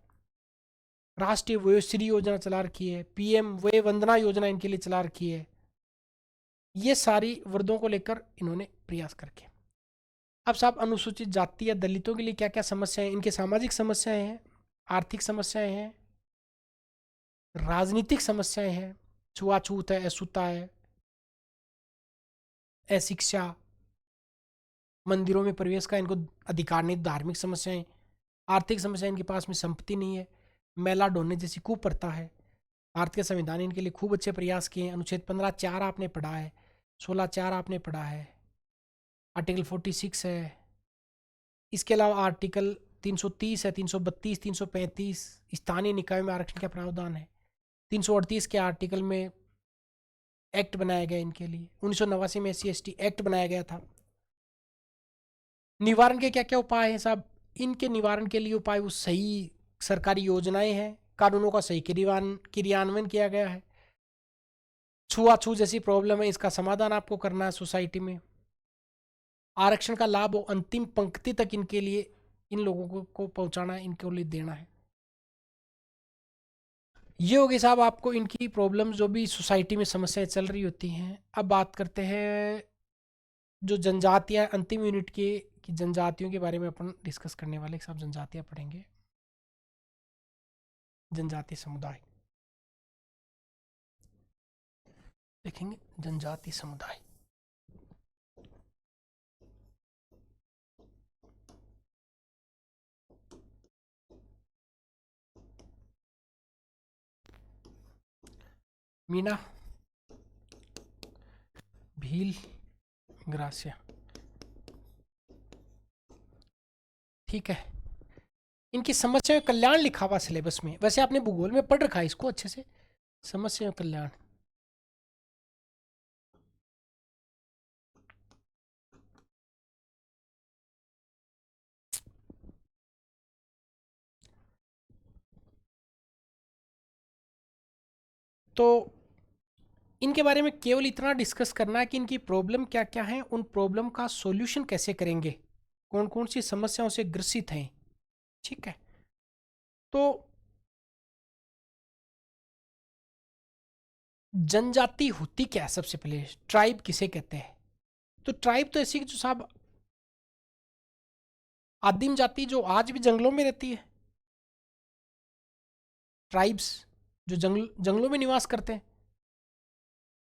राष्ट्रीय वयोश्री योजना चला रखी है, पीएम वय वंदना योजना इनके लिए चला रखी है। ये सारी वर्गों को लेकर इन्होंने प्रयास करके। अब साहब अनुसूचित जाति या दलितों के लिए क्या क्या समस्याएं? इनके सामाजिक समस्याएं हैं, आर्थिक समस्याएं हैं, राजनीतिक समस्याएं हैं, छुआछूत है, अछूता है, अशिक्षा, मंदिरों में प्रवेश का इनको अधिकार नहीं, धार्मिक समस्याएं, आर्थिक समस्या, इनके पास में संपत्ति नहीं है, मेला ढोने जैसी कुप्रथा है। भारत के संविधान इनके लिए खूब अच्छे प्रयास किए हैं। अनुच्छेद 15(4) आपने पढ़ा है, 16(4) आपने पढ़ा है, आर्टिकल 46 है, इसके अलावा आर्टिकल 330 है, 332, 335 स्थानीय निकाय में आरक्षण का प्रावधान है, 338 के आर्टिकल में एक्ट बनाया गया इनके लिए, 1989 में SC/ST एक्ट बनाया गया था। निवारण के क्या क्या उपाय हैं साहब? इनके निवारण के लिए उपाय वो सही सरकारी योजनाएं हैं, कानूनों का सही क्रियान्वयन किया गया है। छुआछूत जैसी प्रॉब्लम है, इसका समाधान आपको करना है सोसाइटी में। आरक्षण का लाभ वो अंतिम पंक्ति तक इनके लिए, इन लोगों को पहुंचाना है, इनके लिए देना है। ये होगी साहब आपको इनकी प्रॉब्लम, जो भी सोसाइटी में समस्याएं चल रही होती हैं। अब बात करते हैं जो जनजातियां, अंतिम यूनिट की जनजातियों के बारे में अपन डिस्कस करने वाले। सब जनजातियां पढ़ेंगे, जनजातीय समुदाय देखेंगे। जनजातीय समुदाय मीना, भील, ग्रासिया, ठीक है। इनकी समस्या कल्याण लिखा हुआ सिलेबस में, वैसे आपने भूगोल में पढ़ रखा है इसको अच्छे से। समस्या कल्याण तो इनके बारे में केवल इतना डिस्कस करना है कि इनकी प्रॉब्लम क्या क्या है, उन प्रॉब्लम का सॉल्यूशन कैसे करेंगे, कौन कौन सी समस्याओं से ग्रसित हैं। ठीक है, तो जनजाति होती क्या है? सबसे पहले ट्राइब किसे कहते हैं? तो ट्राइब तो ऐसी जो साहब आदिम जाति जो आज भी जंगलों में रहती है, ट्राइब्स जो जंगलों में निवास करते हैं।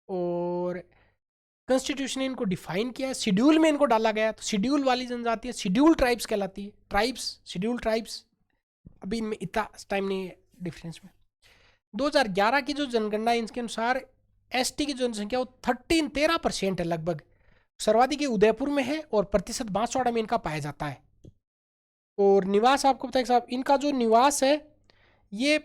और कॉन्स्टिट्यूशन ने इनको डिफाइन किया है, शेड्यूल में इनको डाला गया है, तो शेड्यूल वाली जनजाति है, शेड्यूल ट्राइब्स कहलाती है। ट्राइब्स, शेड्यूल ट्राइब्स, अभी इनमें इतना टाइम नहीं है डिफरेंस में। 2011 की जो जनगणना है इसके अनुसार एसटी की जनसंख्या वो 13% है लगभग। सर्वाधिक ये उदयपुर में है और प्रतिशत बांसवाड़ा में इनका पाया जाता है। और निवास आपको बताएं साहब, इनका जो निवास है ये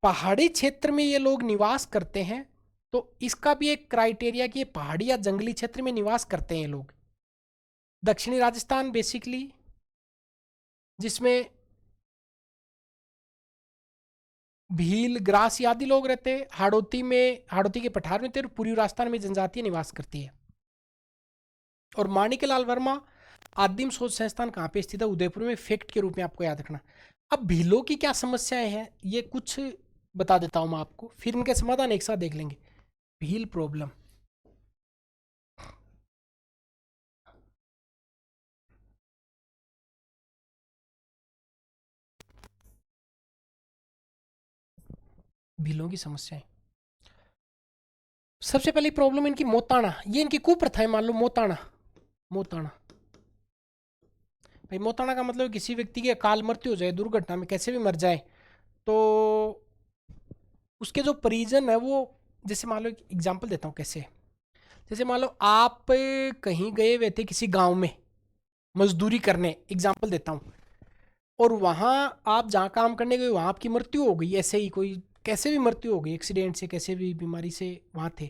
पहाड़ी क्षेत्र में ये लोग निवास करते हैं। तो इसका भी एक क्राइटेरिया कि ये पहाड़ी या जंगली क्षेत्र में निवास करते हैं ये लोग। दक्षिणी राजस्थान बेसिकली, जिसमें भील, ग्रास आदि लोग रहते हैं। हाड़ौती के पठार में और पूर्वी राजस्थान में जनजातियां निवास करती है। और माणिकलाल वर्मा आदिम शोध संस्थान कहाँ पे स्थित है? उदयपुर में। फैक्ट के रूप में आपको याद रखना। अब भीलों की क्या समस्याएं हैं ये कुछ बता देता हूं मैं आपको, फिर इनके समाधान एक साथ देख लेंगे। भील प्रॉब्लम, भीलों की समस्याएं। सबसे पहली प्रॉब्लम इनकी मोताना, ये इनकी कुप्रथा है। मान लो मोताना, मोताना भाई, मोताना का मतलब किसी व्यक्ति की अकाल मृत्यु हो जाए, दुर्घटना में कैसे भी मर जाए, तो उसके जो परिजन है वो, जैसे मान लो एक एग्जाम्पल देता हूँ कैसे। जैसे मान लो आप कहीं गए हुए थे किसी गांव में मजदूरी करने, एग्जाम्पल देता हूँ, और वहाँ आप जहाँ काम करने गए वहाँ आपकी मृत्यु हो गई, ऐसे ही कोई कैसे भी मृत्यु हो गई, एक्सीडेंट से, कैसे भी बीमारी से वहाँ थे।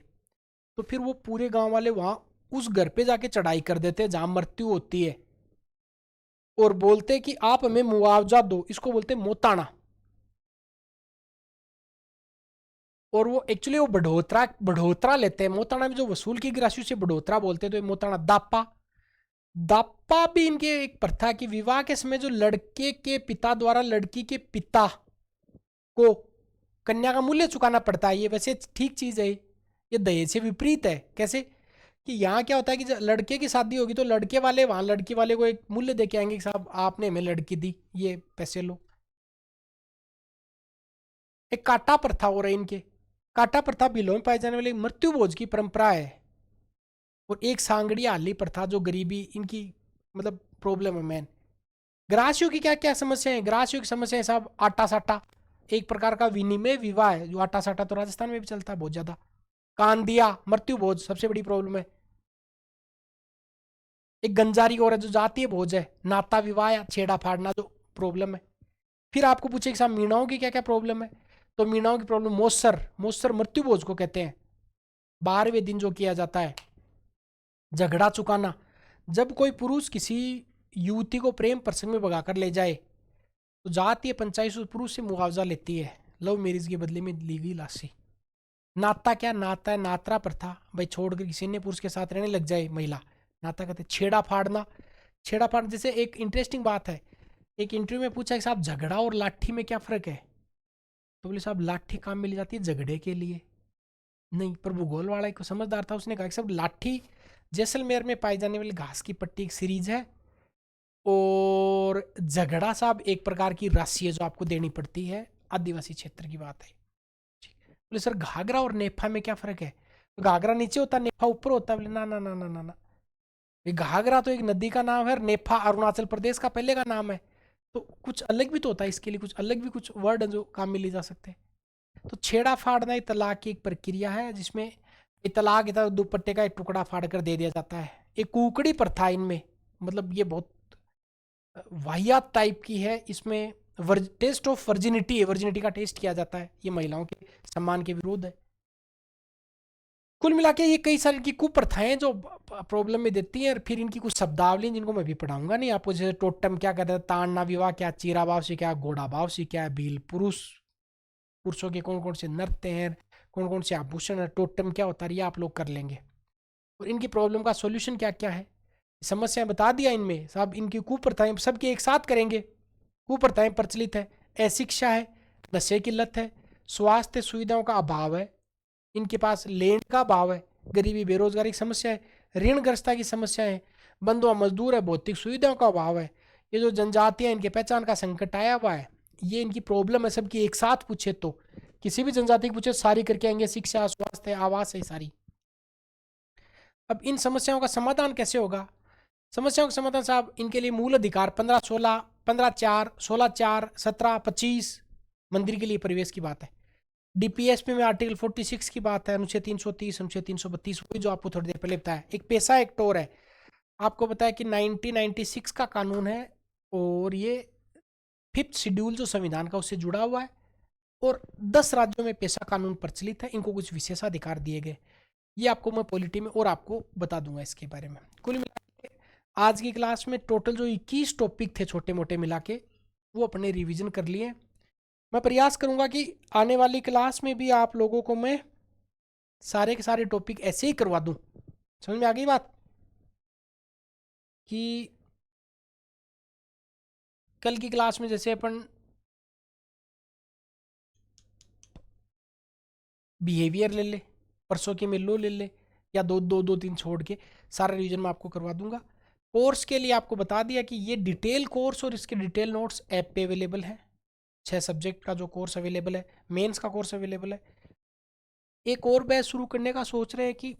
तो फिर वो पूरे गांव वाले वहाँ उस घर पे जाके चढ़ाई कर देते हैं जहाँ मृत्यु होती है, और बोलते हैं कि आप हमें मुआवजा दो। इसको बोलते हैं मोताना। और वो एक्चुअली वो बढ़ोतरा बढ़ोतरा लेते हैं। मोताना में जो वसूल की राशि से बढ़ोतरा बोलते हैं, तो ये मोताना। दापा, दापा भी इनके एक प्रथा की विवाह के समय जो लड़के के पिता द्वारा लड़की के पिता को कन्या का मूल्य चुकाना पड़ता है। ये वैसे ठीक चीज है, ये दहेज से विपरीत है। कैसे कि यहाँ क्या होता है कि जब लड़के की शादी होगी तो लड़के वाले वहां लड़की वाले को एक मूल्य दे के आएंगे कि साहब आपने हमें लड़की दी, ये पैसे लो। एक काटा प्रथा हो रही है इनके। काटा प्रथा बिलों में पाई जाने वाली मृत्यु भोज की परंपरा है। और एक सांगड़ी हाली प्रथा जो गरीबी इनकी मतलब प्रॉब्लम है मेन। ग्रासियों की क्या क्या समस्या है? ग्रासियों की समस्या है साहब आटा साटा, एक प्रकार का विनिमय विवाह है। जो आटा साटा तो राजस्थान में भी चलता है बहुत ज्यादा। कांदिया, मृत्यु भोज सबसे बड़ी प्रॉब्लम है। एक गंजारी और है जो जातीय भोज है, नाता विवाह या छेड़ा फाड़ना जो प्रॉब्लम है। फिर आपको पूछे कि साहब मीणाओं की क्या क्या प्रॉब्लम है? तो मीणाओं की प्रॉब्लम मोसर, मोसर मृत्यु भोज को कहते हैं। 12वें दिन जो किया जाता है झगड़ा चुकाना। जब कोई पुरुष किसी युवती को प्रेम प्रसंग में भगाकर ले जाए तो जातीय पंचायत उस पुरुष से मुआवजा लेती है, लव मैरिज के बदले में ली गई लाशी। नाता क्या? नाता है नात्रा प्रथा, भाई छोड़कर किसी अन्य पुरुष के साथ रहने लग जाए महिला, नाता कहते हैं। छेड़ा फाड़ना, छेड़ा फाड़ जैसे एक इंटरेस्टिंग बात है, एक इंटरव्यू में पूछा कि साहब झगड़ा और लाठी में क्या फ़र्क है? तो बोले साहब लाठी काम में ली जाती है झगड़े के लिए नहीं। पर भूगोल वाला एक समझदार था, उसने कहा कि साहब लाठी जैसलमेर में पाई जाने वाली घास की पट्टी एक सीरीज है, और झगड़ा साहब एक प्रकार की राशि है जो आपको देनी पड़ती है, आदिवासी क्षेत्र की बात है। बोले सर घाघरा और नेफा में क्या फ़र्क है? तो घाघरा नीचे होता है, नेफा ऊपर होता है। बोले ना ना ना ना ना ना, ये घाघरा तो एक नदी का नाम है और नेफा अरुणाचल प्रदेश का पहले का नाम है। तो कुछ अलग भी तो होता है, इसके लिए कुछ अलग भी कुछ वर्ड जो काम में ले जा सकते हैं। तो छेड़ा फाड़ना एक तलाक की एक प्रक्रिया है जिसमें तलाक की तरह दुपट्टे का एक टुकड़ा फाड़ कर दे दिया जाता है। एक कुकड़ी प्रथा इनमें, मतलब ये बहुत वाहियात टाइप की है। इसमें टेस्ट ऑफ वर्जिनिटी है, वर्जिनिटी का टेस्ट किया जाता है। ये महिलाओं के सम्मान के विरोध है। कुल मिला के ये कई सारी की कुप्रथाएं जो प्रॉब्लम में देती हैं। और फिर इनकी कुछ शब्दावली जिनको मैं भी पढ़ाऊंगा नहीं आपको, जैसे टोटम क्या कहते हैं, ताड़ना विवाह क्या, चीरा भाव से क्या, घोड़ा भाव से क्या, भील पुरुष, पुरुषों के कौन कौन से नृत्य हैं, कौन कौन से आभूषण है, टोटम क्या होता है, ये आप लोग कर लेंगे। और इनकी प्रॉब्लम का सॉल्यूशन क्या क्या है, समस्याएं बता दिया इनमें साहब। इनकी कुप्रथाएं सबके एक साथ करेंगे। कुप्रथाएं प्रचलित है, अशिक्षा है, नशे की लत है, स्वास्थ्य सुविधाओं का अभाव है, इनके पास लैंड का अभाव है, गरीबी बेरोजगारी की समस्या है, ऋणग्रस्ता की समस्या है, बंधुआ मजदूर है, भौतिक सुविधाओं का अभाव है, ये जो जनजातियां इनके पहचान का संकट आया हुआ है, ये इनकी प्रॉब्लम है सबकी एक साथ पूछे तो। किसी भी जनजाति की पूछे सारी करके आएंगे, शिक्षा, स्वास्थ्य, आवास है सारी। अब इन समस्याओं का समाधान कैसे होगा, समस्याओं का समाधान साहब इनके लिए मूल अधिकार 15-16, 15-4, 16-4, 17-25 मंदिर के लिए प्रवेश की बात है। डीपीएसपी में आर्टिकल 46 की बात है, अनुच्छेद 330, अनुच्छेद 332, वही जो आपको थोड़ी देर पहले बताया। एक पेशा एक्ट और है, आपको बताया कि 1996 का कानून है, और ये 5th शेड्यूल जो संविधान का उससे जुड़ा हुआ है, और 10 राज्यों में पेशा कानून प्रचलित है, इनको कुछ विशेषाधिकार दिए गए। ये आपको मैं पॉलिटी में और आपको बता दूंगा इसके बारे में। कुल मिला के आज की क्लास में टोटल जो 21 टॉपिक थे छोटे मोटे मिला के, वो अपने रिवीजन कर लिए। मैं प्रयास करूंगा कि आने वाली क्लास में भी आप लोगों को मैं सारे के सारे टॉपिक ऐसे ही करवा दूं। समझ में आ गई बात कि कल की क्लास में जैसे अपन बिहेवियर ले ले, परसों की में लो ले ले, या दो दो दो तीन छोड़ के सारा रिवीजन मैं आपको करवा दूंगा। कोर्स के लिए आपको बता दिया कि ये डिटेल कोर्स और इसके डिटेल नोट्स ऐप पे अवेलेबल है। 6 सब्जेक्ट का जो कोर्स अवेलेबल है, मेंस का कोर्स अवेलेबल है। एक और बैच शुरू करने का सोच रहे हैं कि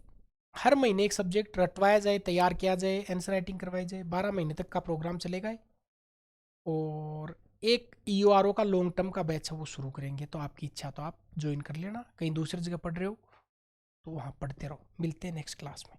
हर महीने एक सब्जेक्ट रटवाया जाए, तैयार किया जाए, आंसर राइटिंग करवाई जाए, 12 महीने तक का प्रोग्राम चलेगा। और एक ईओआरओ का लॉन्ग टर्म का बैच है वो शुरू करेंगे, तो आपकी इच्छा तो आप ज्वाइन कर लेना। कहीं दूसरी जगह पढ़ रहे हो तो वहाँ पढ़ते रहो। मिलते हैं नेक्स्ट क्लास में।